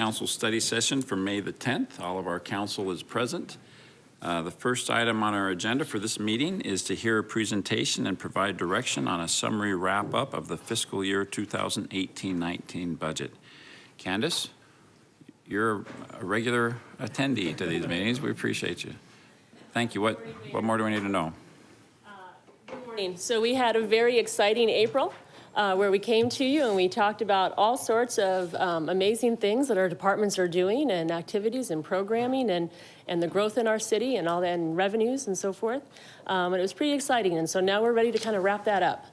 Council study session for May the 10th. All of our council is present. The first item on our agenda for this meeting is to hear a presentation and provide direction on a summary wrap-up of the fiscal year 2018-19 budget. Candace, you're a regular attendee to these meetings. We appreciate you. Thank you. What more do we need to know? Good morning. So we had a very exciting April. Where we came to you and we talked about all sorts of amazing things that our departments are doing and activities and programming and the growth in our city and all that and revenues and so forth. And it was pretty exciting. And so now we're ready to kind of wrap that up.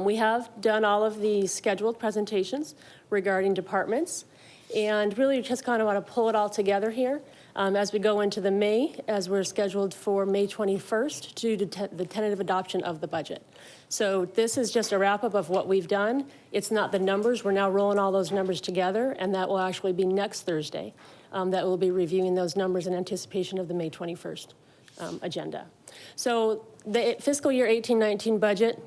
We have done all of the scheduled presentations regarding departments and really just kind of want to pull it all together here as we go into the May, as we're scheduled for May 21st to do the tentative adoption of the budget. So this is just a wrap up of what we've done. It's not the numbers. We're now rolling all those numbers together, and that will actually be next Thursday that we'll be reviewing those numbers in anticipation of the May 21st agenda. So the fiscal year 18-19 budget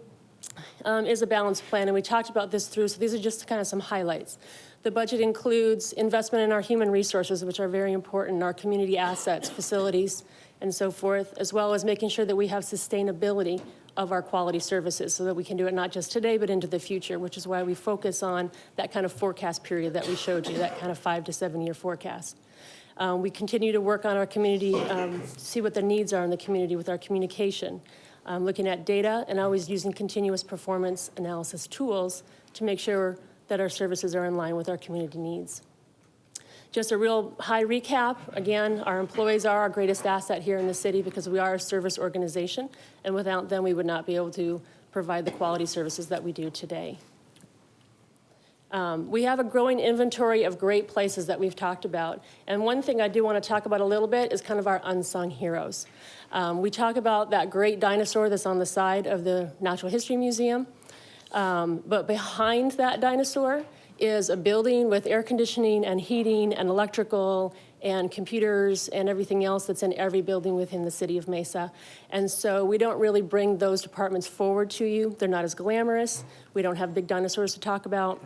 is a balanced plan, and we talked about this through, so these are just kind of some highlights. The budget includes investment in our human resources, which are very important, our community assets, facilities, and so forth, as well as making sure that we have sustainability of our quality services so that we can do it not just today, but into the future, which is why we focus on that kind of forecast period that we showed you, that kind of 5 to 7 year forecast. We continue to work on our community, see what the needs are in the community with our communication, looking at data and always using continuous performance analysis tools to make sure that our services are in line with our community needs. Just a real high recap. Again, our employees are our greatest asset here in the city because we are a service organization, and without them, we would not be able to provide the quality services that we do today. We have a growing inventory of great places that we've talked about, and one thing I do want to talk about a little bit is kind of our unsung heroes. We talk about that great dinosaur that's on the side of the Natural History Museum, but behind that dinosaur is a building with air conditioning and heating and electrical and computers and everything else that's in every building within the city of Mesa. And so we don't really bring those departments forward to you. They're not as glamorous. We don't have big dinosaurs to talk about.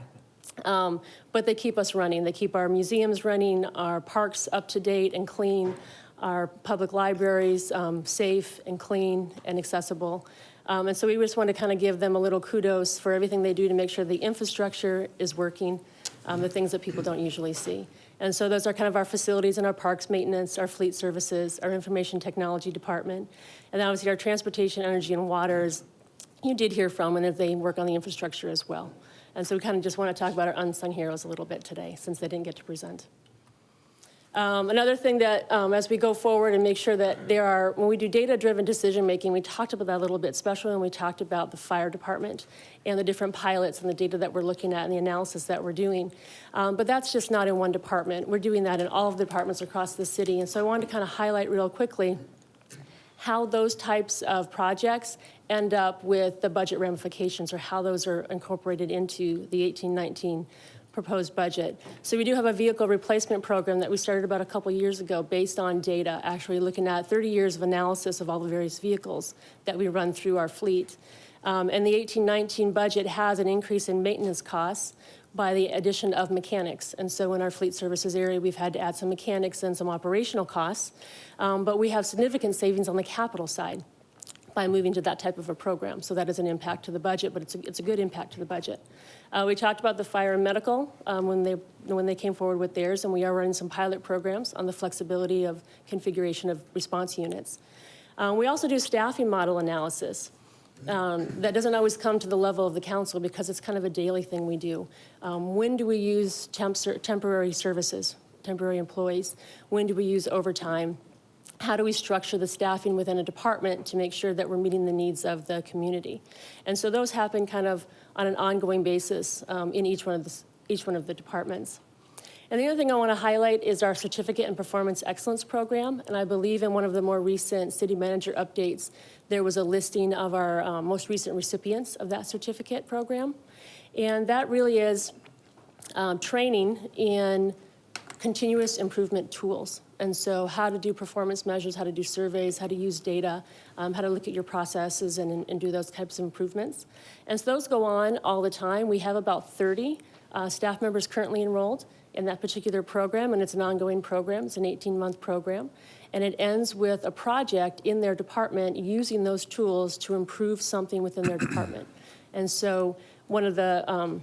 But they keep us running. They keep our museums running, our parks up to date and clean, our public libraries safe and clean and accessible. And so we just want to kind of give them a little kudos for everything they do to make sure the infrastructure is working, the things that people don't usually see. And so those are kind of our facilities and our parks maintenance, our fleet services, our information technology department, and obviously our transportation, energy, and waters you did hear from, and they work on the infrastructure as well. And so we kind of just want to talk about our unsung heroes a little bit today since they didn't get to present. Another thing that as we go forward and make sure that when we do data-driven decision-making, we talked about that a little bit, especially when we talked about the fire department and the different pilots and the data that we're looking at and the analysis that we're doing. But that's just not in one department. We're doing that in all of the departments across the city. And so I wanted to kind of highlight real quickly how those types of projects end up with the budget ramifications or how those are incorporated into the 18-19 proposed budget. So we do have a vehicle replacement program that we started about a couple years ago based on data, actually looking at 30 years of analysis of all the various vehicles that we run through our fleet. And the 18-19 budget has an increase in maintenance costs by the addition of mechanics. And so in our fleet services area, we've had to add some mechanics and some operational costs, but we have significant savings on the capital side by moving to that type of a program. So that is an impact to the budget, but it's a good impact to the budget. We talked about the fire and medical when they came forward with theirs, and we are running some pilot programs on the flexibility of configuration of response units. We also do staffing model analysis. That doesn't always come to the level of the council because it's kind of a daily thing we do. When do we use temporary services, temporary employees? When do we use overtime? How do we structure the staffing within a department to make sure that we're meeting the needs of the community? And so those happen kind of on an ongoing basis in each one of the departments. And the other thing I want to highlight is our Certificate in Performance Excellence program. And I believe in one of the more recent city manager updates, there was a listing of our most recent recipients of that certificate program. And that really is training in continuous improvement tools. And so how to do performance measures, how to do surveys, how to use data, how to look at your processes and do those types of improvements. And so those go on all the time. We have about 30 staff members currently enrolled in that particular program, and it's an ongoing program. It's an 18-month program. And it ends with a project in their department using those tools to improve something within their department. And so one of the,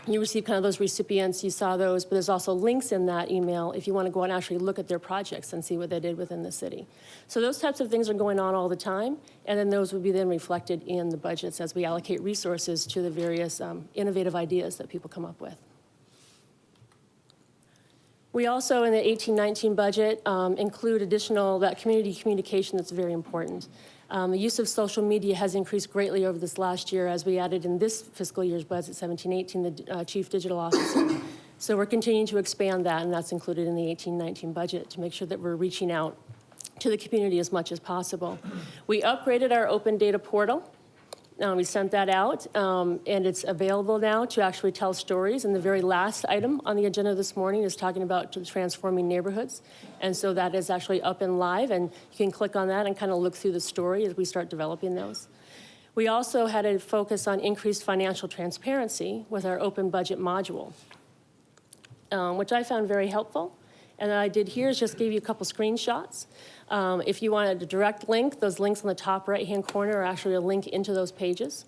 you receive kind of those recipients, you saw those, but there's also links in that email if you want to go out and actually look at their projects and see what they did within the city. So those types of things are going on all the time, and then those would be then reflected in the budgets as we allocate resources to the various innovative ideas that people come up with. We also, in the 18-19 budget, include additional, that community communication that's very important. The use of social media has increased greatly over this last year as we added in this fiscal year's budget, 17-18, the Chief Digital Officer. So we're continuing to expand that, and that's included in the 18-19 budget to make sure that we're reaching out to the community as much as possible. We upgraded our open data portal. We sent that out, and it's available now to actually tell stories. And the very last item on the agenda this morning is talking about transforming neighborhoods. And so that is actually up and live, and you can click on that and kind of look through the story as we start developing those. We also had a focus on increased financial transparency with our open budget module, which I found very helpful. And what I did here is just give you a couple screenshots. If you wanted a direct link, those links on the top right-hand corner are actually a link into those pages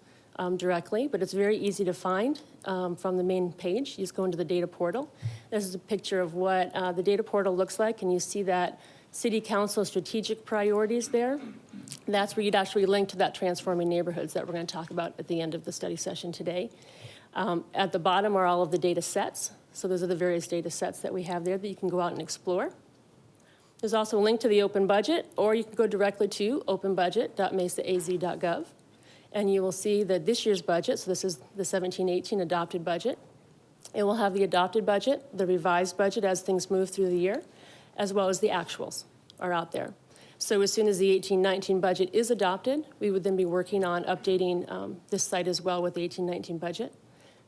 directly, but it's very easy to find from the main page. You just go into the data portal. This is a picture of what the data portal looks like, and you see that City Council strategic priorities there. That's where you'd actually link to that transforming neighborhoods that we're going to talk about at the end of the study session today. At the bottom are all of the data sets. So those are the various data sets that we have there that you can go out and explore. There's also a link to the open budget, or you can go directly to openbudget.mesaaz.gov, and you will see that this year's budget, so this is the 17-18 adopted budget. It will have the adopted budget, the revised budget as things move through the year, as well as the actuals are out there. So as soon as the 18-19 budget is adopted, we would then be working on updating this site as well with the 18-19 budget.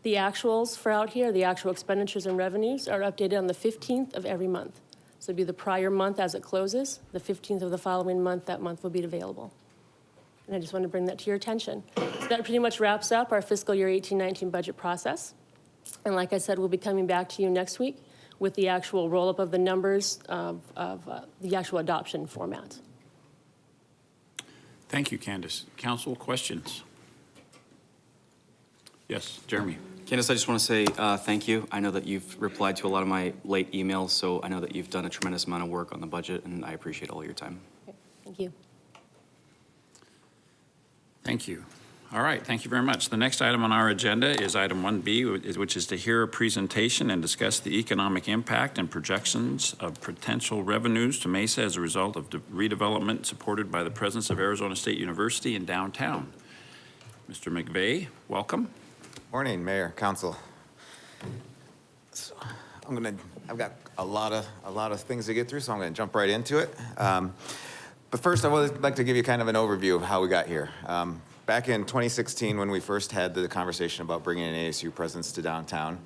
The actuals for out here, the actual expenditures and revenues, are updated on the 15th of every month. So it'd be the prior month as it closes, the 15th of the following month, that month will be available. And I just want to bring that to your attention. So that pretty much wraps up our fiscal year 18-19 budget process. And like I said, we'll be coming back to you next week with the actual roll-up of the numbers of the actual adoption format. Thank you, Candace. Council questions? Yes, Jeremy. Candace, I just want to say thank you. I know that you've replied to a lot of my late emails, so I know that you've done a tremendous amount of work on the budget, and I appreciate all your time. Okay, thank you. Thank you. All right, thank you very much. The next item on our agenda is item 1B, which is to hear a presentation and discuss the economic impact and projections of potential revenues to Mesa as a result of redevelopment supported by the presence of Arizona State University in downtown. Mr. McVeigh, welcome. Morning, Mayor, Council. So I've got a lot of things to get through, so I'm gonna jump right into it. But first, I would like to give you kind of an overview of how we got here. Back in 2016, when we first had the conversation about bringing an ASU presence to downtown,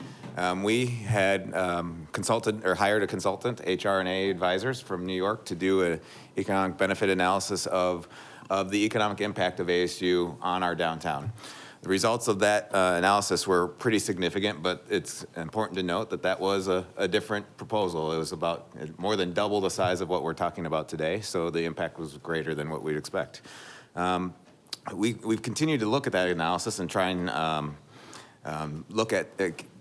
we had hired a consultant, HR&A advisors from New York, to do an economic benefit analysis of the economic impact of ASU on our downtown. The results of that analysis were pretty significant, but it's important to note that that was a different proposal. It was about more than double the size of what we're talking about today, so the impact was greater than what we'd expect. We've continued to look at that analysis and try and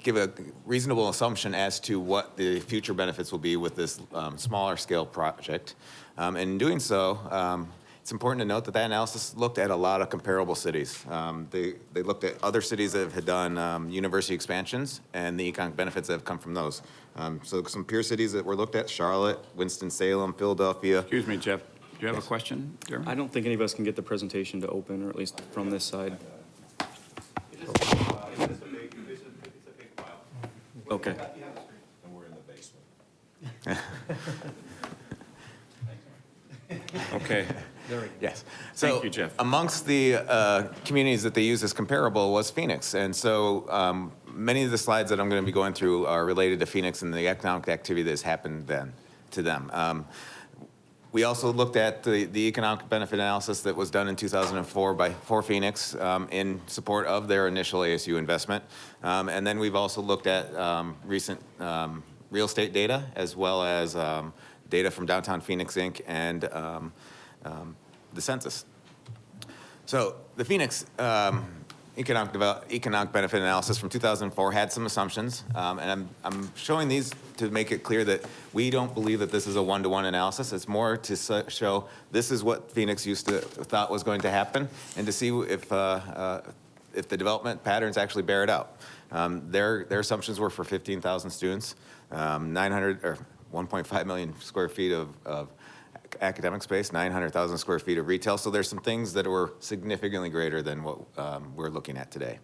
give a reasonable assumption as to what the future benefits will be with this smaller scale project. And in doing so, it's important to note that that analysis looked at a lot of comparable cities. They looked at other cities that had done university expansions and the economic benefits that have come from those. So some peer cities that were looked at: Charlotte, Winston-Salem, Philadelphia. Excuse me, Jeff. Do you have a question, Jeremy? I don't think any of us can get the presentation to open, or at least from this side. It's a big file. Okay. And we're in the basement. Okay. Yes. Thank you, Jeff. Amongst the communities that they use as comparable was Phoenix. And so many of the slides that I'm going to be going through are related to Phoenix and the economic activity that has happened then to them. We also looked at the economic benefit analysis that was done in 2004 for Phoenix in support of their initial ASU investment. And then we've also looked at recent real estate data as well as data from Downtown Phoenix Inc. and the census. So the Phoenix economic benefit analysis from 2004 had some assumptions, and I'm showing these to make it clear that we don't believe that this is a one-to-one analysis. It's more to show this is what Phoenix thought was going to happen, and to see if the development patterns actually bear it out. Their assumptions were for 15,000 students, 900 or 1.5 million square feet of academic space, 900,000 square feet of retail. So there's some things that were significantly greater than what we're looking at today.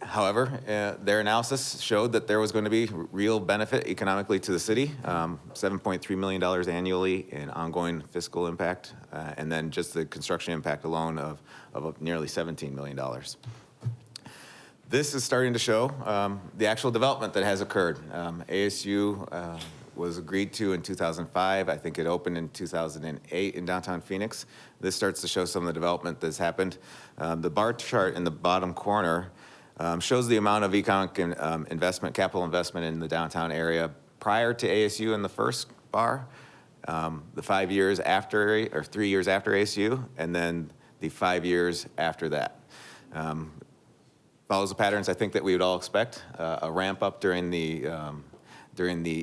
However, their analysis showed that there was going to be real benefit economically to the city, $7.3 million annually in ongoing fiscal impact, and then just the construction impact alone of nearly $17 million. This is starting to show the actual development that has occurred. ASU was agreed to in 2005. I think it opened in 2008 in downtown Phoenix. This starts to show some of the development that's happened. The bar chart in the bottom corner shows the amount of economic investment, capital investment in the downtown area prior to ASU in the first bar, the 5 years after, or 3 years after ASU, and then the 5 years after that. Follows the patterns I think that we would all expect, a ramp up during the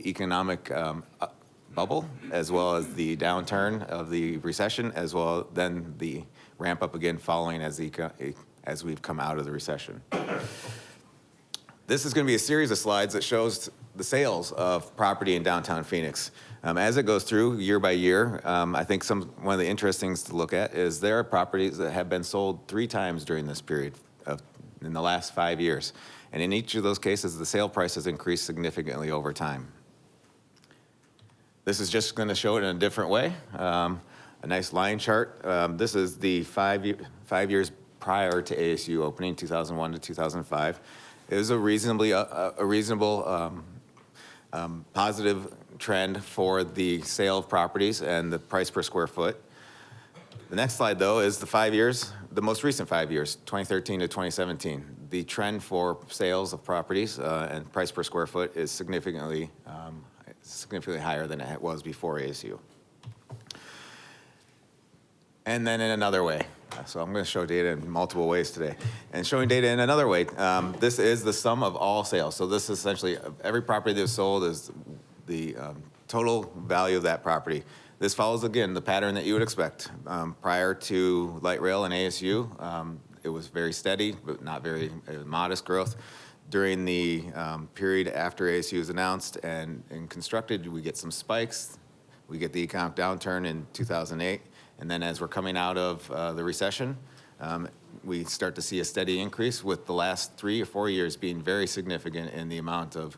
economic bubble, as well as the downturn of the recession, as well then the ramp up again following as we've come out of the recession. This is going to be a series of slides that shows the sales of property in downtown Phoenix. As it goes through year by year, I think one of the interesting things to look at is there are properties that have been sold 3 times during this period in the last 5 years. And in each of those cases, the sale price has increased significantly over time. This is just going to show it in a different way. A nice line chart. This is the 5 years prior to ASU opening, 2001 to 2005. It was a reasonable positive trend for the sale of properties and the price per square foot. The next slide, though, is the 5 years, the most recent 5 years, 2013 to 2017. The trend for sales of properties and price per square foot is significantly higher than it was before ASU. And then in another way, so I'm going to show data in multiple ways today. And showing data in another way, this is the sum of all sales. So this is essentially every property that's sold is the total value of that property. This follows, again, the pattern that you would expect. Prior to light rail and ASU, it was very steady, but not very modest growth. During the period after ASU was announced and constructed, we get some spikes. We get the economic downturn in 2008. And then as we're coming out of the recession, we start to see a steady increase, with the last 3 or 4 years being very significant in the amount of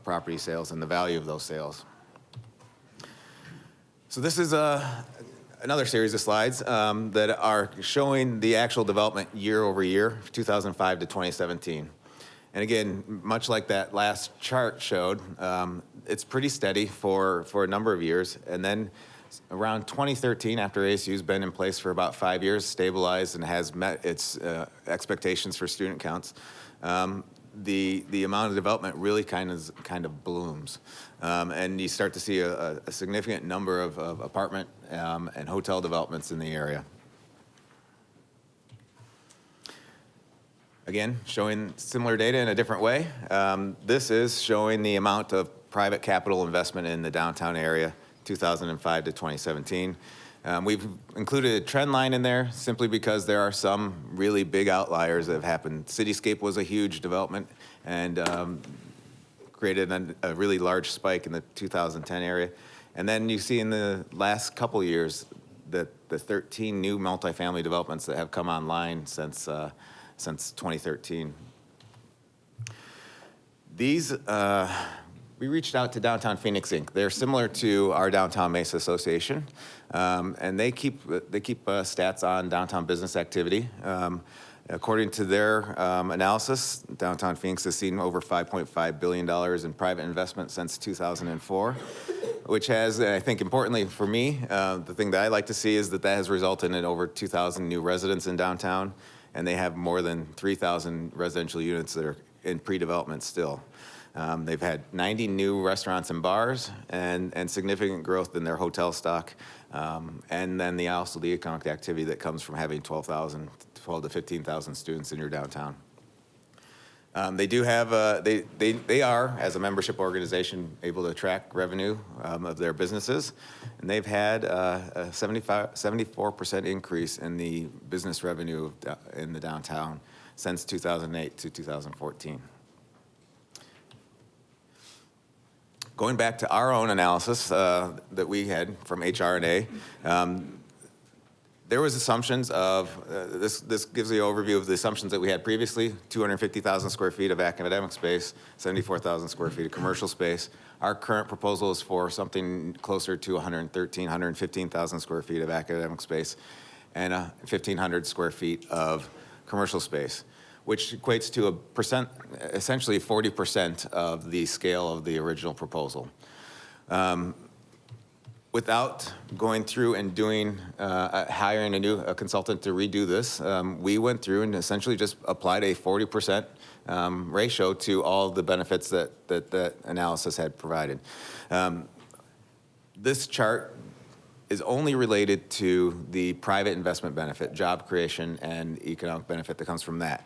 property sales and the value of those sales. So this is another series of slides that are showing the actual development year over year, 2005 to 2017. And again, much like that last chart showed, it's pretty steady for a number of years. And then around 2013, after ASU's been in place for about 5 years, stabilized and has met its expectations for student counts, the amount of development really kind of blooms. And you start to see a significant number of apartment and hotel developments in the area. Again, showing similar data in a different way. This is showing the amount of private capital investment in the downtown area, 2005 to 2017. We've included a trend line in there simply because there are some really big outliers that have happened. Cityscape was a huge development and created a really large spike in the 2010 area. And then you see in the last couple years that the 13 new multifamily developments that have come online since 2013. These, we reached out to Downtown Phoenix Inc. They're similar to our Downtown Mesa Association, and they keep stats on downtown business activity. According to their analysis, downtown Phoenix has seen over $5.5 billion in private investment since 2004, which has, I think importantly for me, the thing that I like to see is that has resulted in over 2,000 new residents in downtown, and they have more than 3,000 residential units that are in pre-development still. They've had 90 new restaurants and bars and significant growth in their hotel stock. And then also the economic activity that comes from having 12 to 15,000 students in your downtown. They do have, they are, as a membership organization, able to attract revenue of their businesses. And they've had a 74% increase in the business revenue in the downtown since 2008 to 2014. Going back to our own analysis that we had from HR&A, there was assumptions of, this gives the overview of the assumptions that we had previously, 250,000 square feet of academic space, 74,000 square feet of commercial space. Our current proposal is for something closer to 115,000 square feet of academic space and 1,500 square feet of commercial space, which equates to essentially 40% of the scale of the original proposal. Without going through and doing, hiring a consultant to redo this, we went through and essentially just applied a 40% ratio to all the benefits that analysis had provided. This chart is only related to the private investment benefit, job creation, and economic benefit that comes from that.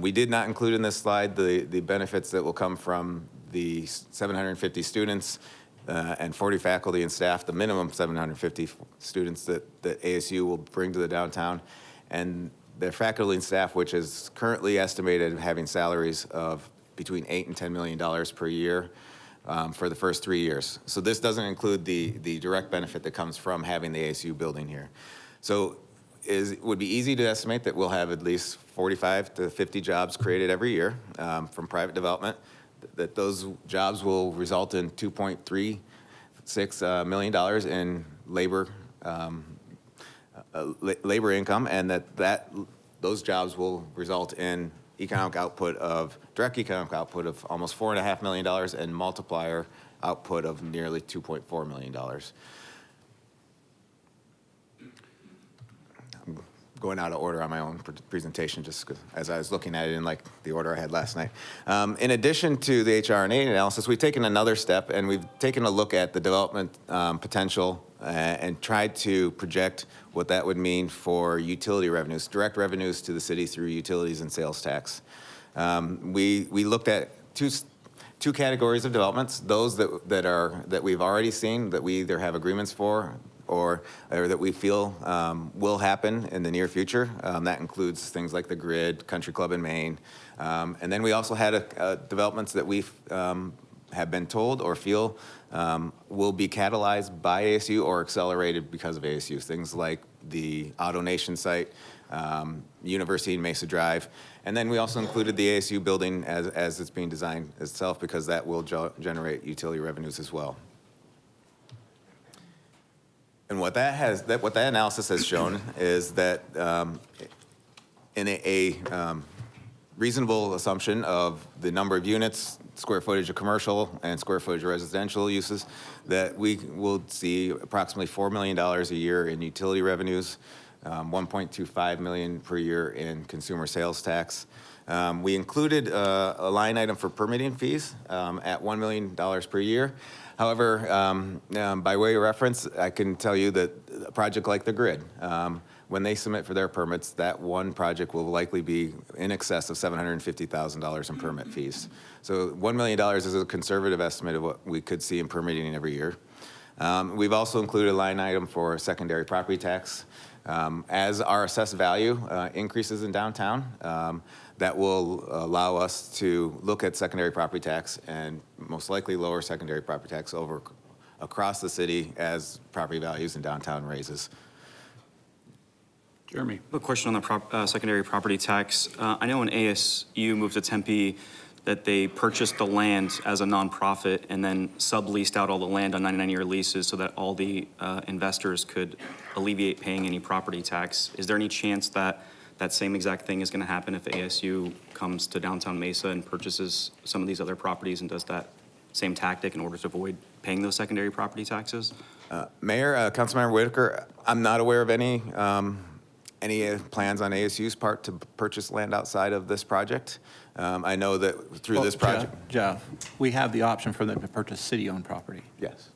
We did not include in this slide the benefits that will come from the 750 students and 40 faculty and staff, the minimum 750 students that ASU will bring to the downtown, and their faculty and staff, which is currently estimated having salaries of between $8 and $10 million per year for the first 3 years. So this doesn't include the direct benefit that comes from having the ASU building here. So it would be easy to estimate that we'll have at least 45 to 50 jobs created every year from private development, that those jobs will result in $2.36 million in labor income, and those jobs will result in direct economic output of almost $4.5 million and multiplier output of nearly $2.4 million. Going out of order on my own presentation just as I was looking at it in like the order I had last night. In addition to the HR&A analysis, we've taken another step and we've taken a look at the development potential and tried to project what that would mean for utility revenues, direct revenues to the city through utilities and sales tax. We looked at two categories of developments, those that we've already seen, that we either have agreements for or that we feel will happen in the near future. That includes things like the Grid, Country Club in Maine. And then we also had developments that we have been told or feel will be catalyzed by ASU or accelerated because of ASU. Things like the AutoNation site, University in Mesa Drive. And then we also included the ASU building as it's being designed itself because that will generate utility revenues as well. And what that analysis has shown is that in a reasonable assumption of the number of units, square footage of commercial, and square footage of residential uses, that we will see approximately $4 million a year in utility revenues, $1.25 million per year in consumer sales tax. We included a line item for permitting fees at $1 million per year. However, by way of reference, I can tell you that a project like the Grid, when they submit for their permits, that one project will likely be in excess of $750,000 in permit fees. So $1 million is a conservative estimate of what we could see in permitting every year. We've also included a line item for secondary property tax. As our assessed value increases in downtown, that will allow us to look at secondary property tax and most likely lower secondary property tax across the city as property values in downtown raises. Jeremy. I have a question on the secondary property tax. I know when ASU moved to Tempe that they purchased the land as a nonprofit and then subleased out all the land on 99-year leases so that all the investors could alleviate paying any property tax. Is there any chance that that same exact thing is going to happen if ASU comes to downtown Mesa and purchases some of these other properties and does that same tactic in order to avoid paying those secondary property taxes? Mayor, Councilmember Whitaker, I'm not aware of any plans on ASU's part to purchase land outside of this project. I know that through this project. Jeff, we have the option for them to purchase city-owned property. Yes.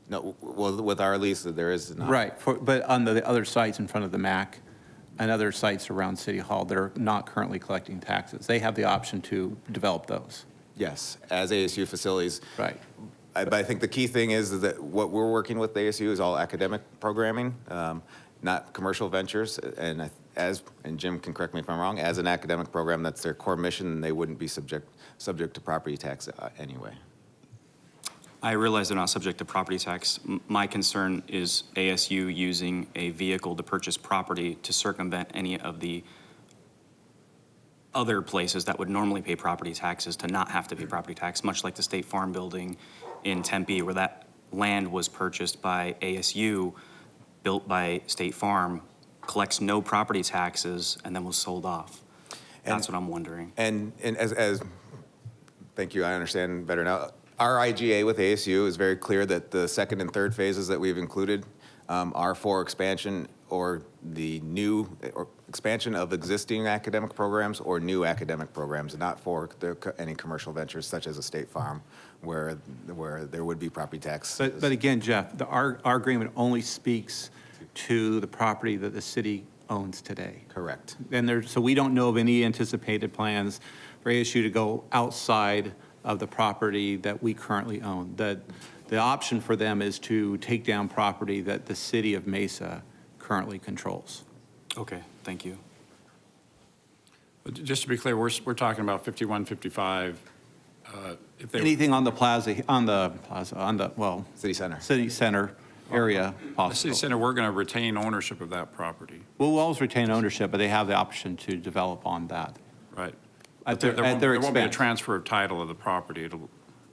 No, well, with our lease, there is not. Right, but on the other sites in front of the MAC and other sites around City Hall, they're not currently collecting taxes. They have the option to develop those. Yes, as ASU facilities. Right. But I think the key thing is that what we're working with ASU is all academic programming, not commercial ventures. And and Jim can correct me if I'm wrong, as an academic program, that's their core mission, and they wouldn't be subject to property tax anyway. I realize they're not subject to property tax. My concern is ASU using a vehicle to purchase property to circumvent any of the other places that would normally pay property taxes to not have to pay property tax, much like the State Farm building in Tempe, where that land was purchased by ASU, built by State Farm, collects no property taxes, and then was sold off. That's what I'm wondering. And thank you, I understand better now. Our IGA with ASU is very clear that the second and third phases that we've included are for expansion or the new or expansion of existing academic programs or new academic programs, not for any commercial ventures such as a State Farm where there would be property tax. But again, Jeff, our agreement only speaks to the property that the city owns today. Correct. And so we don't know of any anticipated plans for ASU to go outside of the property that we currently own. The option for them is to take down property that the city of Mesa currently controls. Okay, thank you. But just to be clear, we're talking about 51, 55. If they Anything on the City Center. city center area the city possible. center, we're going to retain ownership of that property, We'll always retain ownership, but they have the option to develop on that. right? At But there their won't be a expense. transfer of title of the property. It'll,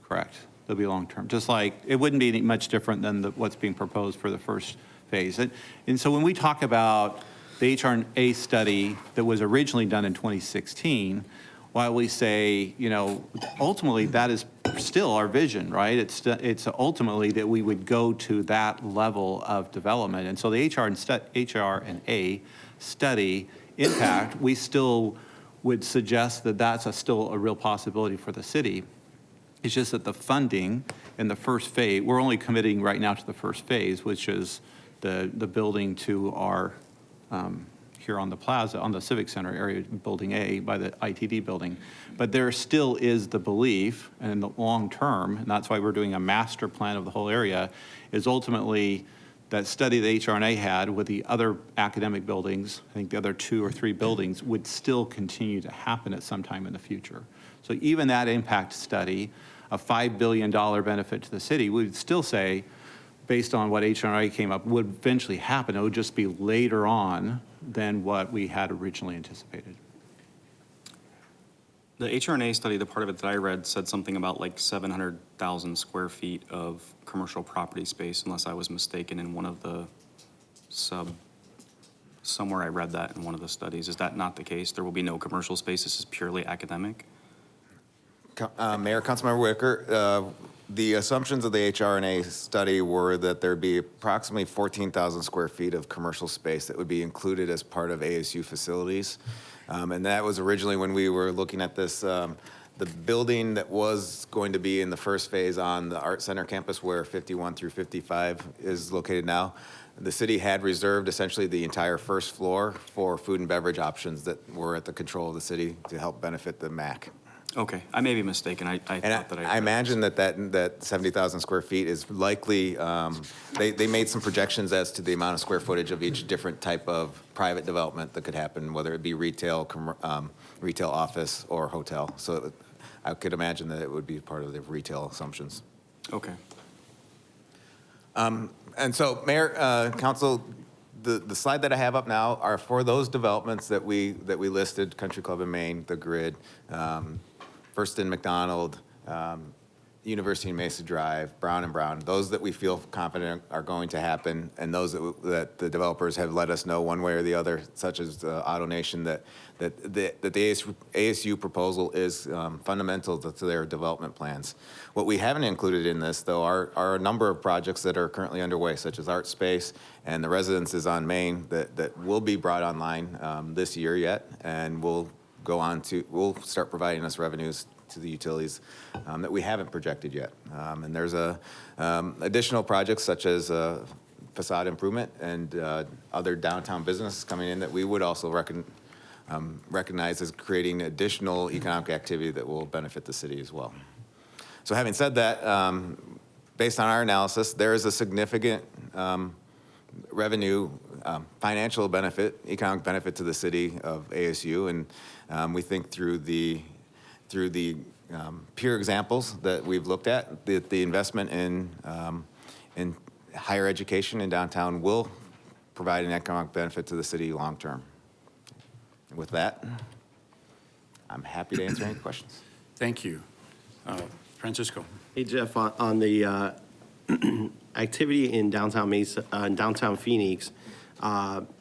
Correct. They'll be long-term, just like, it wouldn't be any much different than what's being proposed for the first phase. And so when we talk about the HR&A study that was originally done in 2016, while we say, ultimately that is still our vision, right? It's ultimately that we would go to that level of development. And so the HR&A study impact, we still would suggest that that's still a real possibility for the city. It's just that the funding in the first phase, we're only committing right now to the first phase, which is the building to our, here on the plaza, on the Civic Center area, Building A, by the ITD building. But there still is the belief, and in the long term, and that's why we're doing a master plan of the whole area, is ultimately that study that HR&A had with the other academic buildings, I think the other 2 or 3 buildings, would still continue to happen at some time in the future. So even that impact study, a $5 billion benefit to the city, we would still say, based on what HR&A came up, would eventually happen. It would just be later on than what we had originally anticipated. The HR&A study, the part of it that I read, said something about like 700,000 square feet of commercial property space, unless I was mistaken in one of the somewhere I read that in one of the studies. Is that not the case? There will be no commercial space. This is purely academic? Mayor, Councilmember Whitaker, the assumptions of the HR&A study were that there'd be approximately 14,000 square feet of commercial space that would be included as part of ASU facilities. And that was originally when we were looking at this, the building that was going to be in the first phase on the Art Center campus where 51 through 55 is located now. The city had reserved essentially the entire first floor for food and beverage options that were at the control of the city to help benefit the MAC. Okay, I may be mistaken. I thought that I imagine that 70,000 square feet is likely, they made some projections as to the amount of square footage of each different type of private development that could happen, whether it be retail, retail office, or hotel. So I could imagine that it would be part of the retail assumptions. Okay. And so, Mayor, Council, the slide that I have up now are for those developments that we listed: Country Club in Maine, the Grid, First and McDonald, University of Mesa Drive, Brown and Brown, those that we feel confident are going to happen, and those that the developers have let us know one way or the other, such as Auto Nation, that the ASU proposal is fundamental to their development plans. What we haven't included in this, though, are a number of projects that are currently underway, such as Art Space and the residences on Main that will be brought online this year yet, and will will start providing us revenues to the utilities that we haven't projected yet. And there's additional projects such as facade improvement and other downtown businesses coming in that we would also recognize as creating additional economic activity that will benefit the city as well. So having said that, based on our analysis, there is a significant revenue, financial benefit, economic benefit to the city of ASU, and we think through the peer examples that we've looked at, the investment in higher education in downtown will provide an economic benefit to the city long term. And with that, I'm happy to answer any questions. Thank you. Francisco. Hey, Jeff, on the activity in downtown Mesa, downtown Phoenix,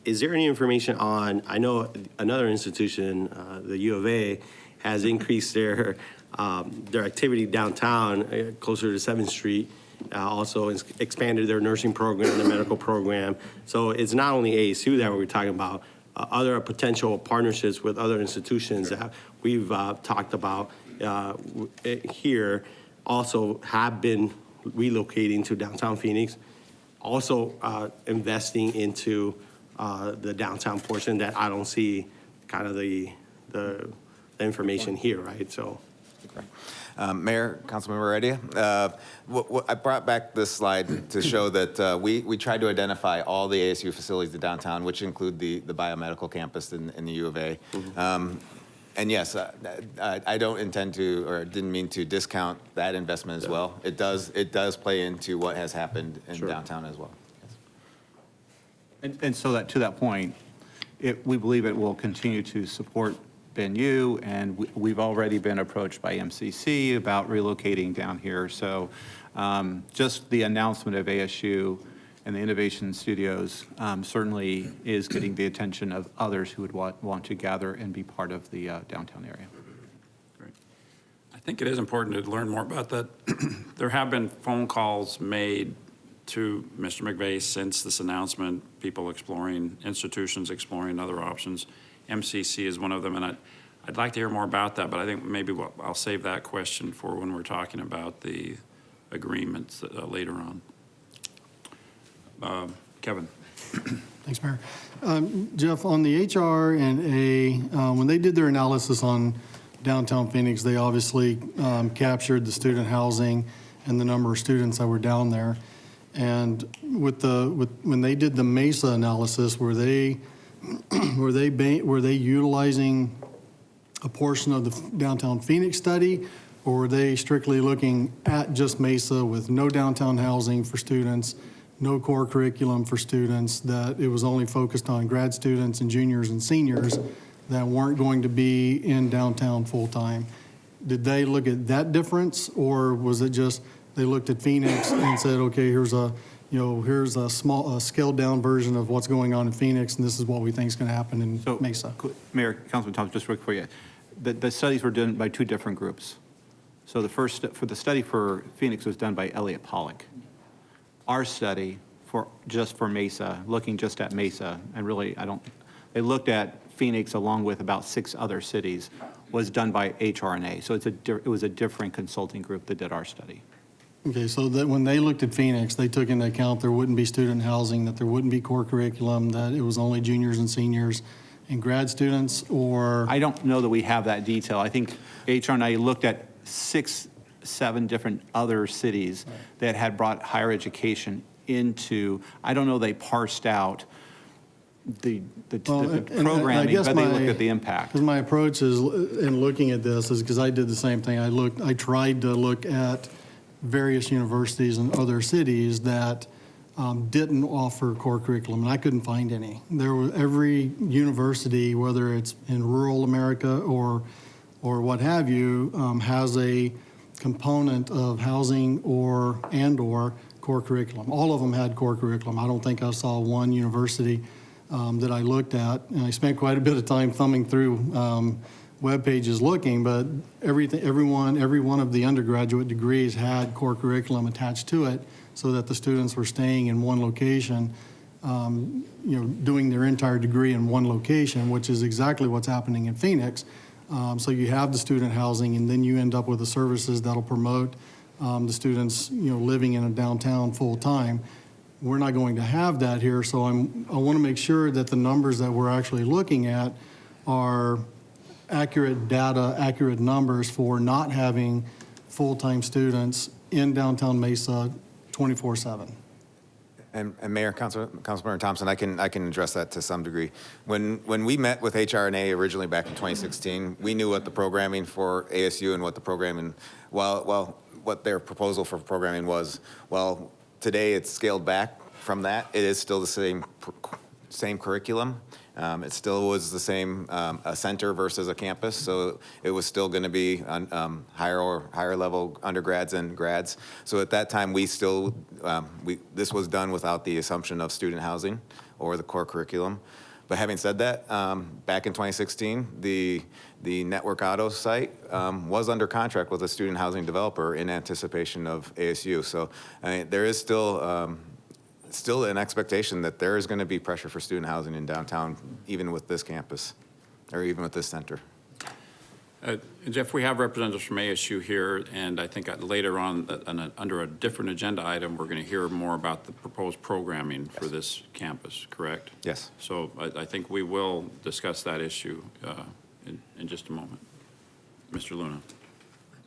is there any information on, I know another institution, the U of A, has increased their activity downtown, closer to 7th Street, also expanded their nursing program, the medical program. So it's not only ASU that we're talking about, other potential partnerships with other institutions that we've talked about here also have been relocating to downtown Phoenix, also investing into the downtown portion that I don't see kind of the information here, right? So, Mayor, Councilmember Heredia, I brought back this slide to show that we tried to identify all the ASU facilities in downtown, which include the biomedical campus in the U of A. And yes, I don't intend to, or didn't mean to discount that investment as well. It does play into what has happened in downtown as well. Yes. And so that, to that point, we believe it will continue to support Ben U, and we've already been approached by MCC about relocating down here. So just the announcement of ASU and the Innovation Studios certainly is getting the attention of others who would want to gather and be part of the downtown area. Great. I think it is important to learn more about that. There have been phone calls made to Mr. McVeigh since this announcement, people exploring, institutions exploring other options. MCC is one of them, and I'd like to hear more about that, but I think maybe I'll save that question for when we're talking about the agreements later on. Kevin. Thanks, Mayor. Jeff, on the HR and A, when they did their analysis on downtown Phoenix, they obviously captured the student housing and the number of students that were down there. And when they did the Mesa analysis, were they utilizing a portion of the downtown Phoenix study, or were they strictly looking at just Mesa with no downtown housing for students, no core curriculum for students, that it was only focused on grad students and juniors and seniors that weren't going to be in downtown full-time? Did they look at that difference, or was it just they looked at Phoenix and said, okay, here's a scaled down version of what's going on in Phoenix, and this is what we think is going to happen in Mesa? Mayor, Councilman Thomas, just real quick for you. The studies were done by two different groups. So the study for Phoenix was done by Elliott Pollock. Our study just for Mesa, looking just at Mesa, and really they looked at Phoenix along with about 6 other cities, was done by HR&A. So it was a different consulting group that did our study. Okay, so that when they looked at Phoenix, they took into account there wouldn't be student housing, that there wouldn't be core curriculum, that it was only juniors and seniors and grad students, or? I don't know that we have that detail. I think HR&A looked at 6, 7 different other cities that had brought higher education into, I don't know they parsed out the programming, but they looked at the impact. Because my approach is, in looking at this, is because I did the same thing. I tried to look at various universities in other cities that didn't offer core curriculum, and I couldn't find any. Every university, whether it's in rural America or what have you, has a component of housing and/or core curriculum. All of them had core curriculum. I don't think I saw one university that I looked at, and I spent quite a bit of time thumbing through web pages looking, but every one of the undergraduate degrees had core curriculum attached to it, so that the students were staying in one location, doing their entire degree in one location, which is exactly what's happening in Phoenix. So you have the student housing, and then you end up with the services that'll promote the students, living in a downtown full time. We're not going to have that here, so I want to make sure that the numbers that we're actually looking at are accurate data, accurate numbers for not having full-time students in downtown Mesa 24/7. And Mayor, Councilmember Thompson, I can address that to some degree. When we met with HRNA originally back in 2016, we knew what the programming for ASU and what the programming, what their proposal for programming was. Well, today it's scaled back from that. It is still the same curriculum. It still was the same a center versus a campus, so it was still going to be on higher level undergrads and grads. So at that time, this was done without the assumption of student housing or the core curriculum. But having said that, back in 2016, the Network Auto site was under contract with a student housing developer in anticipation of ASU. So there is still an expectation that there is going to be pressure for student housing in downtown, even with this campus, or even with this center. Jeff, we have representatives from ASU here, and I think later on, under a different agenda item, we're going to hear more about the proposed programming for this campus, correct? Yes. So I think we will discuss that issue in just a moment. Mr. Luna.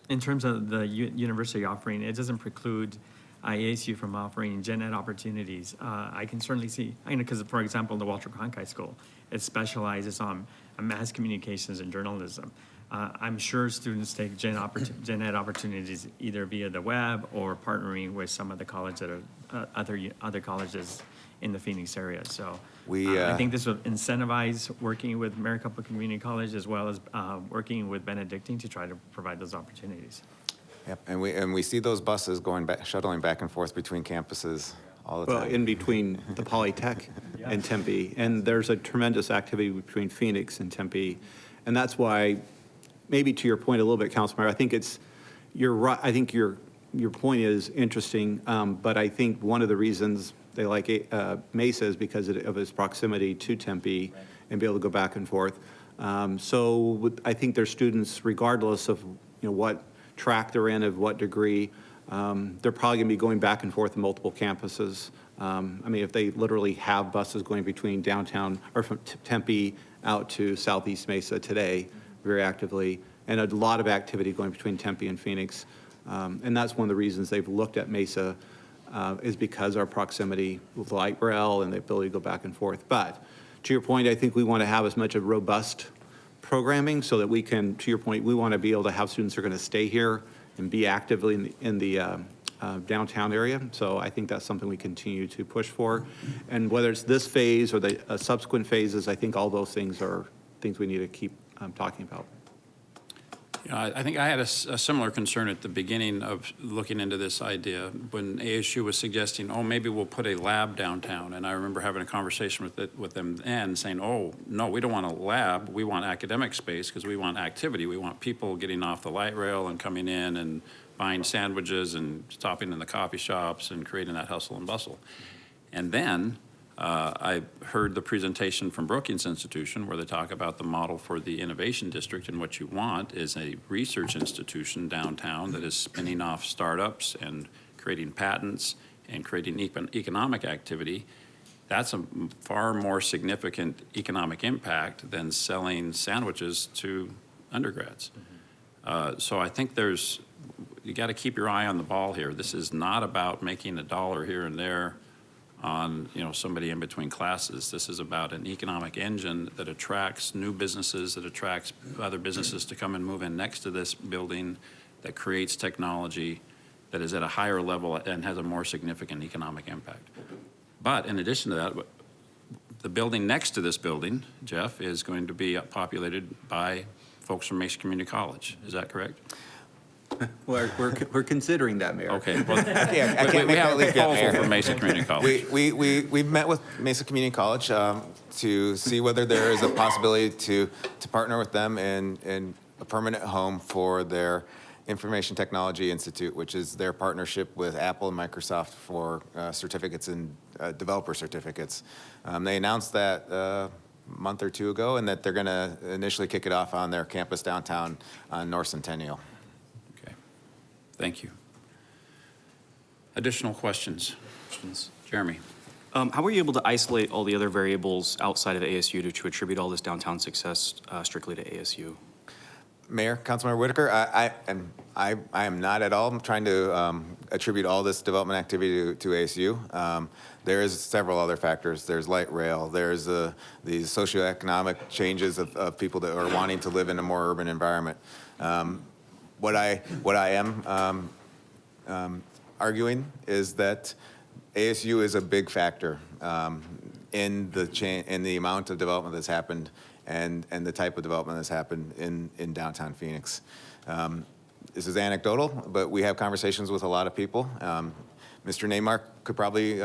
In terms of the university offering, it doesn't preclude ASU from offering gen ed opportunities. I can certainly see, because for example, the Walter Cronkite School, it specializes on mass communications and journalism. I'm sure students take gen ed opportunities either via the web or partnering with some of the colleges that are other colleges in the Phoenix area. So I think this will incentivize working with Maricopa Community College as well as working with Benedictine to try to provide those opportunities. Yep, and we see those buses shuttling back and forth between campuses all the time. Well, in between the Polytech and Tempe, and there's a tremendous activity between Phoenix and Tempe, and that's why, maybe to your point a little bit, Councilmember, I think you're right. I think your point is interesting, but I think one of the reasons they like Mesa is because of its proximity to Tempe and be able to go back and forth. I think their students, regardless of what track they're in, of what degree, they're probably going to be going back and forth to multiple campuses. If they literally have buses going between downtown or from Tempe out to Southeast Mesa today, very actively, and a lot of activity going between Tempe and Phoenix. And that's one of the reasons they've looked at Mesa is because our proximity with light rail and the ability to go back and forth. But to your point, I think we want to have as much of robust programming so that we can, to your point, we want to be able to have students who are going to stay here and be actively in the downtown area. So I think that's something we continue to push for. And whether it's this phase or the subsequent phases, I think all those things are things we need to keep talking about. I think I had a similar concern at the beginning of looking into this idea when ASU was suggesting, maybe we'll put a lab downtown. And I remember having a conversation with them and saying, no, we don't want a lab. We want academic space because we want activity. We want people getting off the light rail and coming in and buying sandwiches and stopping in the coffee shops and creating that hustle and bustle. And then I heard the presentation from Brookings Institution where they talk about the model for the innovation district, and what you want is a research institution downtown that is spinning off startups and creating patents and creating economic activity. That's a far more significant economic impact than selling sandwiches to undergrads. So I think you got to keep your eye on the ball here. This is not about making a dollar here and there on somebody in between classes. This is about an economic engine that attracts new businesses, that attracts other businesses to come and move in next to this building, that creates technology that is at a higher level and has a more significant economic impact. But in addition to that, the building next to this building, Jeff, is going to be populated by folks from Mesa Community College. Is that correct? We're considering that, Mayor. Okay, well, I can't we make have that a leap yet, proposal Mayor. for Mesa Community College. We've met with Mesa Community College to see whether there is a possibility to partner with them in a permanent home for their Information Technology Institute, which is their partnership with Apple and Microsoft for certificates and developer certificates. They announced that a month or two ago, and that they're going to initially kick it off on their campus downtown on North Centennial. Okay, thank you. Additional questions? Jeremy? How were you able to isolate all the other variables outside of ASU to attribute all this downtown success strictly to ASU? Mayor, Councilmember Whitaker, I am not at all trying to attribute all this development activity to ASU. There is several other factors. There's light rail. There's the socioeconomic changes of people that are wanting to live in a more urban environment. What I am arguing is that ASU is a big factor in the amount of development that's happened and the type of development that's happened in downtown Phoenix. This is anecdotal, but we have conversations with a lot of people. Mr. Naimark could probably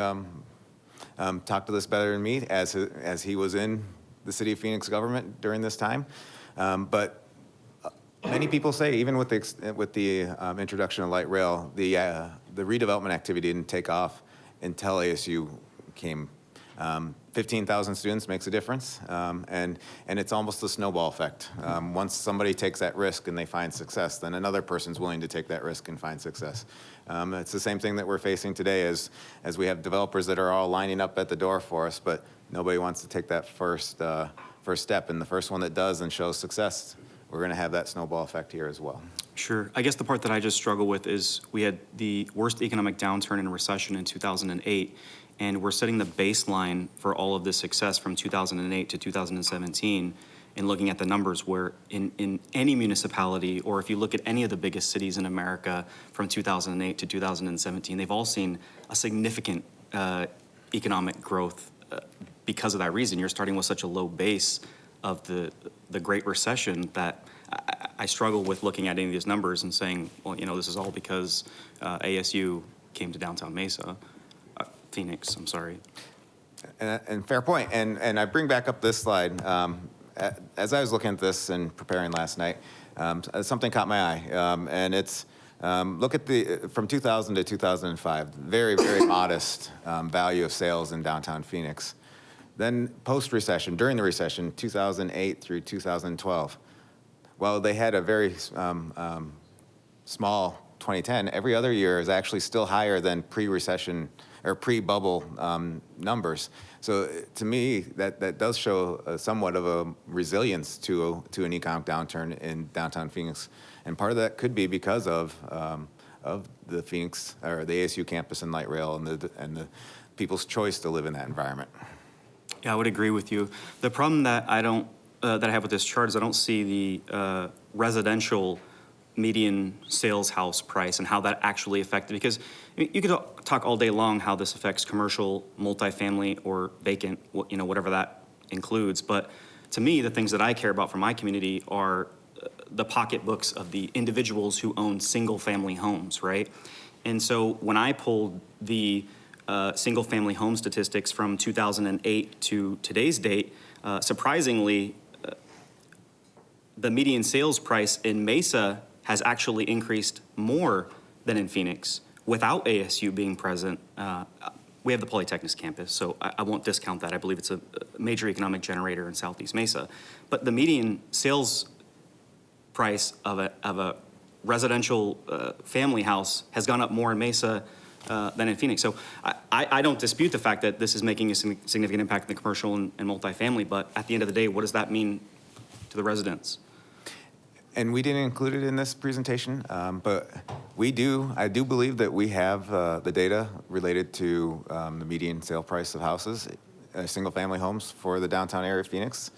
talk to this better than me, as he was in the city of Phoenix government during this time. But many people say, even with the introduction of light rail, the redevelopment activity didn't take off until ASU came. 15,000 students makes a difference, and it's almost a snowball effect. Once somebody takes that risk and they find success, then another person's willing to take that risk and find success. It's the same thing that we're facing today as we have developers that are all lining up at the door for us, but nobody wants to take that first step, and the first one that does and shows success, we're going to have that snowball effect here as well. Sure. I guess the part that I just struggle with is we had the worst economic downturn and recession in 2008, and we're setting the baseline for all of this success from 2008 to 2017 and looking at the numbers where in any municipality, or if you look at any of the biggest cities in America from 2008 to 2017, they've all seen a significant economic growth because of that reason. You're starting with such a low base of the Great Recession that I struggle with looking at any of these numbers and saying, well, you know, this is all because ASU came to downtown Phoenix, I'm sorry. And fair point. And I bring back up this slide. As I was looking at this and preparing last night, something caught my eye. And it's, look at from 2000 to 2005, very, very modest value of sales in downtown Phoenix. Then post-recession, during the recession, 2008 through 2012, well, they had a very small 2010. Every other year is actually still higher than pre-recession or pre-bubble numbers. So to me, that does show somewhat of a resilience to an economic downturn in downtown Phoenix, and part of that could be because of the Phoenix or the ASU campus and light rail and the people's choice to live in that environment. Yeah, I would agree with you. The problem that I have with this chart is I don't see the residential median sales house price and how that actually affected, because you could talk all day long how this affects commercial, multifamily, or vacant, you know, whatever that includes. But to me, the things that I care about for my community are the pocketbooks of the individuals who own single-family homes, right? And so when I pulled the single-family home statistics from 2008 to today's date, surprisingly, the median sales price in Mesa has actually increased more than in Phoenix without ASU being present. We have the Polytechnics campus, so I won't discount that. I believe it's a major economic generator in Southeast Mesa. But the median sales price of a residential family house has gone up more in Mesa than in Phoenix. So I don't dispute the fact that this is making a significant impact in the commercial and multifamily, but at the end of the day, what does that mean to the residents? And we didn't include it in this presentation, but I do believe that we have the data related to the median sale price of houses, single-family homes for the downtown area of Phoenix.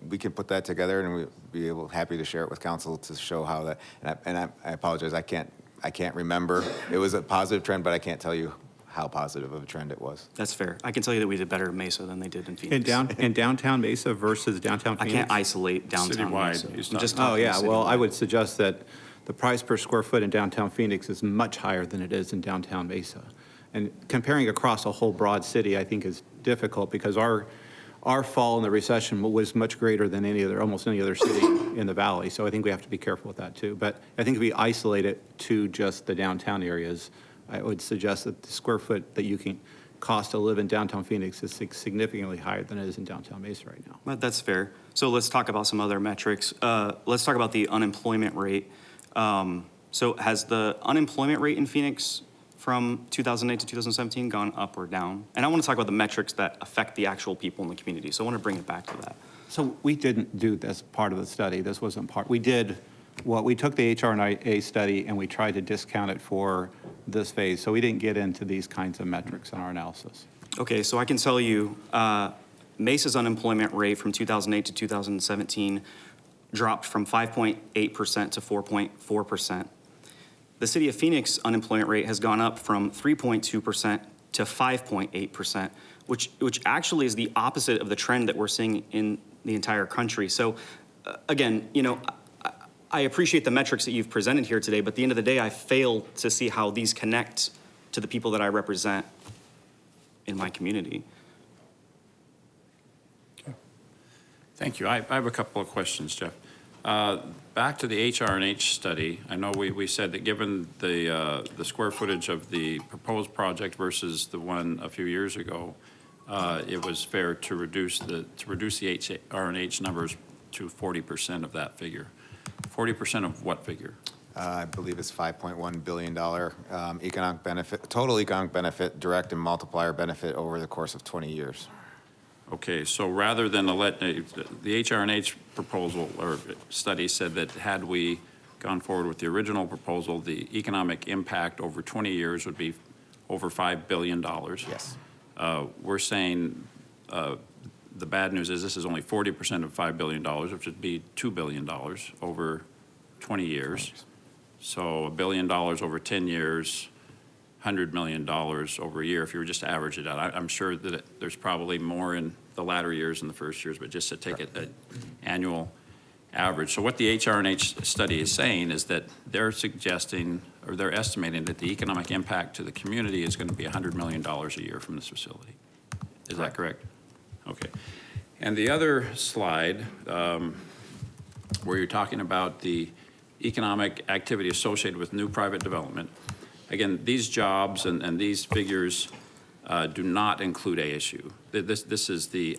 We can put that together, and we'd be happy to share it with council to show how that. And I apologize, I can't remember. It was a positive trend, but I can't tell you how positive of a trend it was. That's fair. I can tell you that we did better in Mesa than they did in Phoenix. In downtown Mesa versus downtown I Phoenix? can't isolate downtown Citywide, Mesa. he's I'm just talking Oh, talking yeah, well, citywide. I would suggest that the price per square foot in downtown Phoenix is much higher than it is in downtown Mesa. And comparing across a whole broad city, I think, is difficult because our fall in the recession was much greater than almost any other city in the valley. So I think we have to be careful with that too. But I think if we isolate it to just the downtown areas, I would suggest that the square foot that you can cost to live in downtown Phoenix is significantly higher than it is in downtown Mesa right now. But that's fair. So let's talk about some other metrics. Let's talk about the unemployment rate. So has the unemployment rate in Phoenix from 2008 to 2017 gone up or down? And I want to talk about the metrics that affect the actual people in the community. So I want to bring it back to that. So we didn't do this part of the study. This wasn't part. We took the HR&A study and we tried to discount it for this phase. So we didn't get into these kinds of metrics in our analysis. Okay, so I can tell you, Mesa's unemployment rate from 2008 to 2017 dropped from 5.8% to 4.4%. The city of Phoenix unemployment rate has gone up from 3.2% to 5.8%, which actually is the opposite of the trend that we're seeing in the entire country. So again, I appreciate the metrics that you've presented here today, but at the end of the day, I fail to see how these connect to the people that I represent in my community. Thank you. I have a couple of questions, Jeff. Back to the HR&H study, I know we said that given the square footage of the proposed project versus the one a few years ago, it was fair to reduce the HR&H numbers to 40% of that figure. 40% of what figure? I believe it's $5.1 billion economic benefit, total economic benefit, direct and multiplier benefit over the course of 20 years. Okay, so rather than the HR&H proposal or study said that had we gone forward with the original proposal, the economic impact over 20 years would be over $5 billion. Yes. We're saying the bad news is this is only 40% of $5 billion, which would be $2 billion over 20 years. So $1 billion over 10 years, $100 million over a year, if you were just to average it out. I'm sure that there's probably more in the latter years than the first years, but just to take an annual average. So what the HR&H study is saying is that they're suggesting, or they're estimating that the economic impact to the community is going to be $100 million a year from this facility. Is that correct? Okay. And the other slide, where you're talking about the economic activity associated with new private development, again, these jobs and these figures do not include ASU. This is the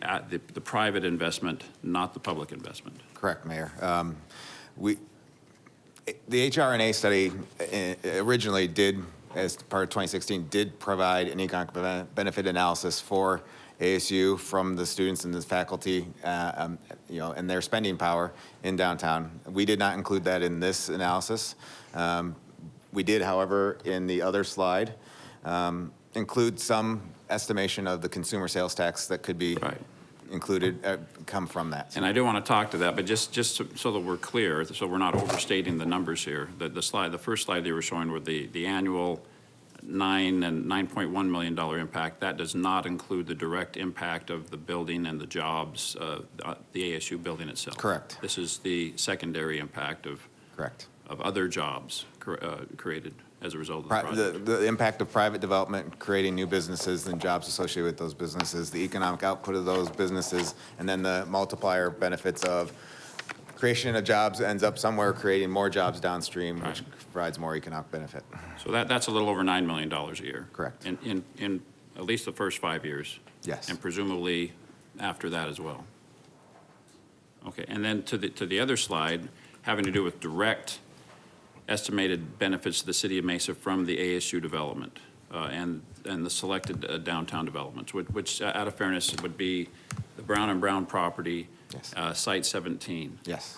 private investment, not the public investment. Correct, Mayor. The HR&A study originally did, as part of 2016, did provide an economic benefit analysis for ASU from the students and the faculty, and their spending power in downtown. We did not include that in this analysis. We did, however, in the other slide, include some estimation of the consumer sales tax that could be included, come from that. And I do want to talk to that, but just so that we're clear, so we're not overstating the numbers here. The first slide they were showing were the annual $9.1 million impact. That does not include the direct impact of the building and the jobs, the ASU building itself. Correct. This is the secondary impact of other jobs created as a result of the project. The impact of private development, creating new businesses and jobs associated with those businesses, the economic output of those businesses, and then the multiplier benefits of creation of jobs ends up somewhere creating more jobs downstream, which provides more economic benefit. So that's a little over $9 million a year. Correct. In at least the first 5 years. Yes. And presumably after that as well. Okay, and then to the other slide, having to do with direct estimated benefits to the city of Mesa from the ASU development and the selected downtown developments, which out of fairness would be the Brown and Brown property, Site 17. Yes.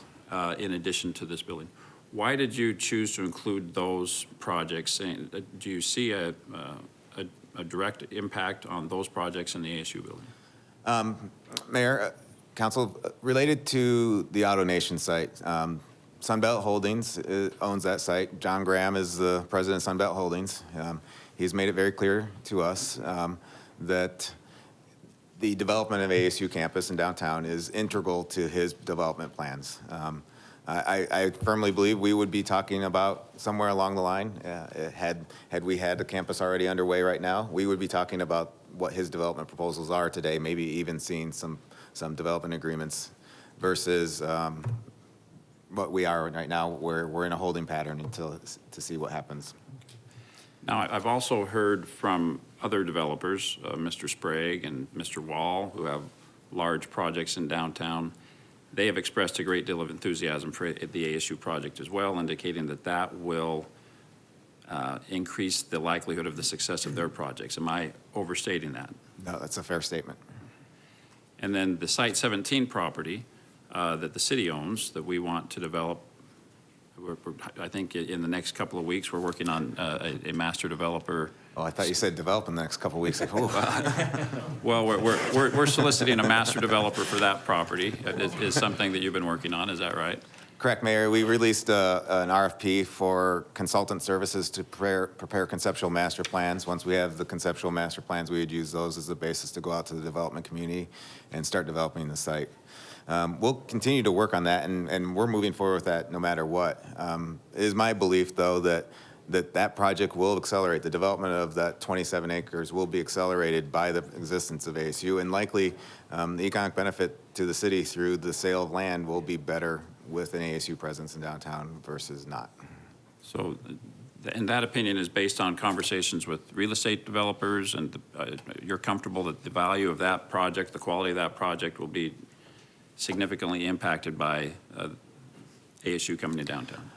In addition to this building. Why did you choose to include those projects? Do you see a direct impact on those projects in the ASU building? Mayor, Council, related to the AutoNation site, Sunbelt Holdings owns that site. John Graham is the president of Sunbelt Holdings. He's made it very clear to us that the development of ASU campus in downtown is integral to his development plans. I firmly believe we would be talking about somewhere along the line, had we had a campus already underway right now, we would be talking about what his development proposals are today, maybe even seeing some development agreements versus what we are right now, where we're in a holding pattern to see what happens. Now, I've also heard from other developers, Mr. Sprague and Mr. Wall, who have large projects in downtown. They have expressed a great deal of enthusiasm for the ASU project as well, indicating that that will increase the likelihood of the success of their projects. Am I overstating that? No, that's a fair statement. And then the Site 17 property that the city owns that we want to develop, I think in the next couple of weeks, we're working on a master developer. Oh, I thought you said develop in the next couple of weeks. Like, oh. Well, we're soliciting a master developer for that property. Is something that you've been working on, is that right? Correct, Mayor. We released an RFP for consultant services to prepare conceptual master plans. Once we have the conceptual master plans, we would use those as the basis to go out to the development community and start developing the site. We'll continue to work on that, and we're moving forward with that no matter what. It is my belief, though, that project will accelerate. The development of that 27 acres will be accelerated by the existence of ASU, and likely the economic benefit to the city through the sale of land will be better with an ASU presence in downtown versus not. So, and that opinion is based on conversations with real estate developers, and you're comfortable that the value of that project, the quality of that project will be significantly impacted by ASU coming to downtown?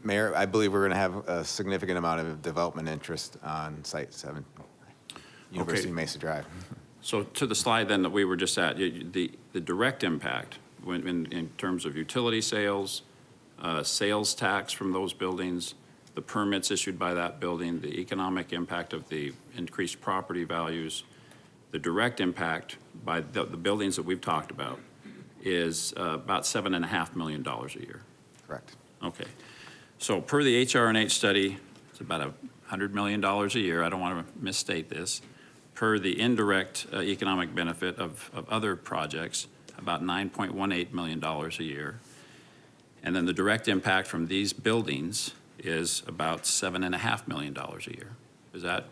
Mayor, I believe we're going to have a significant amount of development interest on Site 7, University Mesa Drive. So to the slide then that we were just at, the direct impact in terms of utility sales, sales tax from those buildings, the permits issued by that building, the economic impact of the increased property values, the direct impact by the buildings that we've talked about is about $7.5 million a year. Correct. Okay. So per the HR&H study, it's about $100 million a year. I don't want to misstate this. Per the indirect economic benefit of other projects, about $9.18 million a year. And then the direct impact from these buildings is about $7.5 million a year. Is that?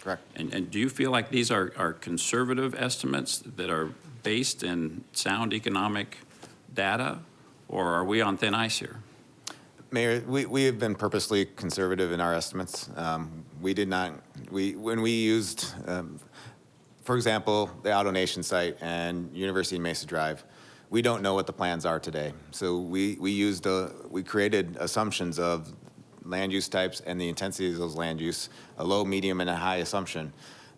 Correct. And do you feel like these are conservative estimates that are based in sound economic data, or are we on thin ice here? Mayor, we have been purposely conservative in our estimates. We did not, when we used, for example, the Auto Nation site and University Mesa Drive, we don't know what the plans are today. So we created assumptions of land use types and the intensity of those land use, a low, medium, and a high assumption.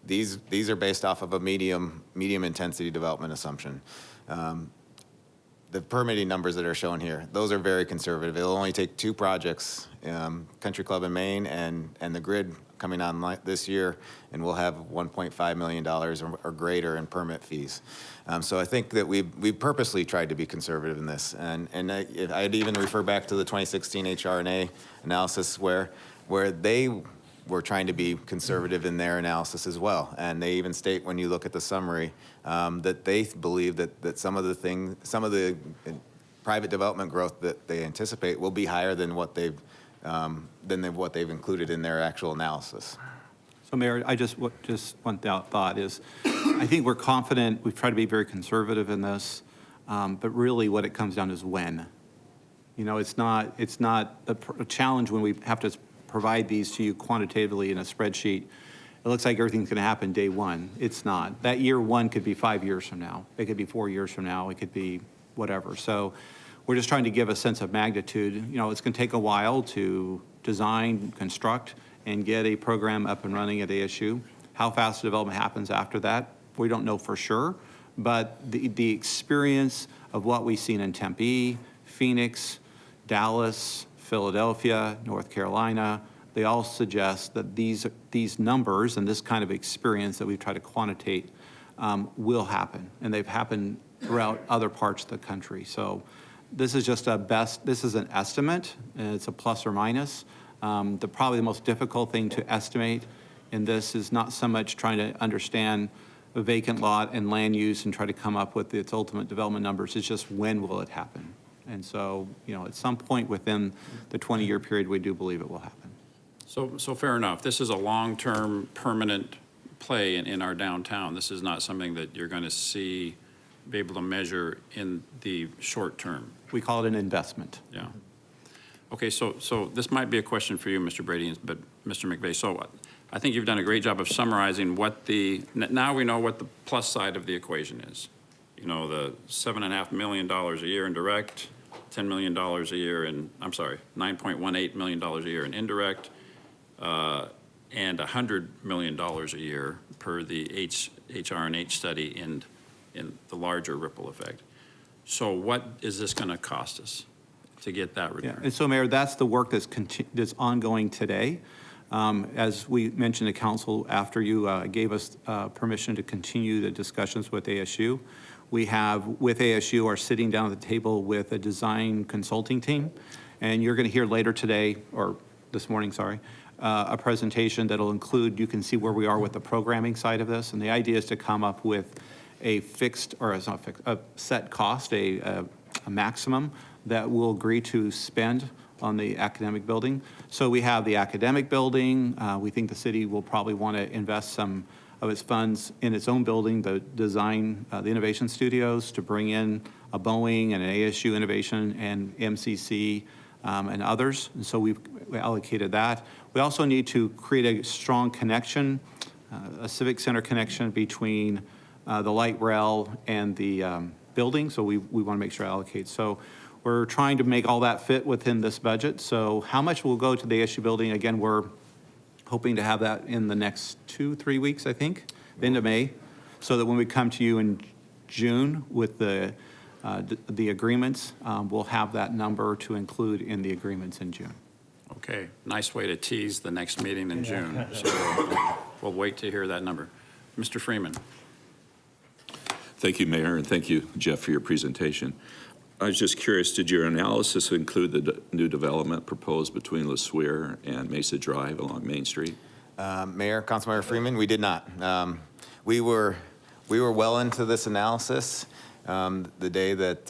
These are based off of a medium intensity development assumption. The permitting numbers that are shown here, those are very conservative. It'll only take 2 projects, Country Club in Maine and the grid coming on this year, and we'll have $1.5 million or greater in permit fees. So I think that we purposely tried to be conservative in this. And I'd even refer back to the 2016 HR&A analysis where they were trying to be conservative in their analysis as well. And they even state, when you look at the summary, that they believe that some of the private development growth that they anticipate will be higher than what they've included in their actual analysis. So Mayor, just one thought is, I think we're confident, we've tried to be very conservative in this, but really what it comes down to is when. You know, it's not a challenge when we have to provide these to you quantitatively in a spreadsheet. It looks like everything's going to happen day one. It's not. That year one could be 5 years from now. It could be 4 years from now. It could be whatever. So we're just trying to give a sense of magnitude. You know, it's going to take a while to design, construct, and get a program up and running at ASU. How fast the development happens after that, we don't know for sure. But the experience of what we've seen in Tempe, Phoenix, Dallas, Philadelphia, North Carolina, they all suggest that these numbers and this kind of experience that we've tried to quantitate will happen. And they've happened throughout other parts of the country. So this is just this is an estimate, and it's a plus or minus. Probably the most difficult thing to estimate in this is not so much trying to understand a vacant lot and land use and try to come up with its ultimate development numbers. It's just when will it happen? And so, at some point within the 20-year period, we do believe it will happen. So fair enough. This is a long-term, permanent play in our downtown. This is not something that you're going to be able to measure in the short term. We call it an investment. Yeah. Okay, so this might be a question for you, Mr. Brady, but Mr. McVeigh, so I think you've done a great job of summarizing now we know what the plus side of the equation is. The $7.5 million a year in direct, $10 million a year in, $9.18 million a year in indirect, and $100 million a year per the HR&H study in the larger ripple effect. So what is this going to cost us to get that return? Yeah. And so, Mayor, that's the work that's ongoing today. As we mentioned to council, after you gave us permission to continue the discussions with ASU, we have, with ASU, are sitting down at the table with a design consulting team. And you're going to hear later today, or this morning, sorry, a presentation that'll include, you can see where we are with the programming side of this. And the idea is to come up with a fixed, or it's not fixed, a set cost, a maximum that we'll agree to spend on the academic building. So we have the academic building. We think the city will probably want to invest some of its funds in its own building, the design, the innovation studios, to bring in a Boeing and an ASU Innovation and MCC and others. And so we allocated that. We also need to create a strong connection, a civic center connection between the light rail and the building. So we want to make sure to allocate. So we're trying to make all that fit within this budget. So how much will go to the ASU building? Again, we're hoping to have that in the next 2-3 weeks, I think, the end of May, so that when we come to you in June with the agreements, we'll have that number to include in the agreements in June. Okay, nice way to tease the next meeting in June. So we'll wait to hear that number. Mr. Freeman. Thank you, Mayor, and thank you, Jeff, for your presentation. I was just curious, did your analysis include the new development proposed between LeSueur and Mesa Drive along Main Street? Mayor, Councilmember Freeman, we did not. We were well into this analysis the day that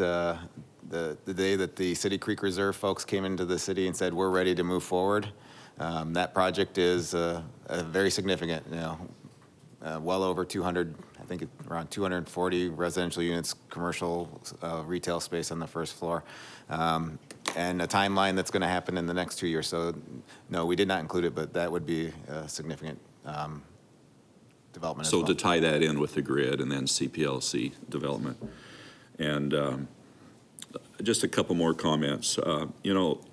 the City Creek Reserve folks came into the city and said, we're ready to move forward. That project is very significant, well over 200, I think around 240 residential units, commercial retail space on the first floor, and a timeline that's going to happen in the next 2 years. So, no, we did not include it, but that would be a significant development as well. So to tie that in with the grid and then CPLC development. And just a couple more comments.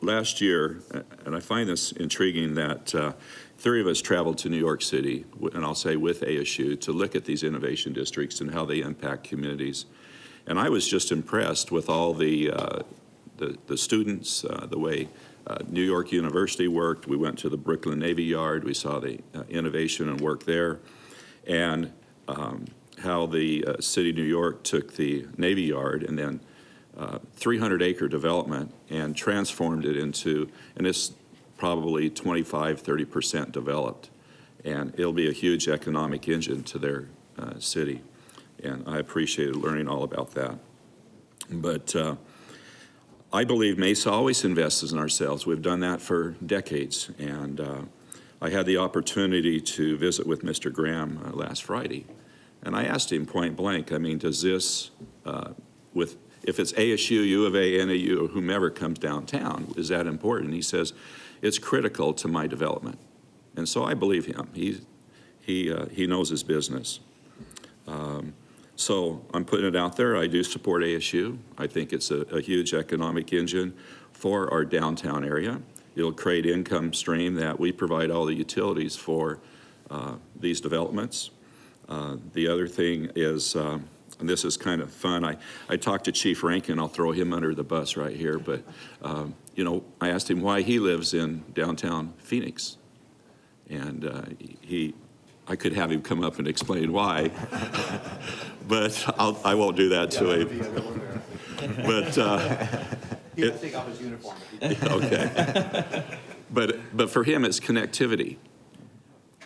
Last year, and I find this intriguing, that 3 of us traveled to New York City, and I'll say with ASU, to look at these innovation districts and how they impact communities. And I was just impressed with all the students, the way New York University worked. We went to the Brooklyn Navy Yard. We saw the innovation and work there. And how the city of New York took the Navy Yard and then 300-acre development and transformed it into, and it's probably 25-30% developed, and it'll be a huge economic engine to their city, and I appreciated learning all about that. But I believe Mesa always invests in ourselves. We've done that for decades, and I had the opportunity to visit with Mr. Graham last Friday, and I asked him point blank, I mean, does this, if it's ASU, U of A, NAU, or whomever comes downtown, is that important? He says, it's critical to my development. And so I believe him. He knows his business. So I'm putting it out there. I do support ASU. I think it's a huge economic engine for our downtown area. It'll create income stream that we provide all the utilities for these developments. The other thing is, and this is kind of fun, I talked to Chief Rankin. I'll throw him under the bus right here, but I asked him why he lives in downtown Phoenix. And I could have him come up and explain why, but I won't do that to him. But He'll take off his uniform. okay. But for him, it's connectivity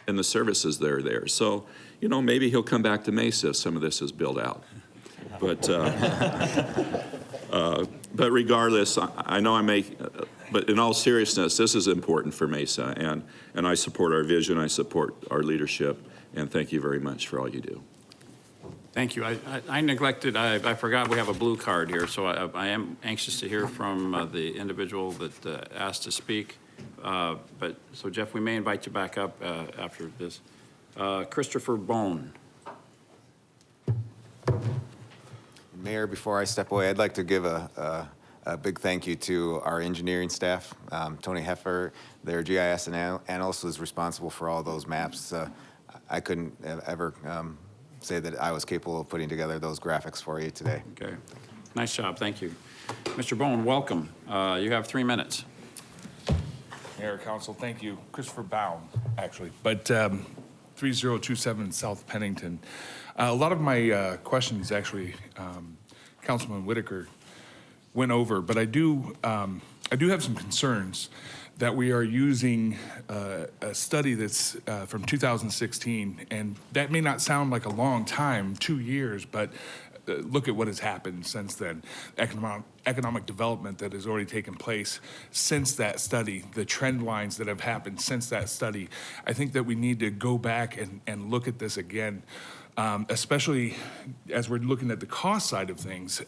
and the services that are there. So, maybe he'll come back to Mesa if some of this is built out. But But regardless, I know but in all seriousness, this is important for Mesa, and I support our vision, I support our leadership, and thank you very much for all you do. Thank you. I neglected, I forgot we have a blue card here, so I am anxious to hear from the individual that asked to speak. So Jeff, we may invite you back up after this. Christopher Bone. Mayor, before I step away, I'd like to give a big thank you to our engineering staff. Tony Heffer, their GIS analyst, was responsible for all those maps. I couldn't ever say that I was capable of putting together those graphics for you today. Okay. Nice job. Thank you. Mr. Bone, welcome. You have 3 minutes. Mayor, Council, thank you. Christopher Baum, actually, but 3027 South Pennington. A lot of my questions, actually, Councilman Whitaker went over, but I do have some concerns that we are using a study that's from 2016, and that may not sound like a long time, 2 years, but look at what has happened since then. Economic development that has already taken place since that study, the trend lines that have happened since that study. I think that we need to go back and look at this again, especially as we're looking at the cost side of things.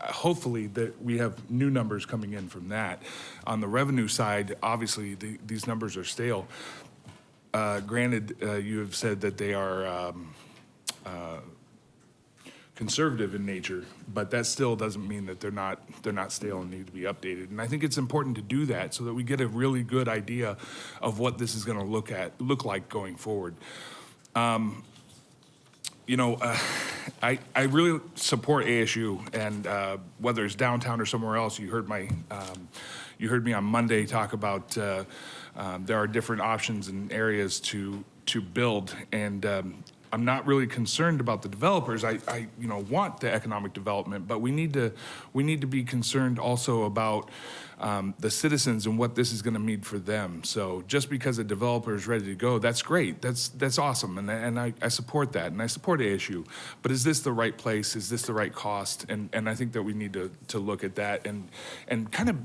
Hopefully that we have new numbers coming in from that. On the revenue side, obviously these numbers are stale. Granted, you have said that they are conservative in nature, but that still doesn't mean that they're not stale and need to be updated. And I think it's important to do that so that we get a really good idea of what this is going to look like going forward. You know, I really support ASU, and whether it's downtown or somewhere else. You heard me on Monday talk about there are different options and areas to build, and I'm not really concerned about the developers. I want the economic development, but we need to be concerned also about the citizens and what this is going to mean for them. So just because a developer is ready to go, that's great. That's awesome, and I support that, and I support ASU. But is this the right place? Is this the right cost? And I think that we need to look at that and kind of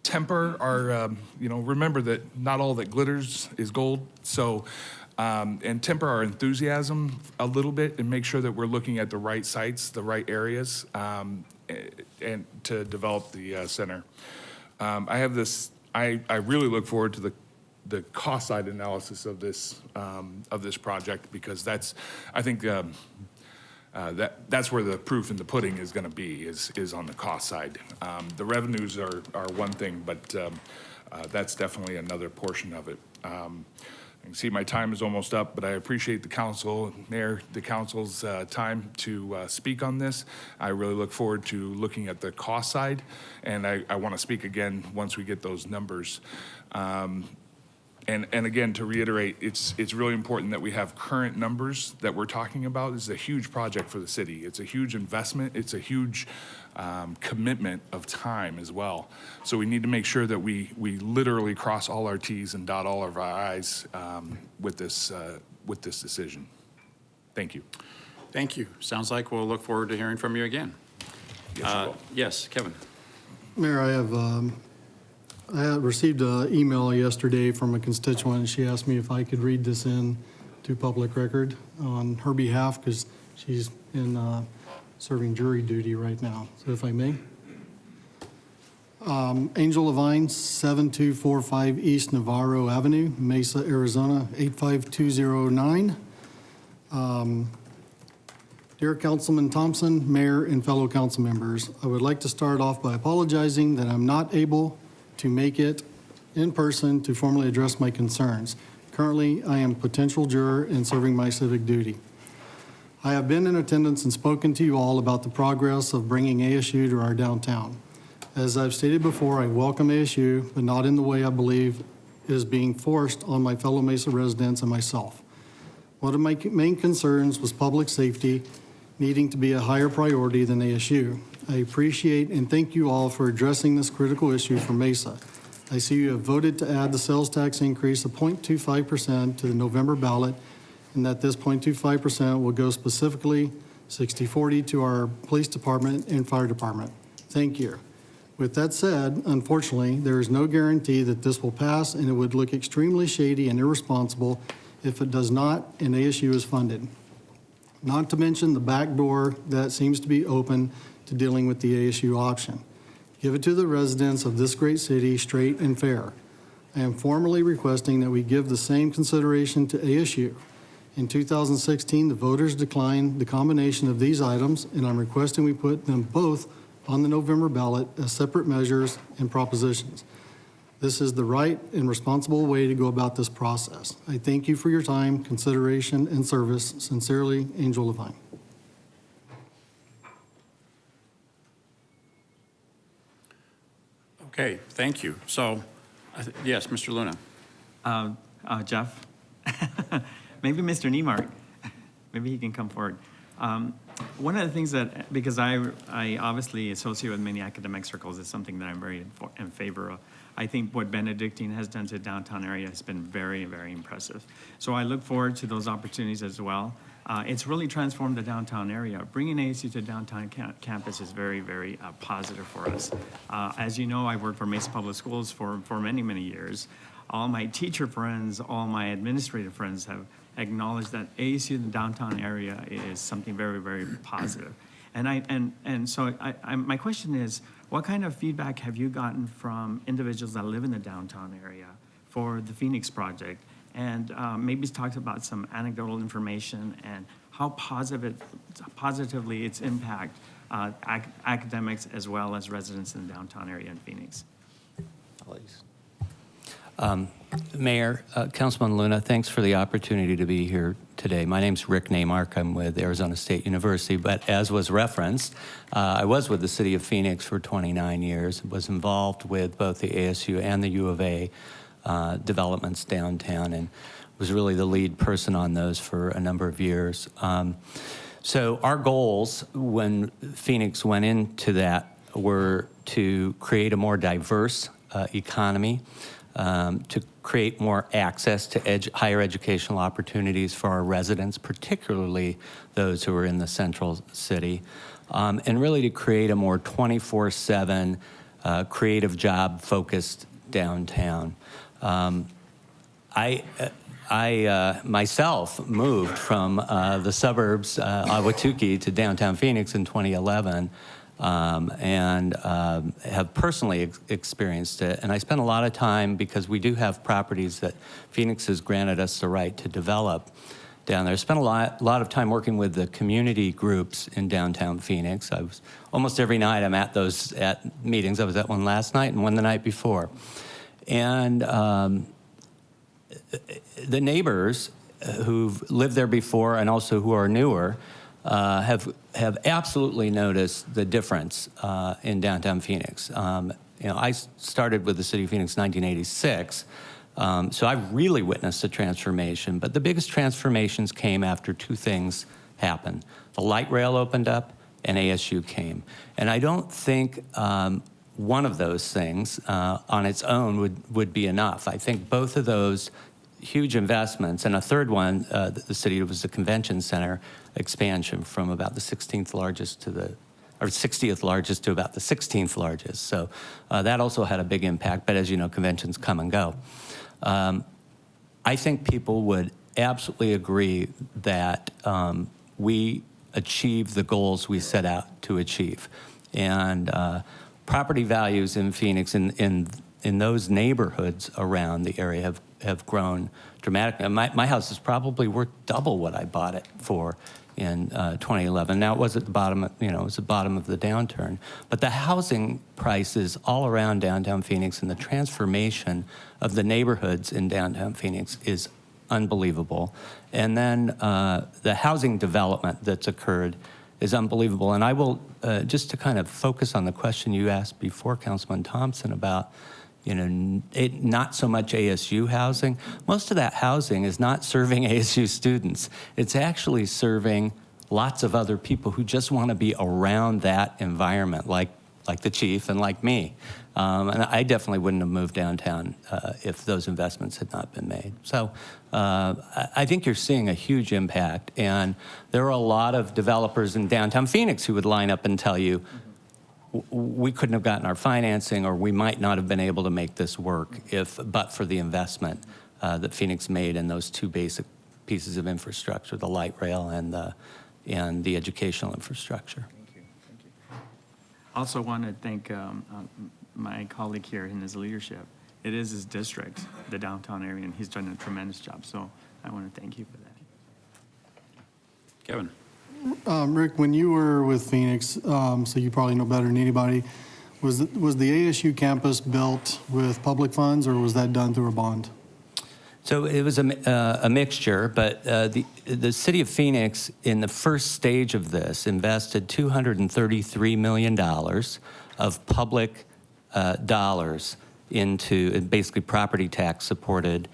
temper our remember that not all that glitters is gold. So. And temper our enthusiasm a little bit and make sure that we're looking at the right sites, the right areas, and to develop the center. I have this. I really look forward to the cost side analysis of this project, because that's, I think, that's where the proof in the pudding is going to be, is on the cost side. The revenues are one thing, but that's definitely another portion of it. You can see my time is almost up, but I appreciate the council, Mayor, the council's time to speak on this. I really look forward to looking at the cost side, and I want to speak again once we get those numbers. And again, to reiterate, it's really important that we have current numbers that we're talking about. This is a huge project for the city. It's a huge investment. It's a huge commitment of time as well. So we need to make sure that we literally cross all our T's and dot all of our I's with this decision. Thank you. Thank you. Sounds like we'll look forward to hearing from you again. Yes, Kevin. Mayor, I had received an email yesterday from a constituent, and she asked me if I could read this in to public record on her behalf, because she's in serving jury duty right now. So if I may. Angel Levine, 7245 East Navarro Avenue, Mesa, Arizona, 85209. Dear Councilman Thompson, Mayor, and fellow council members, I would like to start off by apologizing that I'm not able to make it in person to formally address my concerns. Currently, I am a potential juror and serving my civic duty. I have been in attendance and spoken to you all about the progress of bringing ASU to our downtown. As I've stated before, I welcome ASU, but not in the way I believe is being forced on my fellow Mesa residents and myself. One of my main concerns was public safety needing to be a higher priority than ASU. I appreciate and thank you all for addressing this critical issue for Mesa. I see you have voted to add the sales tax increase of 0.25% to the November ballot, and that this 0.25% will go specifically 60/40 to our police department and fire department. Thank you. With that said, unfortunately, there is no guarantee that this will pass, and it would look extremely shady and irresponsible if it does not and ASU is funded. Not to mention the back door that seems to be open to dealing with the ASU option. Give it to the residents of this great city straight and fair. I am formally requesting that we give the same consideration to ASU. In 2016, the voters declined the combination of these items, and I'm requesting we put them both on the November ballot as separate measures and propositions. This is the right and responsible way to go about this process. I thank you for your time, consideration, and service. Sincerely, Angel Levine. Okay, thank you. So, yes, Mr. Luna. Jeff, maybe Mr. Naimark, maybe he can come forward. One of the things that, because I obviously associate with many academic circles, is something that I'm very in favor of. I think what Benedictine has done to the downtown area has been very, very impressive. So I look forward to those opportunities as well. It's really transformed the downtown area. Bringing ASU to downtown campus is very, very positive for us. As you know, I worked for Mesa Public Schools for many, many years. All my teacher friends, all my administrative friends have acknowledged that ASU in the downtown area is something very, very positive. And so my question is, what kind of feedback have you gotten from individuals that live in the downtown area for the Phoenix project? And maybe talk about some anecdotal information and how positively it's impact academics as well as residents in the downtown area in Phoenix. Mayor, Councilman Luna, thanks for the opportunity to be here today. My name's Rick Naimark. I'm with Arizona State University, but as was referenced, I was with the city of Phoenix for 29 years, was involved with both the ASU and the U of A developments downtown, and was really the lead person on those for a number of years. So our goals when Phoenix went into that were to create a more diverse economy, to create more access to higher educational opportunities for our residents, particularly those who are in the central city, and really to create a more 24/7 creative job-focused downtown. I myself moved from the suburbs, Ahwatukee, to downtown Phoenix in 2011. And have personally experienced it. And I spent a lot of time, because we do have properties that Phoenix has granted us the right to develop down there. I spent a lot of time working with the community groups in downtown Phoenix. I was almost every night I'm at those meetings. I was at one last night and one the night before. And the neighbors who've lived there before and also who are newer have absolutely noticed the difference in downtown Phoenix. I started with the city of Phoenix in 1986, so I've really witnessed a transformation. But the biggest transformations came after two things happened. The light rail opened up and ASU came. And I don't think one of those things on its own would be enough. I think both of those huge investments, and a third one, the city was the convention center expansion from about the 16th largest to or 60th largest to about the 16th largest. So that also had a big impact, but as you know, conventions come and go. I think people would absolutely agree that we achieve the goals we set out to achieve. And property values in Phoenix, in those neighborhoods around the area have grown dramatically. My house is probably worth double what I bought it for in 2011. Now it was at the bottom, it was the bottom of the downturn. But the housing prices all around downtown Phoenix and the transformation of the neighborhoods in downtown Phoenix is unbelievable. And then the housing development that's occurred is unbelievable. And I will, just to kind of focus on the question you asked before, Councilman Thompson, about not so much ASU housing. Most of that housing is not serving ASU students. It's actually serving lots of other people who just want to be around that environment, like the chief and like me. And I definitely wouldn't have moved downtown if those investments had not been made. So I think you're seeing a huge impact. And there are a lot of developers in downtown Phoenix who would line up and tell you, we couldn't have gotten our financing, or we might not have been able to make this work but for the investment that Phoenix made in those two basic pieces of infrastructure, the light rail and the educational infrastructure. Also want to thank my colleague here in his leadership. It is his district, the downtown area, and he's done a tremendous job. So I want to thank you for that. Kevin? Rick, when you were with Phoenix, so you probably know better than anybody, was the ASU campus built with public funds, or was that done through a bond? So it was a mixture, but the city of Phoenix, in the first stage of this, invested $233 million of public dollars into basically property tax supported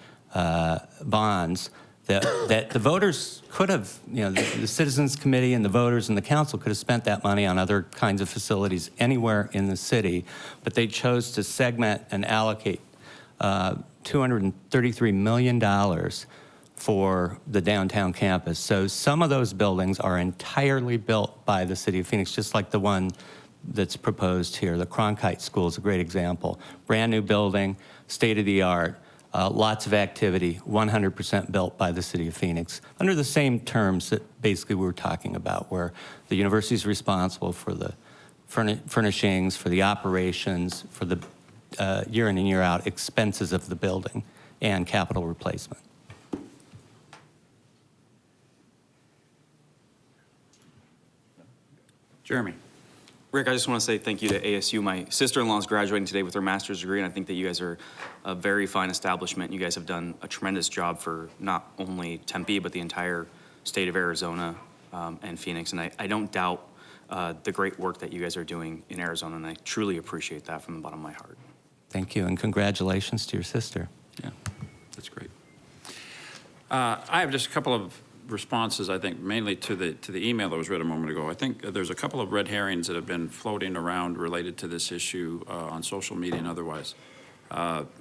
bonds that the voters could have, the Citizens Committee and the voters and the council could have spent that money on other kinds of facilities anywhere in the city, but they chose to segment and allocate $233 million for the downtown campus. So some of those buildings are entirely built by the city of Phoenix, just like the one that's proposed here. The Cronkite School is a great example. Brand new building, state-of-the-art, lots of activity, 100% built by the city of Phoenix, under the same terms that basically we were talking about, where the university is responsible for the furnishings, for the operations, for the year in and year out expenses of the building and capital replacement. Jeremy? Rick, I just want to say thank you to ASU. My sister-in-law is graduating today with her master's degree, and I think that you guys are a very fine establishment. You guys have done a tremendous job for not only Tempe, but the entire state of Arizona and Phoenix. And I don't doubt the great work that you guys are doing in Arizona, and I truly appreciate that from the bottom of my heart. Thank you, and congratulations to your sister. Yeah, that's great. I have just a couple of responses, I think, mainly to the email that was read a moment ago. I think there's a couple of red herrings that have been floating around related to this issue on social media and otherwise.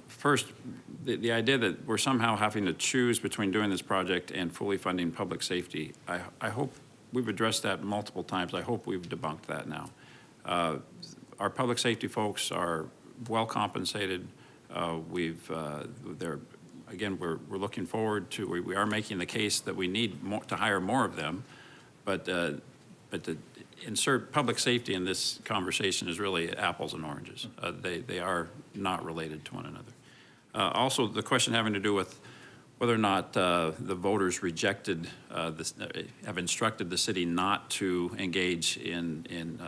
First, the idea that we're somehow having to choose between doing this project and fully funding public safety. I hope we've addressed that multiple times. I hope we've debunked that now. Our public safety folks are well compensated. Again, we're looking forward to, we are making the case that we need more, to hire more of them, but to insert public safety in this conversation is really apples and oranges. They are not related to one another. Also, the question having to do with whether or not the voters rejected have instructed the city not to engage in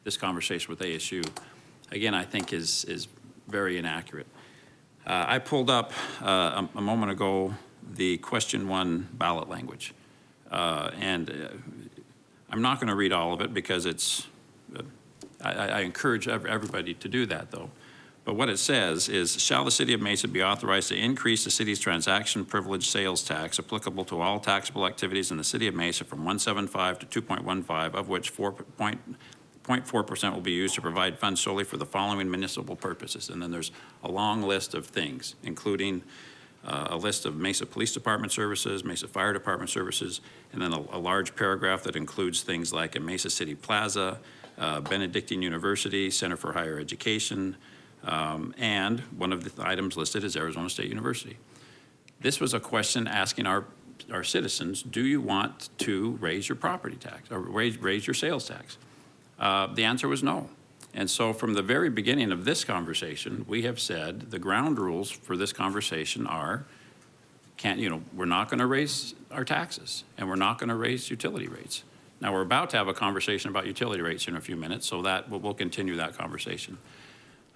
this conversation with ASU, again, I think is very inaccurate. I pulled up a moment ago the question 1 ballot language, and I'm not going to read all of it because it's, I encourage everybody to do that though. But what it says is, shall the city of Mesa be authorized to increase the city's transaction privilege sales tax applicable to all taxable activities in the city of Mesa from 1.75 to 2.15, of which 0.4% will be used to provide funds solely for the following municipal purposes. And then there's a long list of things, including a list of Mesa Police Department services, Mesa Fire Department services, and then a large paragraph that includes things like a Mesa City Plaza, Benedictine University, Center for Higher Education, and one of the items listed is Arizona State University. This was a question asking our citizens, do you want to raise your property tax or raise your sales tax? The answer was no. And so from the very beginning of this conversation, we have said the ground rules for this conversation are, we're not going to raise our taxes and we're not going to raise utility rates. Now we're about to have a conversation about utility rates in a few minutes, so that we'll continue that conversation.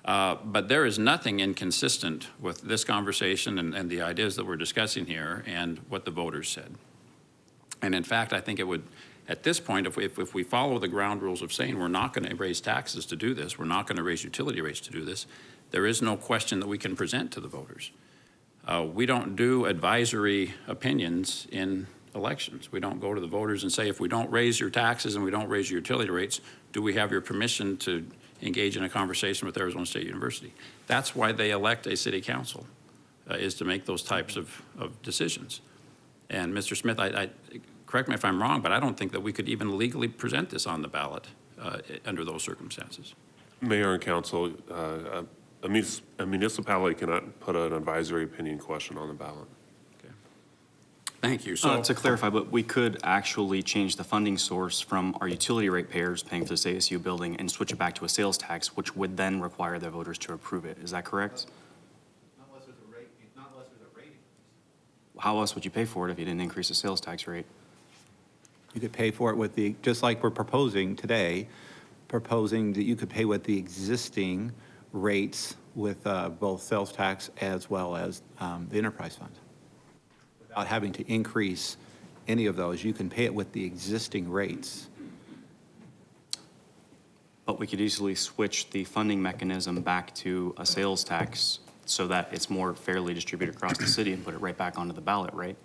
But there is nothing inconsistent with this conversation and the ideas that we're discussing here and what the voters said. And in fact, I think it would, at this point, if we follow the ground rules of saying we're not going to raise taxes to do this, we're not going to raise utility rates to do this, there is no question that we can present to the voters. We don't do advisory opinions in elections. We don't go to the voters and say, if we don't raise your taxes and we don't raise your utility rates, do we have your permission to engage in a conversation with Arizona State University? That's why they elect a city council, is to make those types of decisions. And Mr. Smith, correct me if I'm wrong, but I don't think that we could even legally present this on the ballot under those circumstances. Mayor and council, a municipality cannot put an advisory opinion question on the ballot. Thank you. So To clarify, but we could actually change the funding source from our utility ratepayers paying for this ASU building and switch it back to a sales tax, which would then require the voters to approve it. Is that correct? Not unless there's a rate increase. How else would you pay for it if you didn't increase the sales tax rate? You could pay for it with the, just like we're proposing today, proposing that you could pay with the existing rates with both sales tax as well as the enterprise fund. Without having to increase any of those, you can pay it with the existing rates. But we could easily switch the funding mechanism back to a sales tax so that it's more fairly distributed across the city and put it right back onto the ballot, right?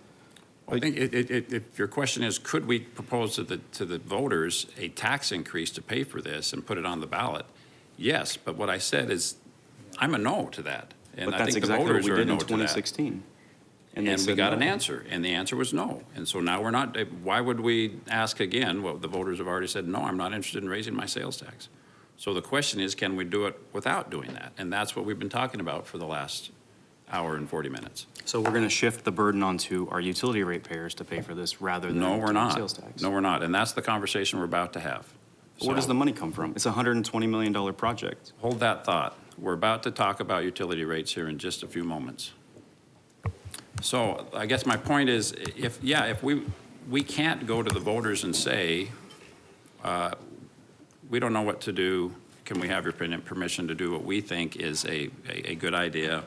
I think if your question is, could we propose to the voters a tax increase to pay for this and put it on the ballot? Yes, but what I said is, I'm a no to that. And But I that's think the exactly what voters we are a did no in to that. 2016. And they we said got no. an answer, and the answer was no. And so now we're not, why would we ask again? Well, the voters have already said, no, I'm not interested in raising my sales tax. So the question is, can we do it without doing that? And that's what we've been talking about for the last hour and 40 minutes. So we're going to shift the burden onto our utility ratepayers to pay for this rather than No, we're doing sales not. tax. No, we're not. And that's the conversation we're about to have. Where does So- the money come from? It's a $120 million project. Hold that thought. We're about to talk about utility rates here in just a few moments. So I guess my point is, if we can't go to the voters and say, we don't know what to do, can we have your permission to do what we think is a good idea,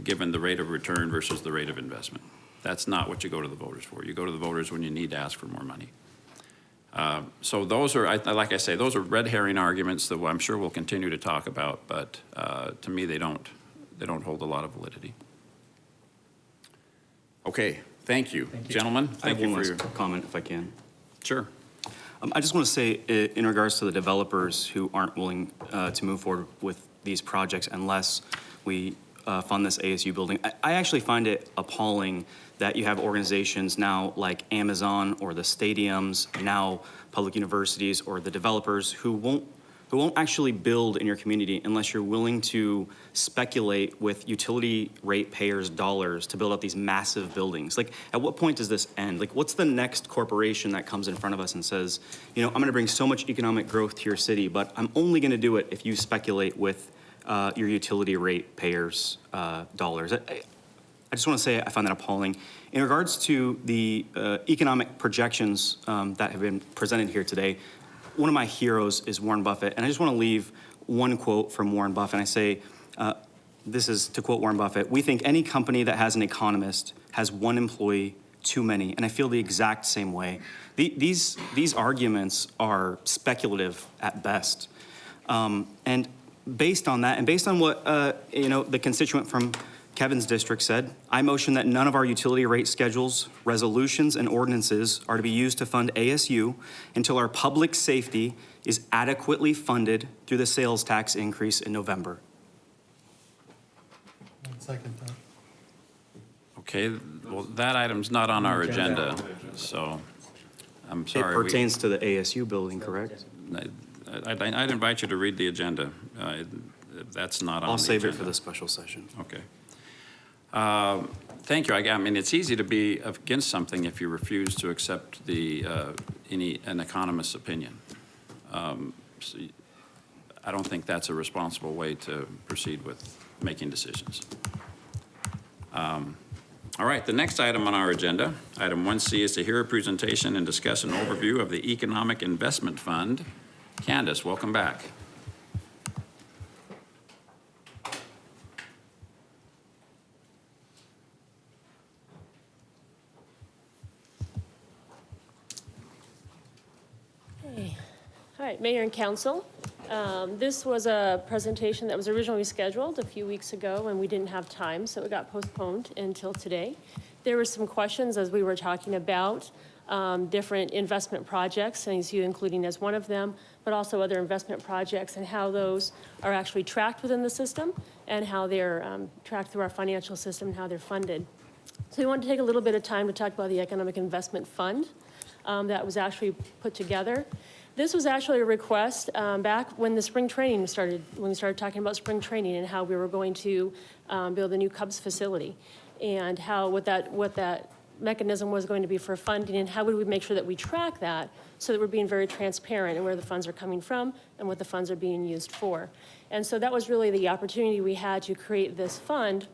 given the rate of return versus the rate of investment? That's not what you go to the voters for. You go to the voters when you need to ask for more money. So those are, like I say, those are red herring arguments that I'm sure we'll continue to talk about, but to me, they don't hold a lot of validity. Okay, thank you. Gentlemen, I have thank you one for last your, comment if I can. sure. I just want to say, in regards to the developers who aren't willing to move forward with these projects unless we fund this ASU building, I actually find it appalling that you have organizations now like Amazon or the stadiums, now public universities or the developers who won't actually build in your community unless you're willing to speculate with utility ratepayers' dollars to build up these massive buildings. Like, at what point does this end? Like, what's the next corporation that comes in front of us and says, you know, I'm gonna bring so much economic growth to your city, but I'm only gonna do it if you speculate with your utility ratepayers' dollars. I just wanna say I find that appalling. In regards to the economic projections that have been presented here today, one of my heroes is Warren Buffett, and I just want to leave one quote from Warren Buffett. And I say, this is to quote Warren Buffett, "We think any company that has an economist has one employee too many." And I feel the exact same way. These arguments are speculative at best. And based on that, and based on what the constituent from Kevin's district said, I motion that none of our utility rate schedules, resolutions, and ordinances are to be used to fund ASU until our public safety is adequately funded through the sales tax increase in November. Second that. Okay, well, that item's not on our agenda, so I'm It sorry. pertains to the ASU building, correct? I'd invite you to read the agenda. That's not on the agenda. I'll save it for the special session. Okay. Thank you. I mean, it's easy to be against something if you refuse to accept an economist's opinion. So I don't think that's a responsible way to proceed with making decisions. All right, the next item on our agenda, item 1C, is to hear a presentation and discuss an overview of the Economic Investment Fund. Candace, welcome back. All right, Mayor and Council. This was a presentation that was originally scheduled a few weeks ago, and we didn't have time, so it got postponed until today. There were some questions as we were talking about different investment projects, and you including as one of them, but also other investment projects and how those are actually tracked within the system and how they're tracked through our financial system and how they're funded. So we wanted to take a little bit of time to talk about the Economic Investment Fund that was actually put together. This was actually a request back when the spring training started, when we started talking about spring training and how we were going to build a new Cubs facility, and how what that mechanism was going to be for funding, and how would we make sure that we track that so that we're being very transparent in where the funds are coming from and what the funds are being used for. And so that was really the opportunity we had to create this fund,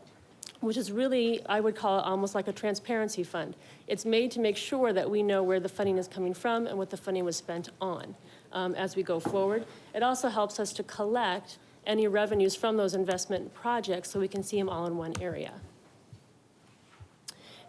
which is really, I would call it almost like a transparency fund. It's made to make sure that we know where the funding is coming from and what the funding was spent on as we go forward. It also helps us to collect any revenues from those investment projects so we can see them all in one area.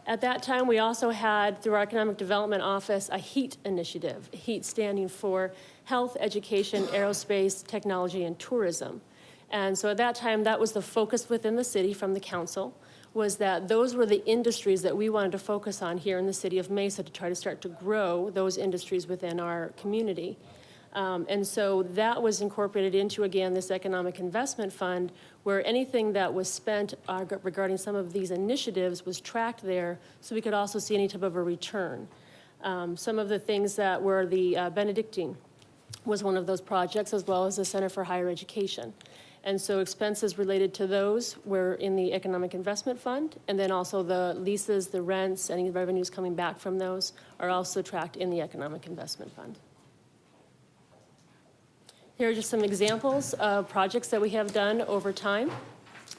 At that time, we also had, through our Economic Development Office, a HEAT initiative, HEAT standing for Health, Education, Aerospace, Technology, and Tourism. And so at that time, that was the focus within the city from the council, was that those were the industries that we wanted to focus on here in the city of Mesa to try to start to grow those industries within our community. And so that was incorporated into, again, this Economic Investment Fund, where anything that was spent regarding some of these initiatives was tracked there, so we could also see any type of a return. Some of the things that were the Benedictine was one of those projects, as well as the Center for Higher Education. And so expenses related to those were in the Economic Investment Fund, and then also the leases, the rents, any revenues coming back from those are also tracked in the Economic Investment Fund. Here are just some examples of projects that we have done over time.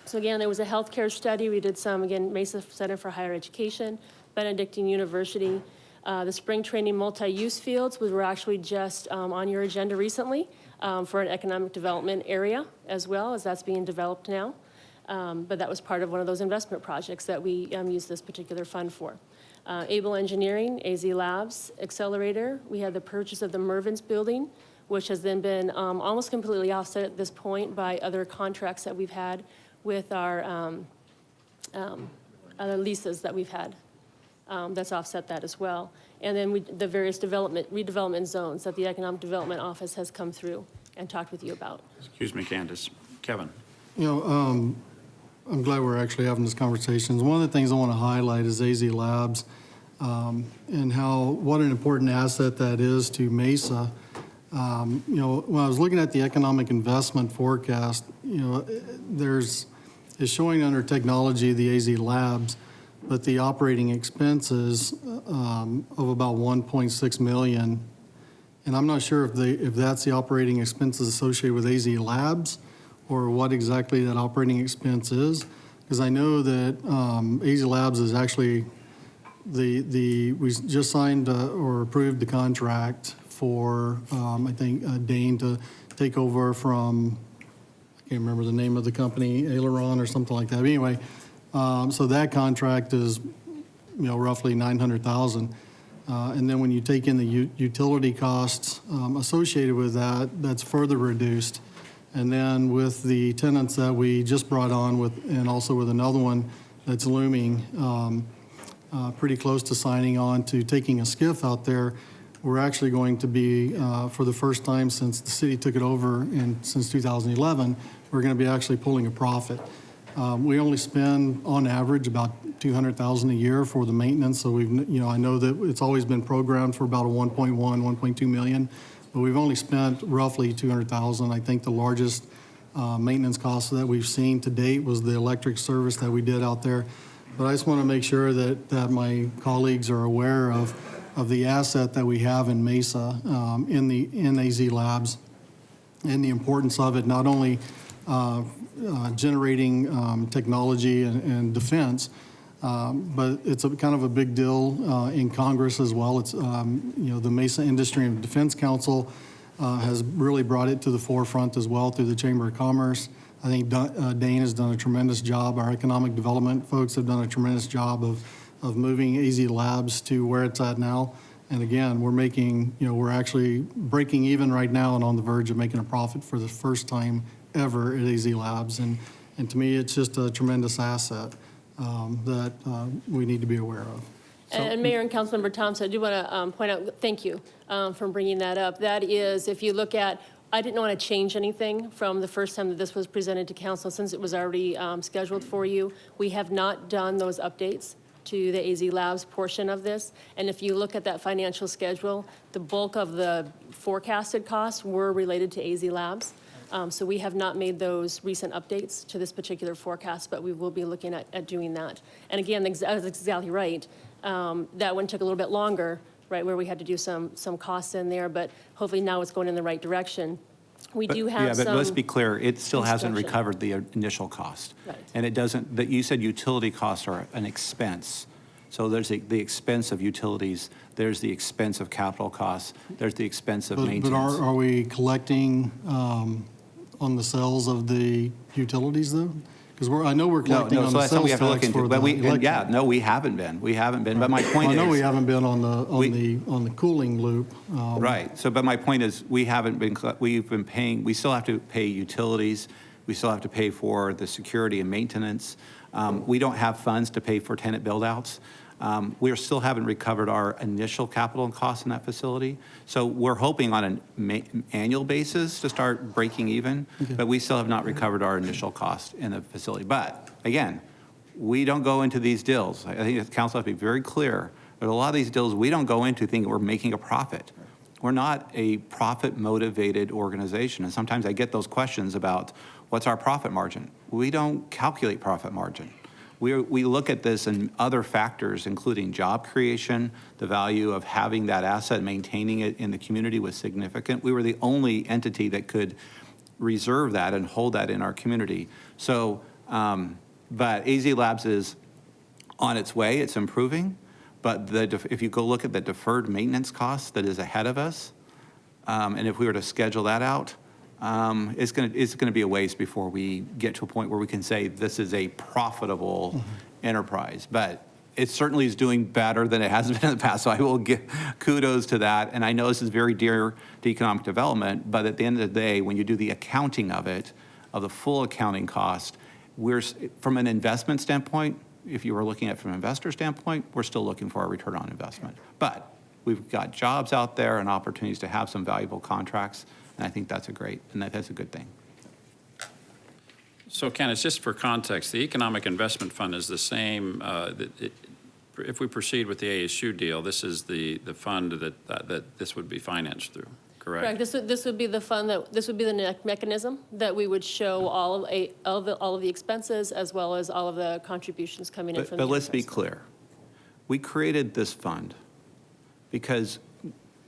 So again, there was a healthcare study. We did some, again, Mesa Center for Higher Education, Benedictine University. The spring training multi-use fields were actually just on your agenda recently for an economic development area, as well as that's being developed now. But that was part of one of those investment projects that we used this particular fund for. Able Engineering, AZ Labs, Accelerator. We had the purchase of the Mervyn's building, which has then been almost completely offset at this point by other contracts that we've had with our other leases that we've had. That's offset that as well. And then the various redevelopment zones that the Economic Development Office has come through and talked with you about. Excuse me, Candace. Kevin. You know, I'm glad we're actually having this conversation. One of the things I want to highlight is AZ Labs and what an important asset that is to Mesa. You know, when I was looking at the economic investment forecast, you know, it's showing under technology the AZ Labs, but the operating expenses of about 1.6 million. And I'm not sure if that's the operating expenses associated with AZ Labs or what exactly that operating expense is, because I know that AZ Labs is actually we just signed or approved the contract for, I think, Dane to take over from, I can't remember the name of the company, Aileron or something like that. But anyway, so that contract is, you know, roughly $900,000. And then when you take in the utility costs associated with that, that's further reduced. And then with the tenants that we just brought on and also with another one that's looming, pretty close to signing on to taking a SCIF out there, we're actually going to be, for the first time since the city took it over and since 2011, we're going to be actually pulling a profit. We only spend, on average, about $200,000 a year for the maintenance. So I know that it's always been programmed for about a 1.2 million, but we've only spent roughly $200,000. I think the largest maintenance cost that we've seen to date was the electric service that we did out there. But I just want to make sure that my colleagues are aware of the asset that we have in Mesa, in AZ Labs, and the importance of it, not only generating technology and defense, but it's a kind of a big deal in Congress as well. It's, the Mesa Industry and Defense Council has really brought it to the forefront as well through the Chamber of Commerce. I think Dane has done a tremendous job. Our economic development folks have done a tremendous job of moving AZ Labs to where it's at now. And again, we're actually breaking even right now and on the verge of making a profit for the first time ever at AZ Labs. And to me, it's just a tremendous asset that we need to be aware of. And Mayor and Councilmember Thompson, I do want to point out, thank you for bringing that up. That is, if you look at, I didn't want to change anything from the first time that this was presented to council since it was already scheduled for you. We have not done those updates to the AZ Labs portion of this. And if you look at that financial schedule, the bulk of the forecasted costs were related to AZ Labs. So we have not made those recent updates to this particular forecast, but we will be looking at doing that. And again, that's exactly right. That one took a little bit longer, right, where we had to do some costs in there, but hopefully now it's going in the right direction. We do have some. Yeah, but let's be clear, it still hasn't construction. recovered the initial cost. Right. And it doesn't, that you said utility costs are an expense. So there's the expense of utilities, there's the expense of capital costs, there's the expense of maintenance. But are we collecting on the sales of the utilities though? Because I know we're collecting on so the that's something we sales have to look tax into. for But the electric. we haven't been. But my point is. I know we haven't been on the cooling loop. Right, so, but my point is, we've been paying, we still have to pay utilities, we still have to pay for the security and maintenance. We don't have funds to pay for tenant build-outs. We still haven't recovered our initial capital costs in that facility. So we're hoping on an annual basis to start breaking even, but we still have not recovered our initial cost in the facility. But again, we don't go into these deals. I think the council has to be very clear. There's a lot of these deals we don't go into thinking we're making a profit. We're not a profit-motivated organization. And sometimes I get those questions about what's our profit margin. We don't calculate profit margin. We look at this and other factors, including job creation, the value of having that asset, maintaining it in the community was significant. We were the only entity that could reserve that and hold that in our community. So, but AZ Labs is on its way, it's improving. But if you go look at the deferred maintenance cost that is ahead of us, and if we were to schedule that out, it's going to be a ways before we get to a point where we can say this is a profitable enterprise. But it certainly is doing better than it has been in the past. So I will give kudos to that. And I know this is very dear to economic development, but at the end of the day, when you do the accounting of it, of the full accounting cost, from an investment standpoint, if you were looking at it from an investor standpoint, we're still looking for a return on investment. But we've got jobs out there and opportunities to have some valuable contracts. And I think that's a good thing. So Ken, it's just for context, the Economic Investment Fund is the same, if we proceed with the ASU deal, this is the fund that this would be financed through, correct? Correct. This would be the fund this would be the mechanism that we would show all of the expenses as well as all of the contributions coming in from the But let's be enterprise. clear. We created this fund because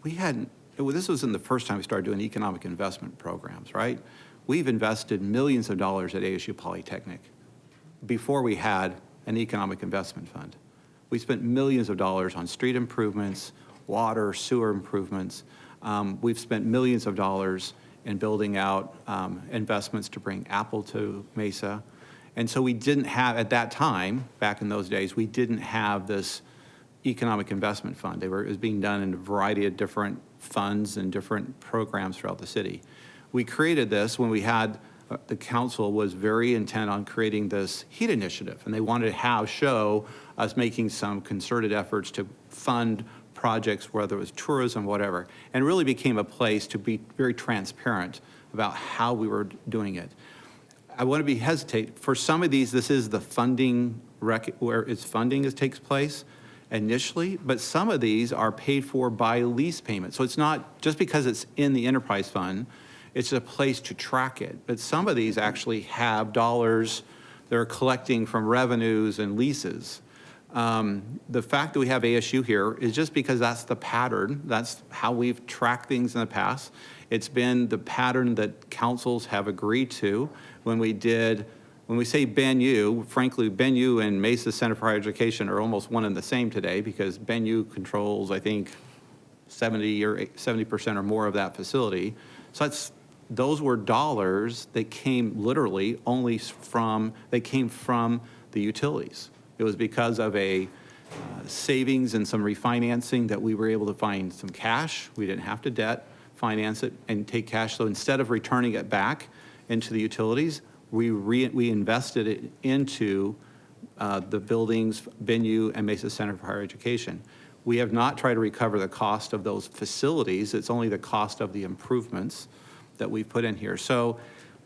this was in the first time we started doing economic investment programs, right? We've invested millions of dollars at ASU Polytechnic before we had an economic investment fund. We spent millions of dollars on street improvements, water, sewer improvements. We've spent millions of dollars in building out investments to bring Apple to Mesa. And so we didn't have, at that time, back in those days, we didn't have this economic investment fund. It was being done in a variety of different funds and different programs throughout the city. We created this when we had, the council was very intent on creating this HEAT initiative, and they wanted to show us making some concerted efforts to fund projects, whether it was tourism, whatever, and really became a place to be very transparent about how we were doing it. I want to be hesitate. For some of these, this is the funding, where its funding takes place initially, but some of these are paid for by lease payments. So it's not just because it's in the enterprise fund, it's a place to track it. But some of these actually have dollars they're collecting from revenues and leases. The fact that we have ASU here is just because that's the pattern. That's how we've tracked things in the past. It's been the pattern that councils have agreed to when we say Ben U, frankly, Ben U and Mesa Center for Higher Education are almost one and the same today because Ben U controls, I think, 70% or more of that facility. So those were dollars that came literally only from the utilities. It was because of a savings and some refinancing that we were able to find some cash. We didn't have to debt finance it and take cash. So instead of returning it back into the utilities, we invested it into the buildings, Ben U and Mesa Center for Higher Education. We have not tried to recover the cost of those facilities. It's only the cost of the improvements that we've put in here. So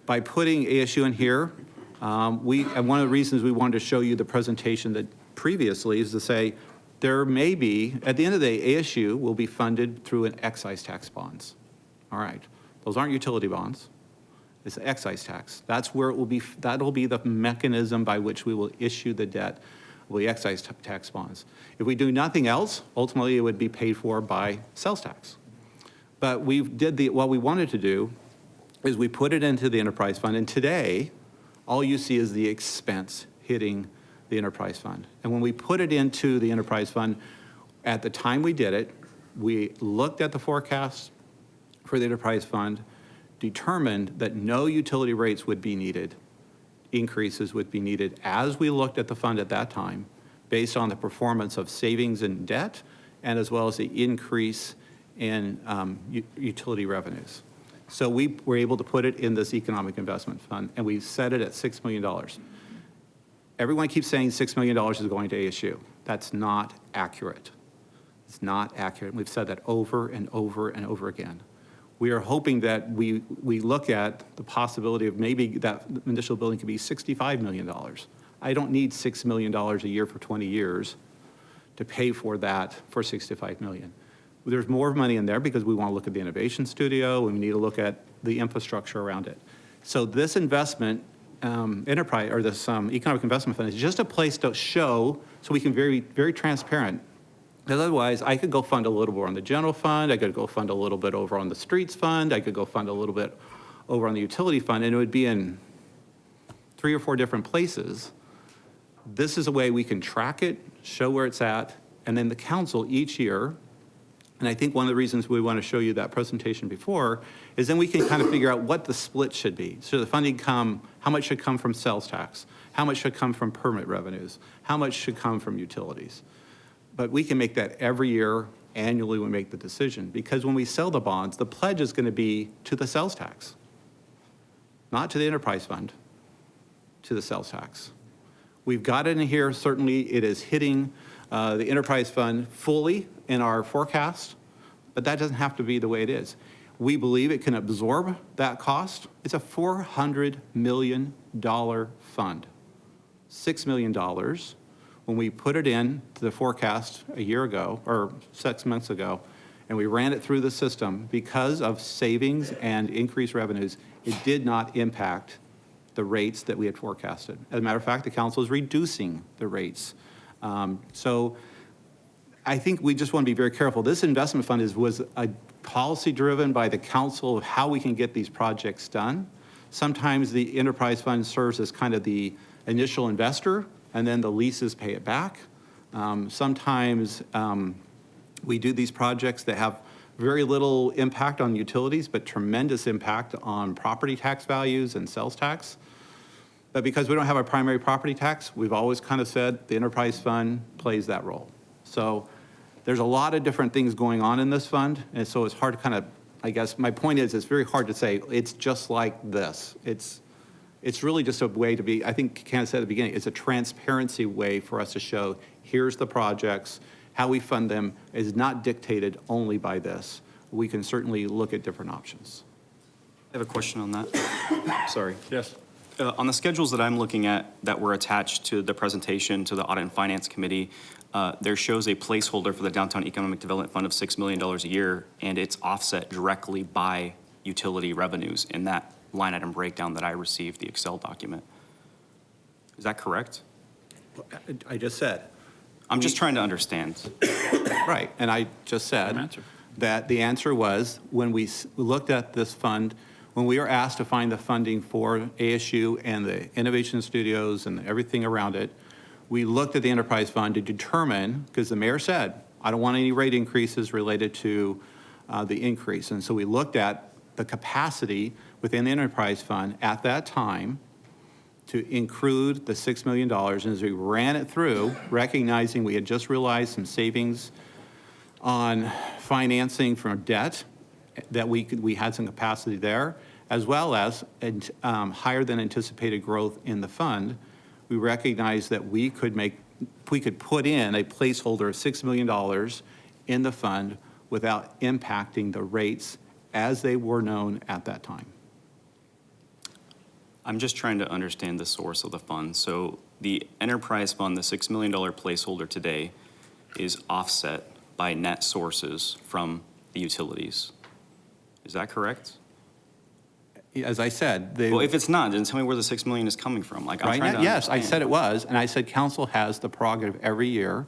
by putting ASU in here, and one of the reasons we wanted to show you the presentation that previously is to say, there may be, at the end of the day, ASU will be funded through an excise tax bonds. All right, those aren't utility bonds. It's excise tax. That's where it will be, that'll be the mechanism by which we will issue the debt, will be excise tax bonds. If we do nothing else, ultimately it would be paid for by sales tax. But what we wanted to do is we put it into the enterprise fund, and today, all you see is the expense hitting the enterprise fund. And when we put it into the enterprise fund, at the time we did it, we looked at the forecast for the enterprise fund, determined that no utility rates would be needed, increases would be needed as we looked at the fund at that time, based on the performance of savings and debt, and as well as the increase in utility revenues. So we were able to put it in this economic investment fund, and we set it at $6 million. Everyone keeps saying $6 million is going to ASU. That's not accurate. It's not accurate. We've said that over and over and over again. We are hoping that we look at the possibility of maybe that initial building could be $65 million. I don't need $6 million a year for 20 years to pay for that for $65 million. There's more money in there because we want to look at the innovation studio, and we need to look at the infrastructure around it. So this investment enterprise, or this economic investment fund, is just a place to show, so we can be very transparent. Because otherwise, I could go fund a little more on the general fund, I could go fund a little bit over on the streets fund, I could go fund a little bit over on the utility fund, and it would be in 3 or 4 different places. This is a way we can track it, show where it's at, and then the council each year, and I think one of the reasons we want to show you that presentation before is then we can kind of figure out what the split should be. So the funding how much should come from sales tax? How much should come from permit revenues? How much should come from utilities? But we can make that every year, annually we make the decision. Because when we sell the bonds, the pledge is going to be to the sales tax, not to the enterprise fund, to the sales tax. We've got it in here, certainly it is hitting the enterprise fund fully in our forecast, but that doesn't have to be the way it is. We believe it can absorb that cost. It's a $400 million fund. $6 million. When we put it in to the forecast a year ago, or 6 months ago, and we ran it through the system, because of savings and increased revenues, it did not impact the rates that we had forecasted. As a matter of fact, the council is reducing the rates. So I think we just want to be very careful. This investment fund was a policy driven by the council of how we can get these projects done. Sometimes the enterprise fund serves as kind of the initial investor, and then the leases pay it back. Sometimes we do these projects that have very little impact on utilities, but tremendous impact on property tax values and sales tax. But because we don't have a primary property tax, we've always kind of said the enterprise fund plays that role. So there's a lot of different things going on in this fund, and so it's hard to kind of, I guess, my point is it's very hard to say it's just like this. It's really just a way to be, I think Candace said at the beginning, it's a transparency way for us to show here's the projects, how we fund them is not dictated only by this. We can certainly look at different options. I have a question on that. Sorry. Yes. On the schedules that I'm looking at that were attached to the presentation to the Audit and Finance Committee, there shows a placeholder for the Downtown Economic Development Fund of $6 million a year, and it's offset directly by utility revenues in that line item breakdown that I received, the Excel document. Is that correct? I just said. I'm just trying to understand. Right, and I just said that the answer was when we looked at this fund, when we were asked to find the funding for ASU and the innovation studios and everything around it, we looked at the enterprise fund to determine, because the mayor said, I don't want any rate increases related to the increase. And so we looked at the capacity within the enterprise fund at that time to include the $6 million. And as we ran it through, recognizing we had just realized some savings on financing from debt, that we had some capacity there, as well as higher than anticipated growth in the fund, we recognized that we could put in a placeholder of $6 million in the fund without impacting the rates as they were known at that time. I'm just trying to understand the source of the fund. So the enterprise fund, the $6 million placeholder today, is offset by net sources from the utilities. Is that correct? As I said, Well, if it's not, then tell me where the 6 million is coming from. Like, I'm right trying now, to yes, I understand. said it was, and I said council has the prerogative every year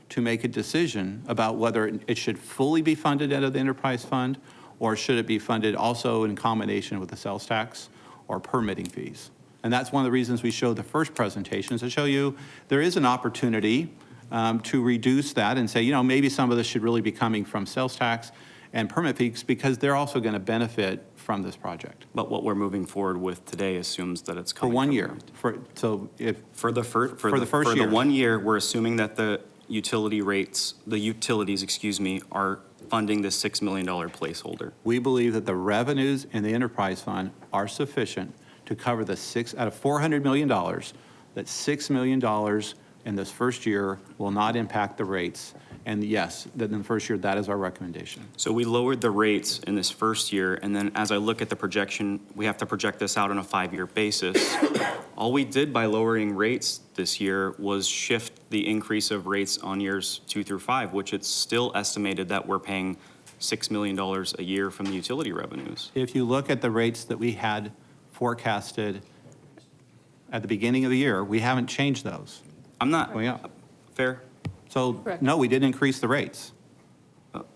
to make a decision about whether it should fully be funded out of the enterprise fund, or should it be funded also in combination with the sales tax or permitting fees. And that's one of the reasons we showed the first presentation, is to show you there is an opportunity to reduce that and say, you know, maybe some of this should really be coming from sales tax and permit fees, because they're also going to benefit from this project. But what we're moving forward with today assumes that it's For coming 1 from year. the- For the first For the year. 1 year, we're assuming that the utilities, excuse me, are funding the $6 million placeholder. We believe that the revenues in the enterprise fund are sufficient to cover the out of $400 million, that $6 million in this first year will not impact the rates. And yes, that in the first year, that is our recommendation. So we lowered the rates in this first year, and then as I look at the projection, we have to project this out on a 5-year basis. All we did by lowering rates this year was shift the increase of rates on years 2 through 5, which it's still estimated that we're paying $6 million a year from the utility revenues. If you look at the rates that we had forecasted at the beginning of the year, we haven't changed those. I'm not, Going up. fair? So, Correct. no, we didn't increase the rates. But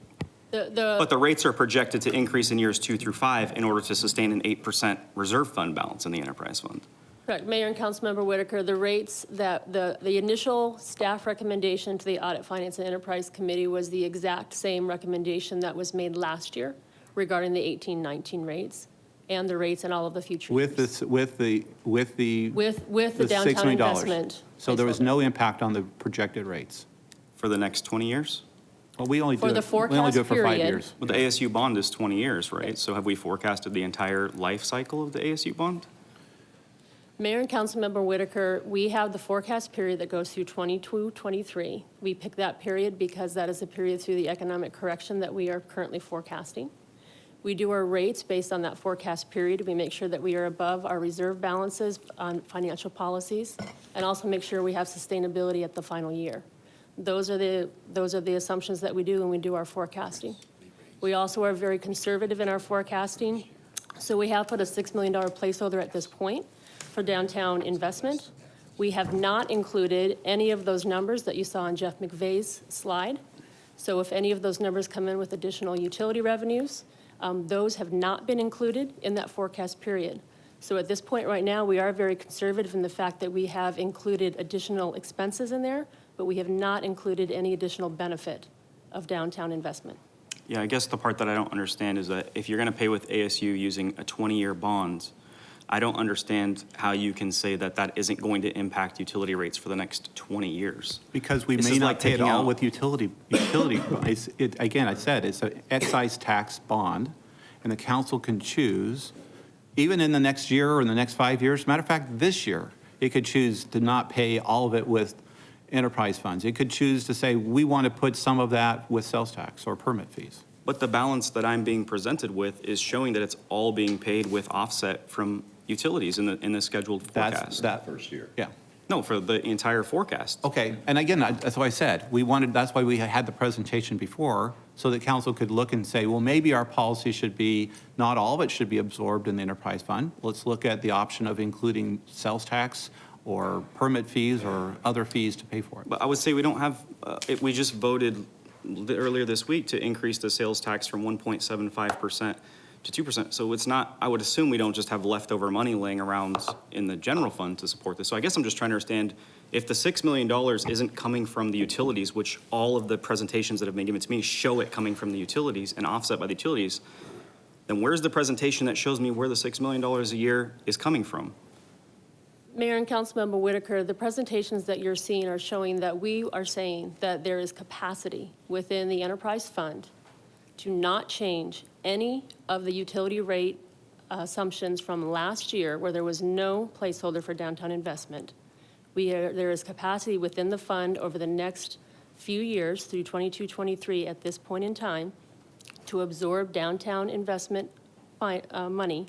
the rates are projected to increase in years 2 through 5 in order to sustain an 8% reserve fund balance in the enterprise fund. Correct. Mayor and Councilmember Whitaker, the rates that the initial staff recommendation to the Audit, Finance, and Enterprise Committee was the exact same recommendation that was made last year regarding the 18-19 rates and the rates in all of the future With years. this, with the With the $6 downtown million. investment. So there was placeholder. no impact on the projected rates. For the next 20 years? Well, we only For do the it, we only do it for 5 forecast years. Well, the ASU bond is 20 years, right? So have we forecasted the entire life cycle of the ASU bond? Mayor and Councilmember Whitaker, we have the forecast period that goes through 22-23. We pick that period because that is a period through the economic correction that we are currently forecasting. We do our rates based on that forecast period. We make sure that we are above our reserve balances on financial policies, and also make sure we have sustainability at the final year. Those are the assumptions that we do when we do our forecasting. We also are very conservative in our forecasting, so we have put a $6 million placeholder at this point for downtown investment. We have not included any of those numbers that you saw on Jeff McVeigh's slide. So if any of those numbers come in with additional utility revenues, those have not been included in that forecast period. So at this point right now, we are very conservative in the fact that we have included additional expenses in there, but we have not included any additional benefit of downtown investment. Yeah, I guess the part that I don't understand is that if you're going to pay with ASU using a 20-year bond, I don't understand how you can say that that isn't going to impact utility rates for the next 20 years. Because we This may is not like pay it taking all out- with utility. Again, I said, it's an excise tax bond, and the council can choose, even in the next year or in the next 5 years, matter of fact, this year, it could choose to not pay all of it with enterprise funds. It could choose to say, we want to put some of that with sales tax or permit fees. But the balance that I'm being presented with is showing that it's all being paid with offset from utilities in the scheduled forecast. That First year. Yeah. No, for the entire forecast. Okay, and again, that's what I said. That's why we had the presentation before, so that council could look and say, well, maybe our policy should be, not all of it should be absorbed in the enterprise fund. Let's look at the option of including sales tax or permit fees or other fees to pay for it. But I would say we don't have, we just voted earlier this week to increase the sales tax from 1.75% to 2%. So it's not, I would assume we don't just have leftover money laying around in the general fund to support this. So I guess I'm just trying to understand, if the $6 million isn't coming from the utilities, which all of the presentations that have been given to me show it coming from the utilities and offset by the utilities, then where's the presentation that shows me where the $6 million a year is coming from? Mayor and Councilmember Whitaker, the presentations that you're seeing are showing that we are saying that there is capacity within the enterprise fund to not change any of the utility rate assumptions from last year, where there was no placeholder for downtown investment. There is capacity within the fund over the next few years through 22-23 at this point in time to absorb downtown investment money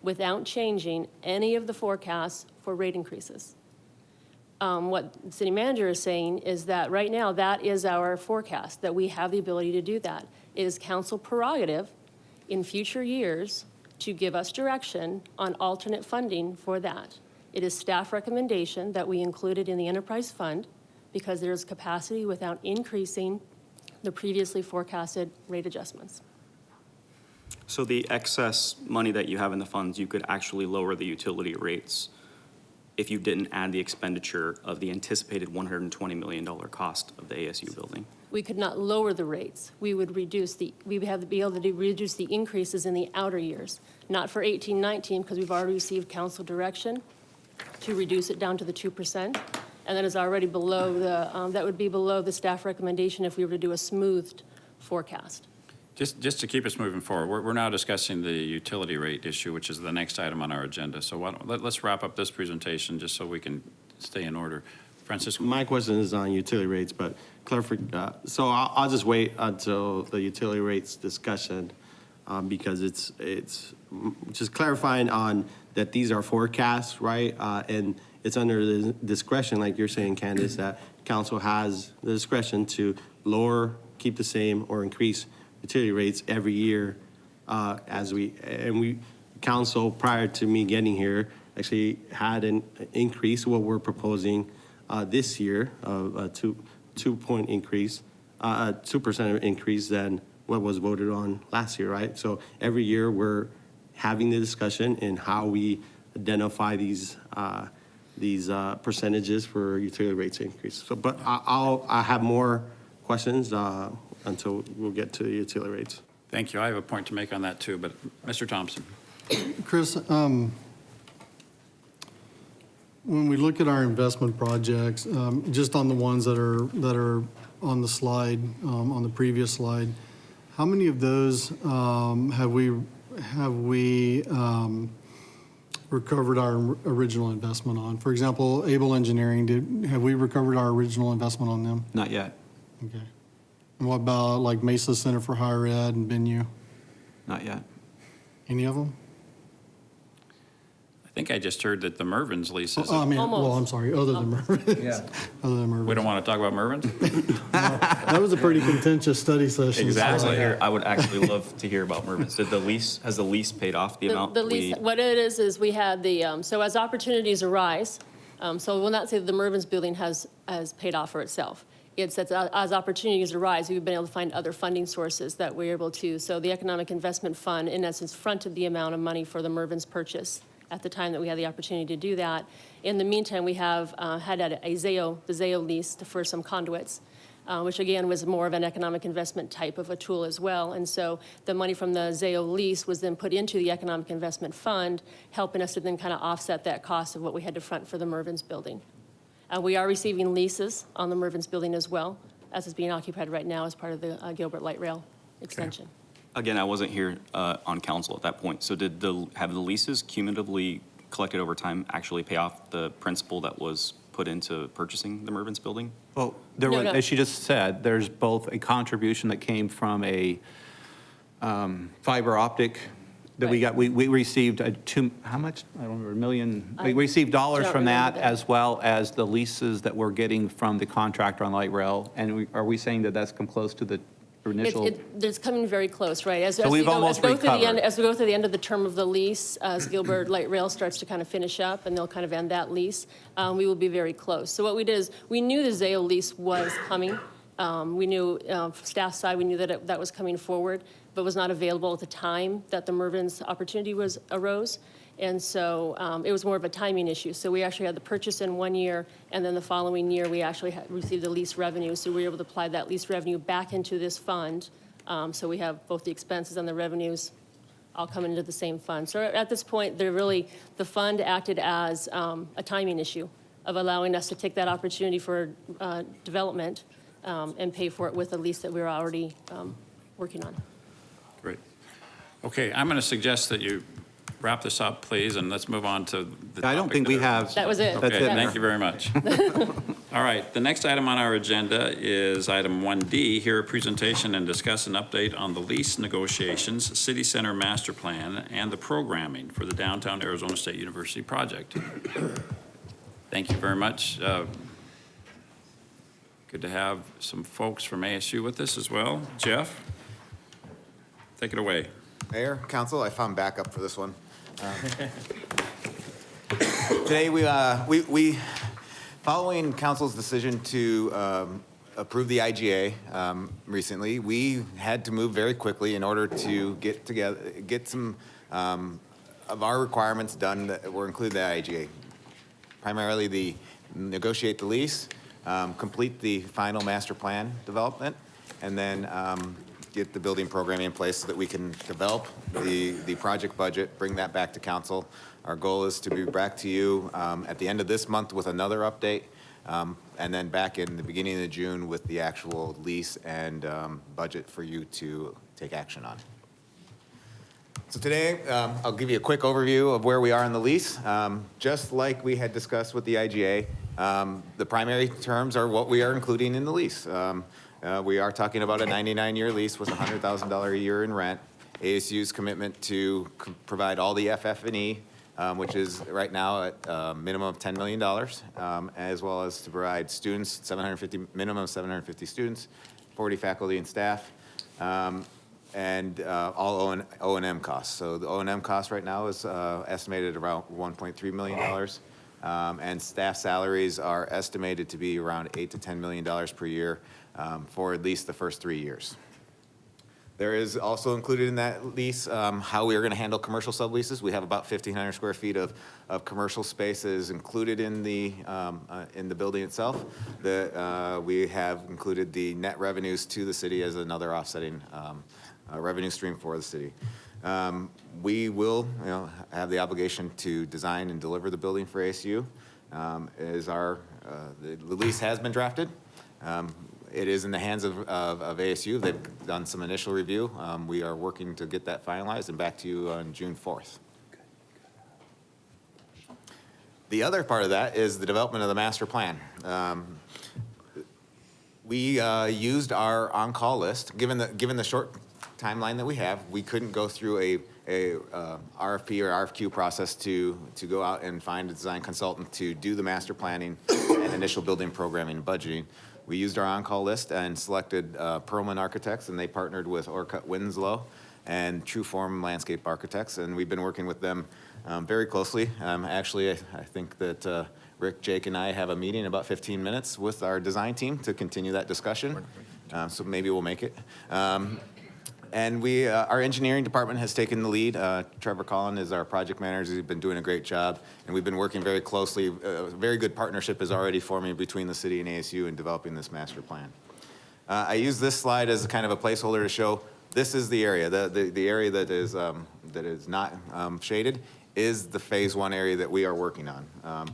without changing any of the forecasts for rate increases. what the city manager is saying is that right now, that is our forecast, that we have the ability to do that. It is council prerogative in future years to give us direction on alternate funding for that. It is staff recommendation that we include it in the enterprise fund because there's capacity without increasing the previously forecasted rate adjustments. So the excess money that you have in the funds, you could actually lower the utility rates if you didn't add the expenditure of the anticipated $120 million cost of the ASU building. We could not lower the rates. We would we would have to be able to reduce the increases in the outer years, not for 18-19, because we've already received council direction to reduce it down to the 2%. And that is already below that would be below the staff recommendation if we were to do a smoothed forecast. Just to keep us moving forward, we're now discussing the utility rate issue, which is the next item on our agenda. So let's wrap up this presentation just so we can stay in order. Francisco? My question is on utility rates, but so I'll just wait until the utility rates discussion because it's just clarifying on that these are forecasts, right? And it's under the discretion, like you're saying, Candace, that council has the discretion to lower, keep the same, or increase utility rates every year council prior to me getting here actually had an increase, what we're proposing this year of a 2% increase than what was voted on last year, right? So every year we're having the discussion in how we identify these percentages for utility rates increase. So, but I have more questions until we'll get to the utility rates. Thank you. I have a point to make on that too, but Mr. Thompson. Chris, when we look at our investment projects, just on the ones that are on the slide, on the previous slide, how many of those have we recovered our original investment on? For example, Able Engineering, have we recovered our original investment on them? Not yet. Okay. And what about like Mesa Center for Higher Ed and Benue? Not yet. Any of them? I think I just heard that the Mervyn's leases. Oh, I mean, well, Almost. I'm sorry, other than Mervyn's. Yeah. Other than Mervyn's. We don't want to talk about Mervyn's? That was a pretty contentious study session. Exactly. I would actually love to hear about Mervyn's. Has the lease paid off the amount? The lease, what it is we had so as opportunities arise, so we'll not say that the Mervyn's building has paid off for itself. It's that as opportunities arise, we've been able to find other funding sources that we're able to. So the Economic Investment Fund, in essence, fronted the amount of money for the Mervyn's purchase at the time that we had the opportunity to do that. In the meantime, we have had the ZAO lease for some conduits, which again was more of an economic investment type of a tool as well. And so the money from the ZAO lease was then put into the Economic Investment Fund, helping us to then kind of offset that cost of what we had to front for the Mervyn's building. We are receiving leases on the Mervyn's building as well, as is being occupied right now as part of the Gilbert Light Rail extension. Again, I wasn't here on council at that point. So have the leases cumulatively collected over time actually pay off the principal that was put into purchasing the Mervyn's building? Well, No. as she just said, there's both a contribution that came from a fiber optic that we got. We received how much? I don't remember, $1 million. We received dollars don't from that, remember that. as well as the leases that we're getting from the contractor on light rail. And are we saying that that's come close to the initial? It's coming very close, right? As we've we go, almost as we go through the end, recovered. as we go through the end of the term of the lease, as Gilbert Light Rail starts to kind of finish up, and they'll kind of end that lease, we will be very close. So what we did is we knew the ZAO lease was coming. We knew, staff side, we knew that that was coming forward, but was not available at the time that the Mervyn's opportunity arose. And so it was more of a timing issue. So we actually had the purchase in 1 year, and then the following year, we actually received the lease revenue. So we were able to apply that lease revenue back into this fund. So we have both the expenses and the revenues all coming into the same fund. So at this point, the fund acted as a timing issue of allowing us to take that opportunity for development and pay for it with a lease that we were already working on. Great. Okay, I'm going to suggest that you wrap this up, please, and let's move on to the I don't topic think we that- have. That was it. That's Okay, it. thank you very much. All right, the next item on our agenda is item 1D, hear a presentation and discuss an update on the lease negotiations, City Center Master Plan, and the programming for the Downtown Arizona State University project. Thank you very much. Good to have some folks from ASU with us as well. Jeff, take it away. Mayor, council, I found backup for this one. Today, we following council's decision to approve the IGA recently, we had to move very quickly in order to get some of our requirements done that were included in the IGA. Primarily negotiate the lease, complete the final master plan development, and then get the building programming in place so that we can develop the project budget, bring that back to council. Our goal is to be back to you at the end of this month with another update, and then back in the beginning of June with the actual lease and budget for you to take action on. So today, I'll give you a quick overview of where we are in the lease. Just like we had discussed with the IGA, the primary terms are what we are including in the lease. We are talking about a 99-year lease with $100,000 a year in rent. ASU's commitment to provide all the FF&E, which is right now at a minimum of $10 million, as well as to provide students, minimum of 750 students, 40 faculty and staff, and all O&M costs. So the O&M cost right now is estimated around $1.3 million, and staff salaries are estimated to be around $8 to $10 million per year for at least the first 3 years. There is also included in that lease how we are going to handle commercial subleases. We have about 1,500 square feet of commercial spaces included in the building itself. We have included the net revenues to the city as another offsetting revenue stream for the city. We will have the obligation to design and deliver the building for ASU. The lease has been drafted. It is in the hands of ASU. They've done some initial review. We are working to get that finalized and back to you on June 4th. The other part of that is the development of the master plan. We used our on-call list. Given the short timeline that we have, we couldn't go through a RFP or RFQ process to go out and find a design consultant to do the master planning and initial building programming and budgeting. We used our on-call list and selected Perlman Architects, and they partnered with Orcutt Winslow and Trueform Landscape Architects, and we've been working with them very closely. Actually, I think that Rick, Jake, and I have a meeting in about 15 minutes with our design team to continue that discussion, so maybe we'll make it. And our engineering department has taken the lead. Trevor Collin is our project manager. He's been doing a great job, and we've been working very closely. A very good partnership is already forming between the city and ASU in developing this master plan. I use this slide as kind of a placeholder to show this is the area. The area that is not shaded is the phase 1 area that we are working on.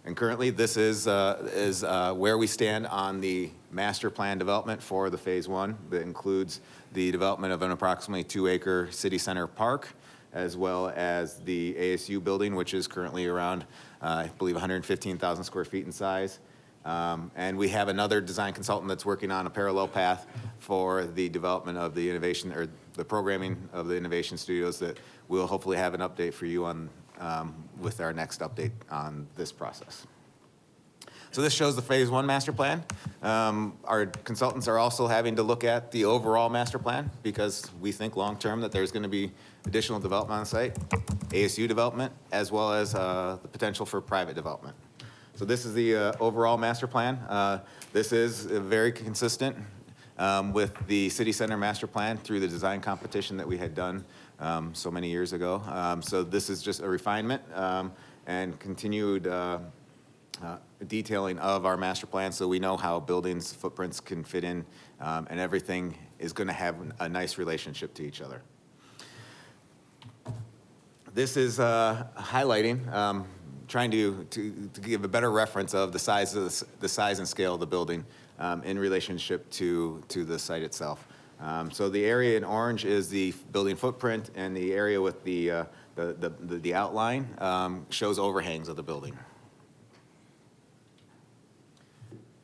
And currently, this is where we stand on the master plan development for the phase 1. That includes the development of an approximately 2-acre city center park, as well as the ASU building, which is currently around, I believe, 115,000 square feet in size. And we have another design consultant that's working on a parallel path for the development of the innovation, or the programming of the innovation studios, that we'll hopefully have an update for you on with our next update on this process. So this shows the phase 1 master plan. Our consultants are also having to look at the overall master plan, because we think long-term that there's going to be additional development on the site, ASU development, as well as the potential for private development. So this is the overall master plan. This is very consistent with the city center master plan through the design competition that we had done so many years ago. So this is just a refinement and continued detailing of our master plan, so we know how buildings' footprints can fit in, and everything is going to have a nice relationship to each other. This is highlighting, trying to give a better reference of the size and scale of the building in relationship to the site itself. So the area in orange is the building footprint, and the area with the outline shows overhangs of the building.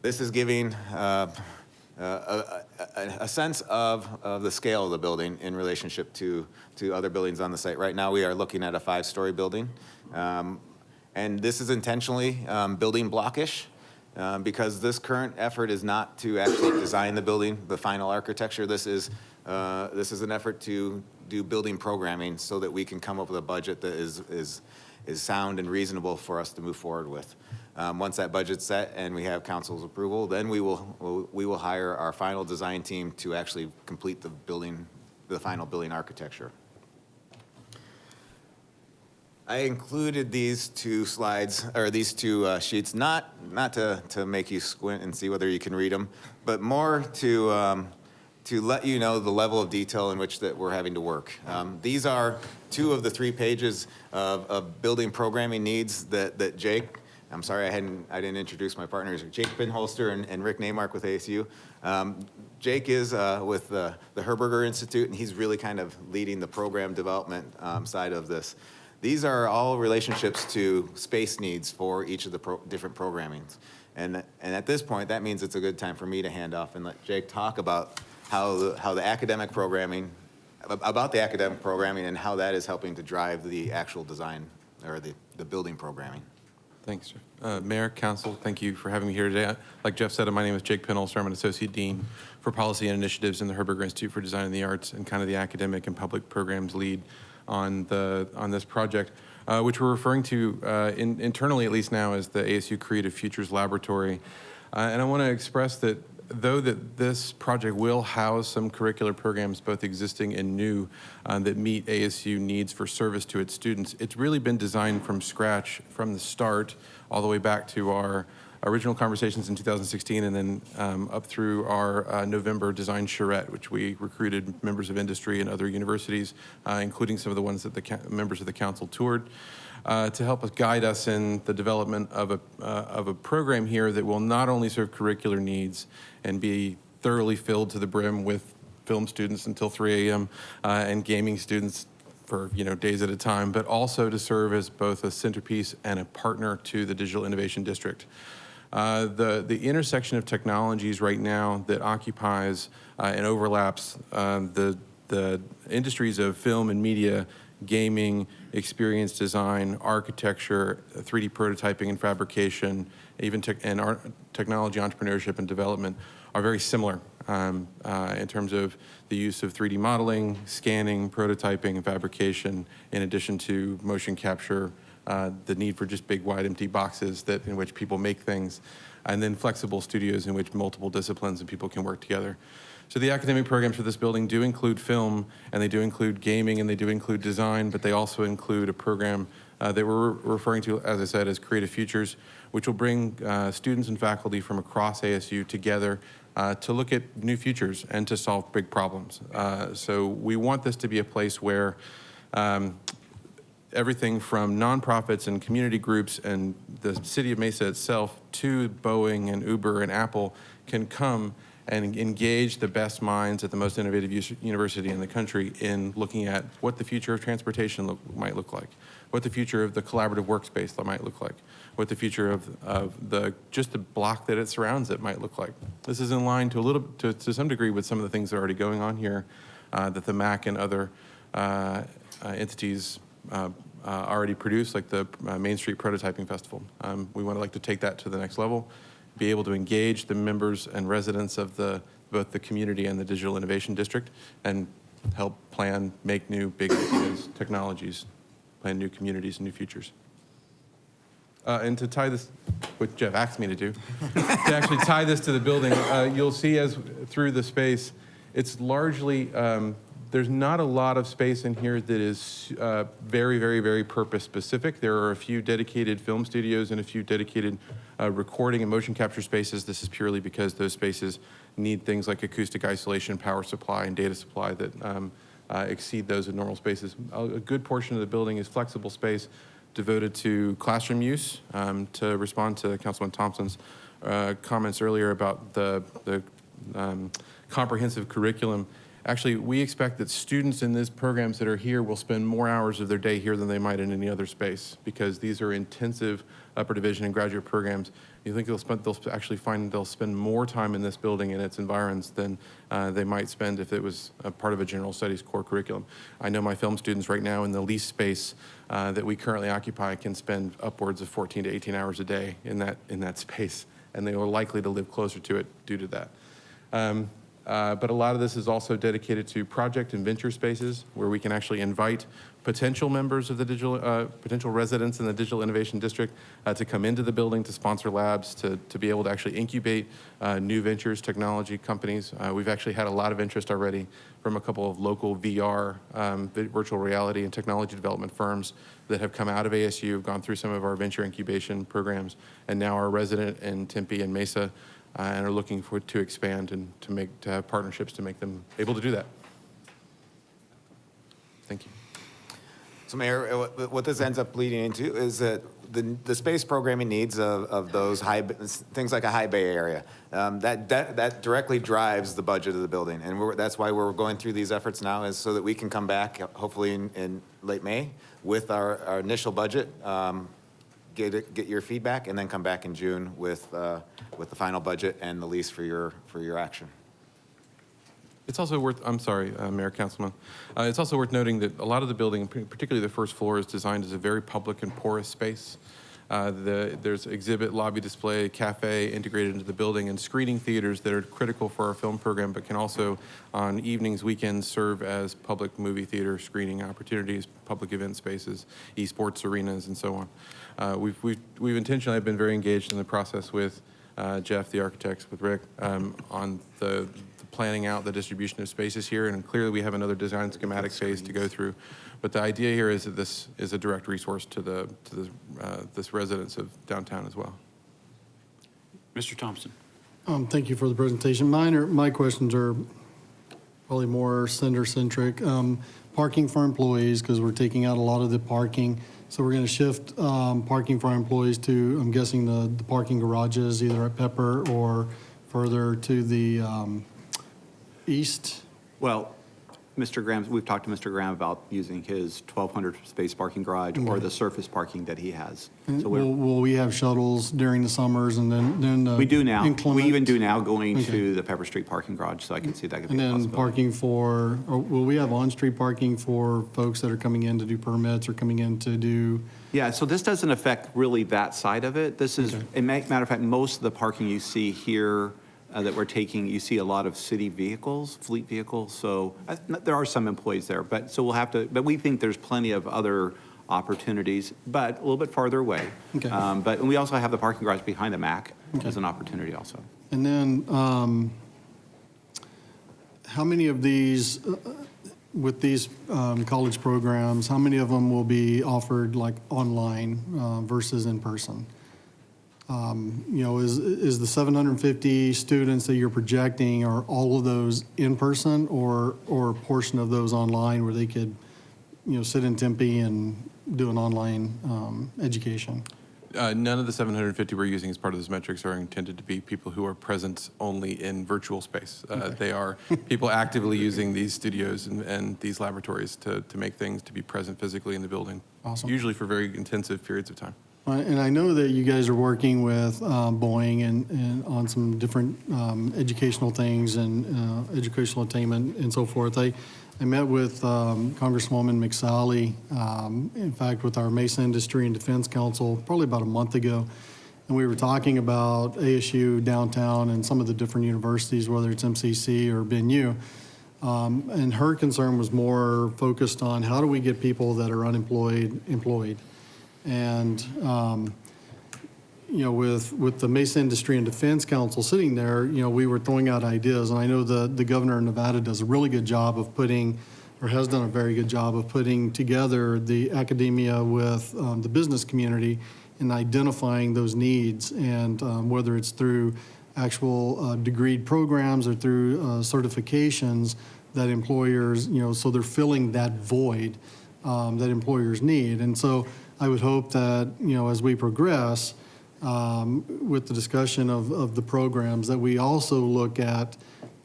This is giving a sense of the scale of the building in relationship to other buildings on the site. Right now, we are looking at a 5-story building. And this is intentionally building blockish because this current effort is not to actually design the building, the final architecture. This is an effort to do building programming so that we can come up with a budget that is sound and reasonable for us to move forward with. Once that budget's set and we have council's approval, then we will hire our final design team to actually complete the final building architecture. I included these two slides, or these two sheets, not to make you squint and see whether you can read them, but more to let you know the level of detail in which that we're having to work. These are 2 of the 3 pages of building programming needs that Jake, I'm sorry I didn't introduce my partners, Jake Pinholster and Rick Naimark with ASU. Jake is with the Herberger Institute, and he's really kind of leading the program development side of this. These are all relationships to space needs for each of the different programmings. And at this point, that means it's a good time for me to hand off and let Jake talk about how the academic programming, about the academic programming and how that is helping to drive the actual design or the building programming. Thanks, Jeff. Mayor, Council, thank you for having me here today. Like Jeff said, my name is Jake Pinholster. I'm an Associate Dean for Policy and Initiatives in the Herberger Institute for Design and the Arts, and kind of the academic and public programs lead on this project, which we're referring to internally, at least now, as the ASU Creative Futures Laboratory. And I want to express that though that this project will house some curricular programs, both existing and new, that meet ASU needs for service to its students, it's really been designed from scratch from the start all the way back to our original conversations in 2016 and then up through our November design charrette, which we recruited members of industry and other universities, including some of the ones that the members of the council toured, to help us guide us in the development of a program here that will not only serve curricular needs and be thoroughly filled to the brim with film students until 3 a.m. And gaming students for days at a time, but also to serve as both a centerpiece and a partner to the Digital Innovation District. The intersection of technologies right now that occupies and overlaps the industries of film and media, gaming, experience design, architecture, 3D prototyping and fabrication, even technology entrepreneurship and development are very similar in terms of the use of 3D modeling, scanning, prototyping, and fabrication, in addition to motion capture, the need for just big, wide, empty boxes in which people make things, and then flexible studios in which multiple disciplines and people can work together. So the academic programs for this building do include film, and they do include gaming, and they do include design, but they also include a program that we're referring to, as I said, as Creative Futures, which will bring students and faculty from across ASU together to look at new futures and to solve big problems. So we want this to be a place where everything from nonprofits and community groups and the city of Mesa itself to Boeing and Uber and Apple can come and engage the best minds at the most innovative university in the country in looking at what the future of transportation might look like, what the future of the collaborative workspace that might look like, what the future of just the block that it surrounds it might look like. This is in line to some degree with some of the things that are already going on here that the MAC and other entities already produce, like the Main Street Prototyping Festival. We want to like to take that to the next level, be able to engage the members and residents of both the community and the Digital Innovation District, and help plan, make new big ideas, technologies, plan new communities and new futures. And to tie this, what Jeff asked me to do, to actually tie this to the building, you'll see as through the space, it's largely, there's not a lot of space in here that is very, very, very purpose specific. There are a few dedicated film studios and a few dedicated recording and motion capture spaces. This is purely because those spaces need things like acoustic isolation, power supply, and data supply that exceed those of normal spaces. A good portion of the building is flexible space devoted to classroom use. To respond to Councilman Thompson's comments earlier about the comprehensive curriculum, Actually, we expect that students in these programs that are here will spend more hours of their day here than they might in any other space, because these are intensive upper division and graduate programs. You think they'll actually find they'll spend more time in this building and its environs than they might spend if it was a part of a general studies core curriculum. I know my film students right now in the lease space that we currently occupy can spend upwards of 14 to 18 hours a day in that space, and they are likely to live closer to it due to that. But a lot of this is also dedicated to project and venture spaces where we can actually invite potential members of the potential residents in the Digital Innovation District to come into the building to sponsor labs, to be able to actually incubate new ventures, technology companies. We've actually had a lot of interest already from a couple of local VR, virtual reality and technology development firms that have come out of ASU, have gone through some of our venture incubation programs, and now are resident in Tempe and Mesa, and are looking to expand and to have partnerships to make them able to do that. Thank you. So Mayor, what this ends up leading into is that the space programming needs of those things like a high bay area, that directly drives the budget of the building. And that's why we're going through these efforts now, is so that we can come back hopefully in late May with our initial budget, get your feedback, and then come back in June with the final budget and the lease for your action. It's also worth, I'm sorry, Mayor, Councilman. It's also worth noting that a lot of the building, particularly the first floor, is designed as a very public and porous space. There's exhibit, lobby display, cafe integrated into the building, and screening theaters that are critical for our film program, but can also, on evenings, weekends, serve as public movie theater screening opportunities, public event spaces, esports arenas, and so on. We've intentionally been very engaged in the process with Jeff, the architects, with Rick, on the planning out the distribution of spaces here, and clearly we have another design schematic phase to go through. But the idea here is that this is a direct resource to this residents of downtown as well. Mr. Thompson. Thank you for the presentation. My questions are probably more center-centric. Parking for employees, because we're taking out a lot of the parking. So we're going to shift parking for our employees to, I'm guessing, the parking garages, either at Pepper or further to the east. Well, Mr. Graham, we've talked to Mr. Graham about using his 1,200 space parking garage or the surface parking that he has. So will we have shuttles during the summers, and then we do now. inclement? We even do now going to the Pepper Street parking garage, so I can see that could be And a then possibility. parking for, or will we have on-street parking for folks that are coming in to do permits or coming in to do? Yeah, so this doesn't affect really that side of it. This is, matter of fact, most of the parking you see here that we're taking, you see a lot of city vehicles, fleet vehicles. So there are some employees there, but so we'll have to, but we think there's plenty of other opportunities, but a little bit farther away. Okay. But we also have the parking garage behind the MAC as an opportunity also. And then, how many of these, with these college programs, how many of them will be offered like online versus in person? Is the 750 students that you're projecting, are all of those in person, or a portion of those online where they could, sit in Tempe and do an online education? None of the 750 we're using as part of those metrics are intended to be people who are present only in virtual space. They are people actively using these studios and these laboratories to make things, to be present physically in the building. Awesome. Usually for very intensive periods of time. And I know that you guys are working with Boeing and on some different educational things and educational attainment and so forth. I met with Congresswoman McSally, in fact, with our Mesa Industry and Defense Council probably about a month ago. And we were talking about ASU downtown and some of the different universities, whether it's MCC or BNU. And her concern was more focused on how do we get people that are unemployed employed. And, with the Mesa Industry and Defense Council sitting there, we were throwing out ideas. And I know the governor of Nevada does a really good job of has done a very good job of putting together the academia with the business community and identifying those needs. And whether it's through actual degreed programs or through certifications that employers, so they're filling that void that employers need. And so I would hope that, as we progress with the discussion of the programs, that we also look at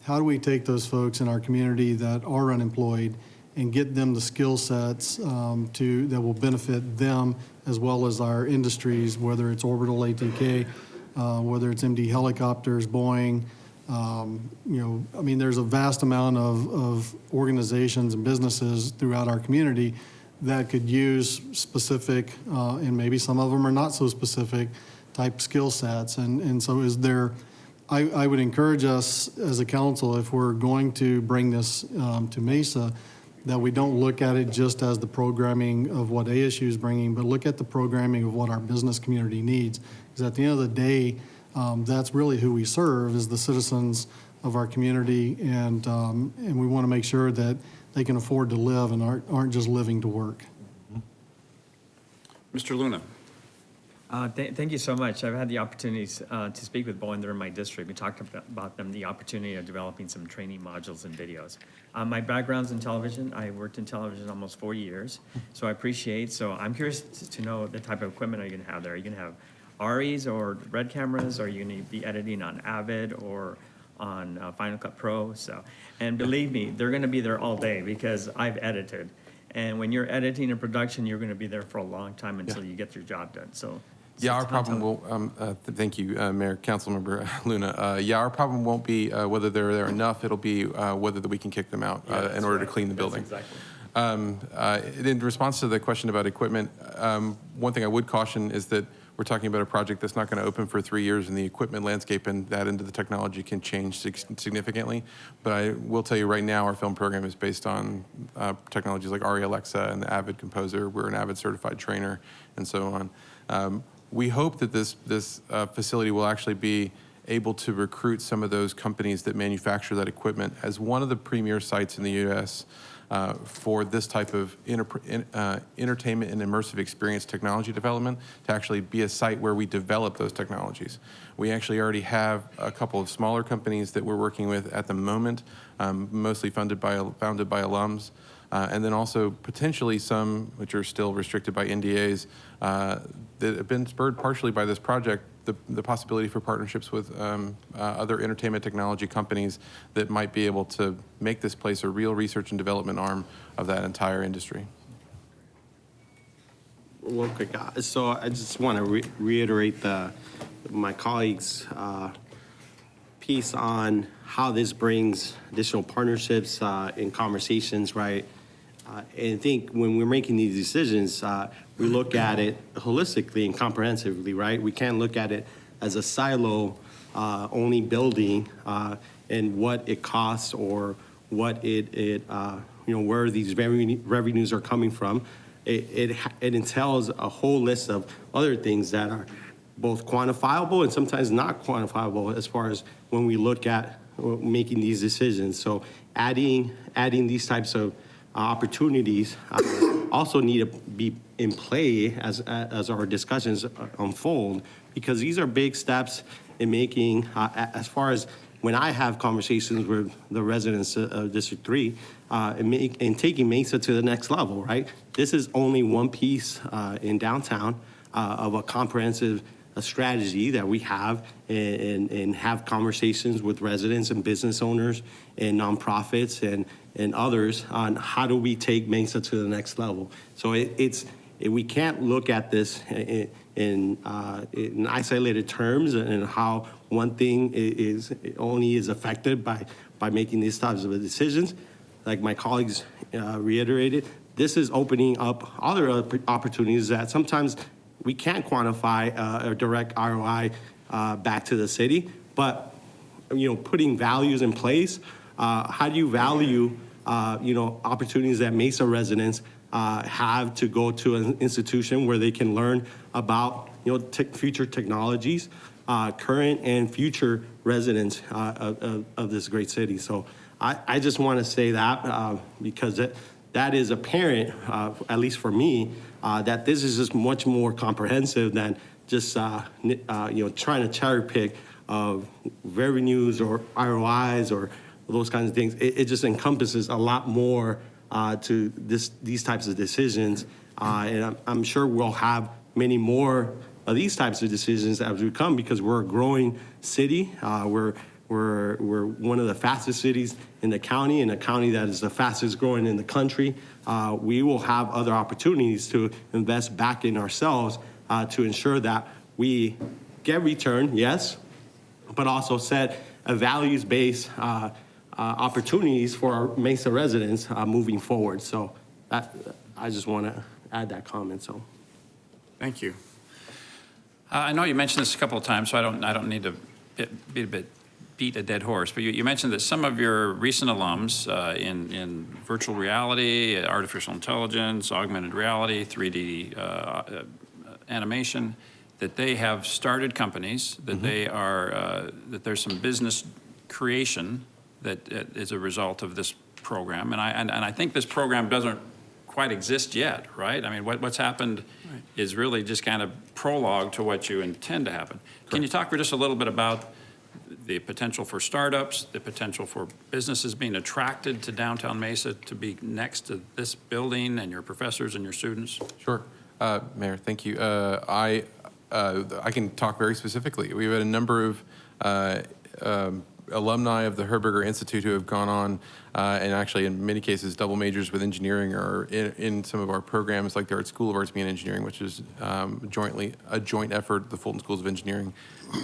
how do we take those folks in our community that are unemployed and get them the skill sets that will benefit them as well as our industries, whether it's orbital ATK, whether it's MD helicopters, Boeing. There's a vast amount of organizations and businesses throughout our community that could use specific, and maybe some of them are not so specific, type skill sets. And so I would encourage us as a council, if we're going to bring this to Mesa, that we don't look at it just as the programming of what ASU is bringing, but look at the programming of what our business community needs. Because at the end of the day, that's really who we serve, is the citizens of our community, and we want to make sure that they can afford to live and aren't just living to work. Mr. Luna. Thank you so much. I've had the opportunities to speak with Boeing. They're in my district. We talked about them, the opportunity of developing some training modules and videos. My background's in television. I worked in television almost 4 years, so I appreciate. So I'm curious to know the type of equipment are you going to have there? Are you going to have REs or red cameras? Or are you going to be editing on Avid or on Final Cut Pro? And believe me, they're going to be there all day because I've edited. And when you're editing in production, you're going to be there for a long time until you get your job done. So. Yeah, our problem will, thank you, Mayor, Councilmember Luna. Our problem won't be whether they're there enough, it'll be whether we can kick them out in order to clean the building. Exactly. In response to the question about equipment, one thing I would caution is that we're talking about a project that's not going to open for 3 years, and the equipment landscape and that end of the technology can change significantly. But I will tell you right now, our film program is based on technologies like ARRI Alexa and the Avid Composer. We're an Avid certified trainer and so on. We hope that this facility will actually be able to recruit some of those companies that manufacture that equipment as one of the premier sites in the U.S. For this type of entertainment and immersive experience technology development, to actually be a site where we develop those technologies. We actually already have a couple of smaller companies that we're working with at the moment, mostly founded by alums. And then also potentially some, which are still restricted by NDAs, that have been spurred partially by this project, the possibility for partnerships with other entertainment technology companies that might be able to make this place a real research and development arm of that entire industry. Well, quick, so I just want to reiterate my colleagues' piece on how this brings additional partnerships and conversations, right? And I think when we're making these decisions, we look at it holistically and comprehensively, right? We can't look at it as a silo only building and what it costs or what where these revenues are coming from. It entails a whole list of other things that are both quantifiable and sometimes not quantifiable as far as when we look at making these decisions. So adding these types of opportunities also need to be in play as our discussions unfold, because these are big steps in making, as far as when I have conversations with the residents of District 3, and taking Mesa to the next level, right? This is only one piece in downtown of a comprehensive strategy that we have, and have conversations with residents and business owners and nonprofits and others on how do we take Mesa to the next level. So we can't look at this in isolated terms and how one thing is affected by making these types of decisions. Like my colleagues reiterated, this is opening up other opportunities that sometimes we can't quantify a direct ROI back to the city, but putting values in place. How do you value opportunities that Mesa residents have to go to an institution where they can learn about future technologies, current and future residents of this great city. So I just want to say that because that is apparent, at least for me, that this is just much more comprehensive than just trying to cherry pick revenues or ROIs or those kinds of things. It just encompasses a lot more to these types of decisions, and I'm sure we'll have many more of these types of decisions as we come, because we're a growing city. We're We're one of the fastest cities in the county, and a county that is the fastest growing in the country. We will have other opportunities to invest back in ourselves to ensure that we get return, yes, but also set a values-based opportunities for our Mesa residents moving forward. So that, I just want to add that comment. So, Thank you. I know you mentioned this a couple of times, so I don't need to beat a dead horse, but you mentioned that some of your recent alums in virtual reality, artificial intelligence, augmented reality, 3D animation, that they have started companies, that they are, that there's some business creation that is a result of this program. And I think this program doesn't quite exist yet, right? I mean, what's happened is really just kind of prologue to what you intend to happen. Correct. Can you talk for just a little bit about the potential for startups, the potential for businesses being attracted to downtown Mesa to be next to this building and your professors and your students? Sure. Mayor, thank you. I can talk very specifically. We've had a number of alumni of the Herberger Institute who have gone on and actually in many cases double majors with engineering or in some of our programs like the Art School of Arts and Engineering, which is jointly a joint effort, the Fulton Schools of Engineering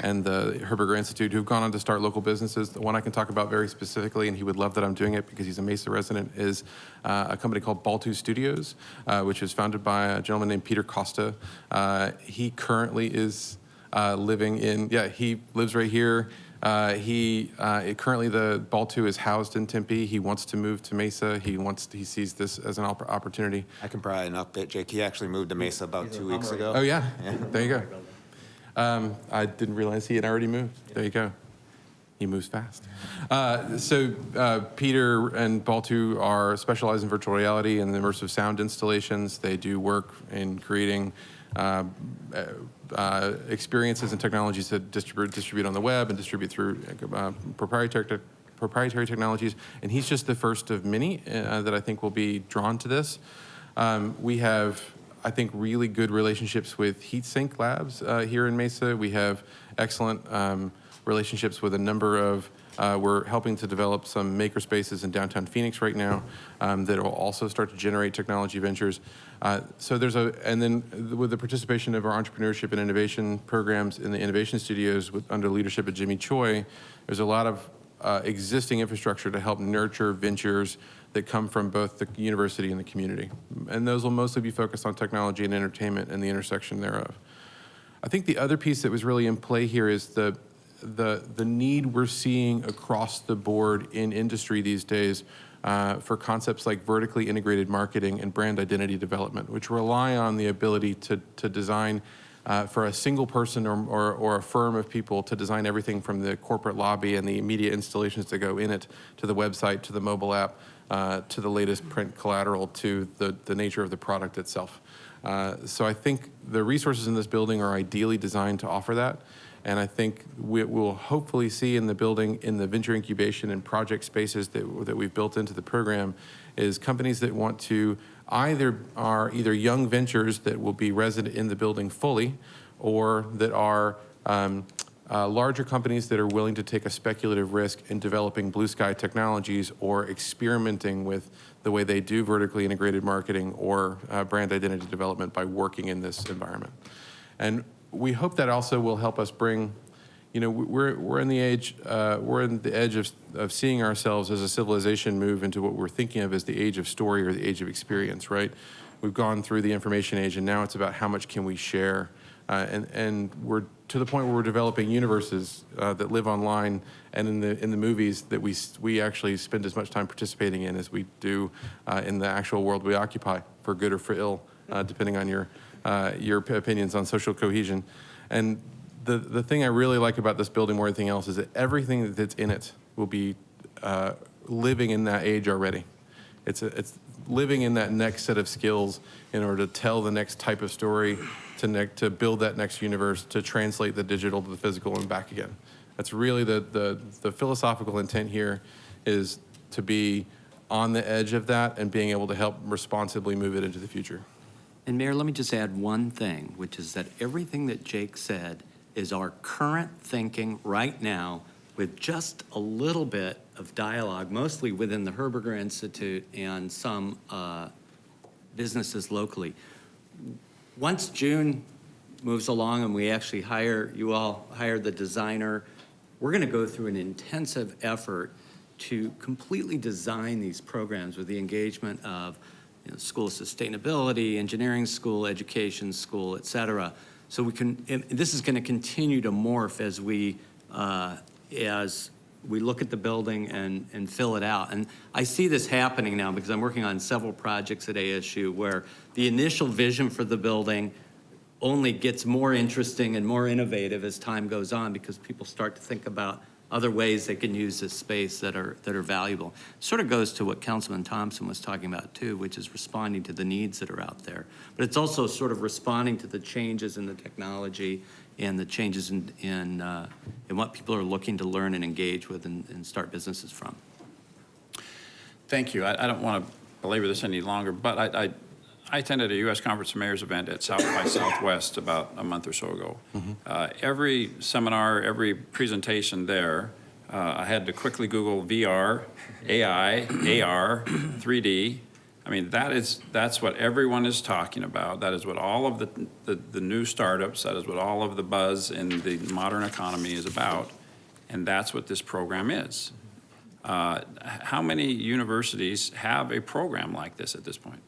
and the Herberger Institute, who've gone on to start local businesses. The one I can talk about very specifically, and he would love that I'm doing it because he's a Mesa resident, is a company called Baltu Studios, which is founded by a gentleman named Peter Costa. He currently is living in, he lives right here. Currently the Baltu is housed in Tempe. He wants to move to Mesa. He sees this as an opportunity. I can provide an update, Jake. He actually moved to Mesa about 2 weeks ago. Oh yeah, there you go. I didn't realize he had already moved. There you go. He moves fast. Peter and Baltu are specialized in virtual reality and immersive sound installations. They do work in creating experiences and technologies that distribute on the web and distribute through proprietary technologies. And he's just the first of many that I think will be drawn to this. We have, I think, really good relationships with HeatSync Labs here in Mesa. We have excellent relationships with a number of, we're helping to develop some maker spaces in downtown Phoenix right now that will also start to generate technology ventures. So there's and then with the participation of our entrepreneurship and innovation programs in the innovation studios under leadership of Jimmy Choi, there's a lot of existing infrastructure to help nurture ventures that come from both the university and the community. And those will mostly be focused on technology and entertainment and the intersection thereof. I think the other piece that was really in play here is the need we're seeing across the board in industry these days for concepts like vertically integrated marketing and brand identity development, which rely on the ability to design for a single person or a firm of people to design everything from the corporate lobby and the media installations that go in it, to the website, to the mobile app, to the latest print collateral, to the nature of the product itself. So I think the resources in this building are ideally designed to offer that. And I think we'll hopefully see in the building, in the venture incubation and project spaces that we've built into the program, is companies that want to either young ventures that will be resident in the building fully, or that are larger companies that are willing to take a speculative risk in developing blue sky technologies or experimenting with the way they do vertically integrated marketing or brand identity development by working in this environment. And we hope that also will help us bring, we're in the edge of seeing ourselves as a civilization move into what we're thinking of as the age of story or the age of experience, right? We've gone through the information age, and now it's about how much can we share. And we're to the point where we're developing universes that live online and in the movies that we actually spend as much time participating in as we do in the actual world we occupy, for good or for ill, depending on your opinions on social cohesion. And the thing I really like about this building more than anything else is that everything that's in it will be living in that age already. It's living in that next set of skills in order to tell the next type of story, to build that next universe, to translate the digital to the physical and back again. That's really the philosophical intent here, is to be on the edge of that and being able to help responsibly move it into the future. And Mayor, let me just add one thing, which is that everything that Jake said is our current thinking right now with just a little bit of dialogue, mostly within the Herberger Institute and some businesses locally. Once June moves along and we actually you all hire the designer, we're going to go through an intensive effort to completely design these programs with the engagement of school sustainability, engineering school, education school, et cetera. So this is going to continue to morph as we look at the building and fill it out. And I see this happening now because I'm working on several projects at ASU where the initial vision for the building only gets more interesting and more innovative as time goes on because people start to think about other ways they can use this space that are valuable. Sort of goes to what Councilman Thompson was talking about too, which is responding to the needs that are out there. But it's also sort of responding to the changes in the technology and the changes in what people are looking to learn and engage with and start businesses from. Thank you. I don't want to belabor this any longer, but I attended a U.S. Conference of Mayors event at South by Southwest about a month or so ago. Every seminar, every presentation there, I had to quickly Google VR, AI, AR, 3D. I mean, that's what everyone is talking about. That is what all of the new startups, that is what all of the buzz in the modern economy is about. And that's what this program is. How many universities have a program like this at this point?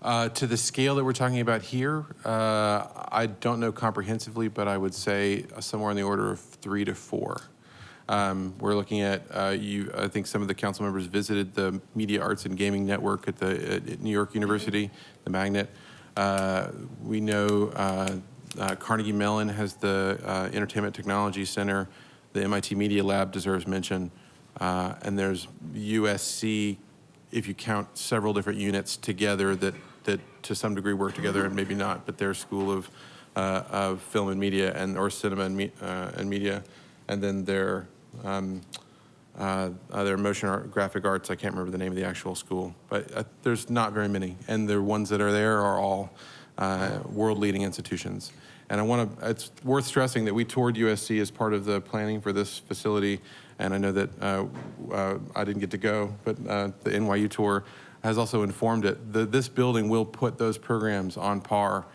To the scale that we're talking about here, I don't know comprehensively, but I would say somewhere in the order of 3 to 4. We're looking at, I think some of the council members visited the Media Arts and Gaming Network at New York University, the Magnet. We know Carnegie Mellon has the Entertainment Technology Center. The MIT Media Lab deserves mention. And there's USC, if you count several different units together that to some degree work together and maybe not, but their school of film and media or cinema and media, and then their motion graphic arts. I can't remember the name of the actual school, but there's not very many, and the ones that are there are all world-leading institutions. And it's worth stressing that we toured USC as part of the planning for this facility, and I know that I didn't get to go, but the NYU tour has also informed it. This building will put those programs on par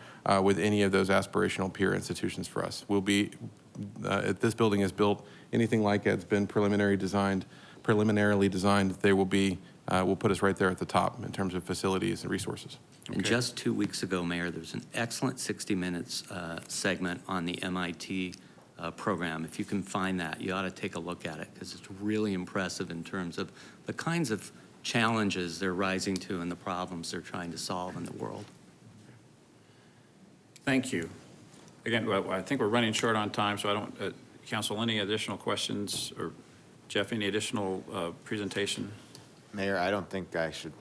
with any of those aspirational peer institutions for us. If this building is built anything like it's been preliminarily designed, they will put us right there at the top in terms of facilities and resources. And just 2 weeks ago, Mayor, there was an excellent 60 Minutes segment on the MIT program. If you can find that, you ought to take a look at it because it's really impressive in terms of the kinds of challenges they're rising to and the problems they're trying to solve in the world. Thank you. Again, I think we're running short on time, so I don't, Council, any additional questions? Or Jeff, any additional presentation? Mayor, I don't think I should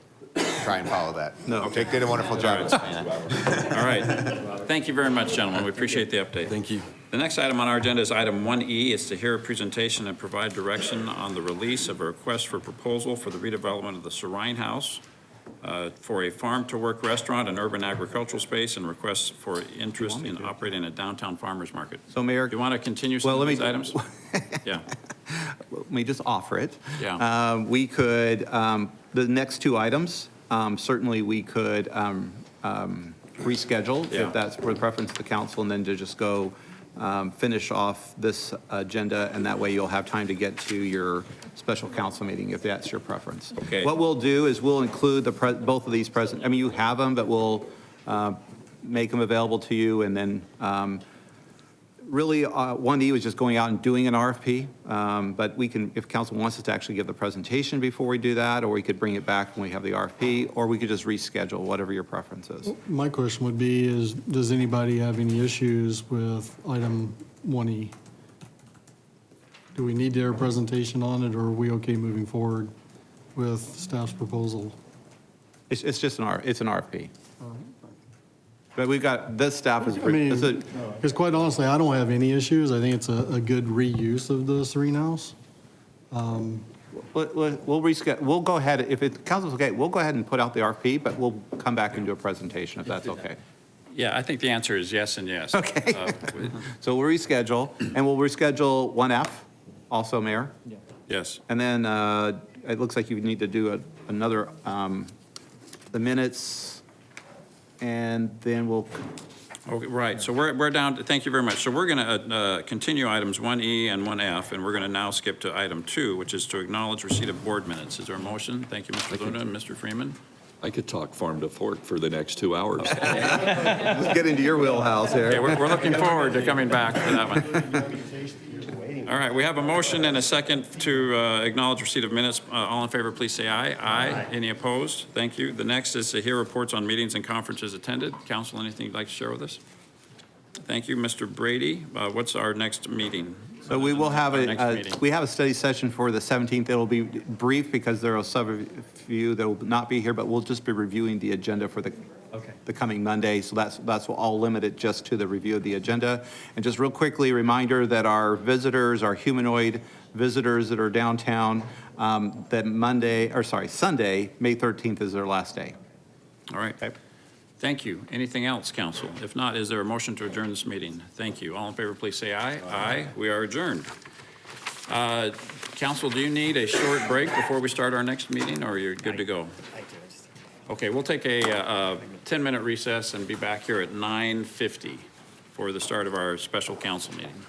try and follow that. No. Okay, did a wonderful job explaining that. All right. Thank you very much, gentlemen. We appreciate the update. Thank you. The next item on our agenda is item 1E. It's to hear a presentation and provide direction on the release of a request for proposal for the redevelopment of the Serine House for a farm-to-work restaurant and urban agricultural space, and requests for interest in operating a downtown farmers market. So, Mayor. Do you want to continue some of these items? Yeah. Let me just offer it. Yeah. We could, the next 2 items, certainly we could reschedule Yeah. if that's for the preference of the council, and then to just go finish off this agenda, and that way you'll have time to get to your special council meeting if that's your preference. Okay. What we'll do is we'll include both of these I mean, you have them, but we'll make them available to you, and then really 1E was just going out and doing an RFP, but we can, if council wants us to actually give the presentation before we do that, or we could bring it back when we have the RFP, or we could just reschedule, whatever your preference is. My question would be is, does anybody have any issues with item 1E? Do we need their presentation on it, or are we okay moving forward with staff's proposal? It's just an RFP. But we've got, this staff is, I mean, because quite honestly, I don't have any issues. I think it's a good reuse of the Serene House. we'll reschedule, we'll go ahead, if the council's okay, we'll go ahead and put out the RFP, but we'll come back and do a presentation if that's okay. Yeah, I think the answer is yes and yes. Okay. So we'll reschedule, and we'll reschedule 1F Also, Mayor? Yes. And then it looks like you need to do another, the minutes, and then we'll, Okay, right, so we're down, thank you very much. So we're going to continue items 1E and 1F, and we're going to now skip to item 2, which is to acknowledge receipt of board minutes. Is there a motion? Thank you, Mr. Luna and Mr. Freeman. I could talk farm to fork for the next 2 hours. let's get into your wheelhouse here. Okay, we're looking forward to coming back for that one. All right, we have a motion and a second to acknowledge receipt of minutes. All in favor, please say aye. Aye. Any opposed? Thank you. The next is to hear reports on meetings and conferences attended. Council, anything you'd like to share with us? Thank you, Mr. Brady. What's our next meeting? So we will have Next meeting. we have a study session for the 17th. It'll be brief because there are some of you that will not be here, but we'll just be reviewing the agenda for the coming Monday. So that's all limited just to the review of the agenda. And just real quickly, reminder that our visitors, our humanoid visitors that are downtown, that Sunday, May 13th is their last day. All right. Thank you. Anything else, council? If not, is there a motion to adjourn this meeting? Thank you. All in favor, please say aye. Aye. We are adjourned. Council, do you need a short break before we start our next meeting, or you're good to go? Okay, we'll take a 10-minute recess and be back here at 9:50 for the start of our special council meeting.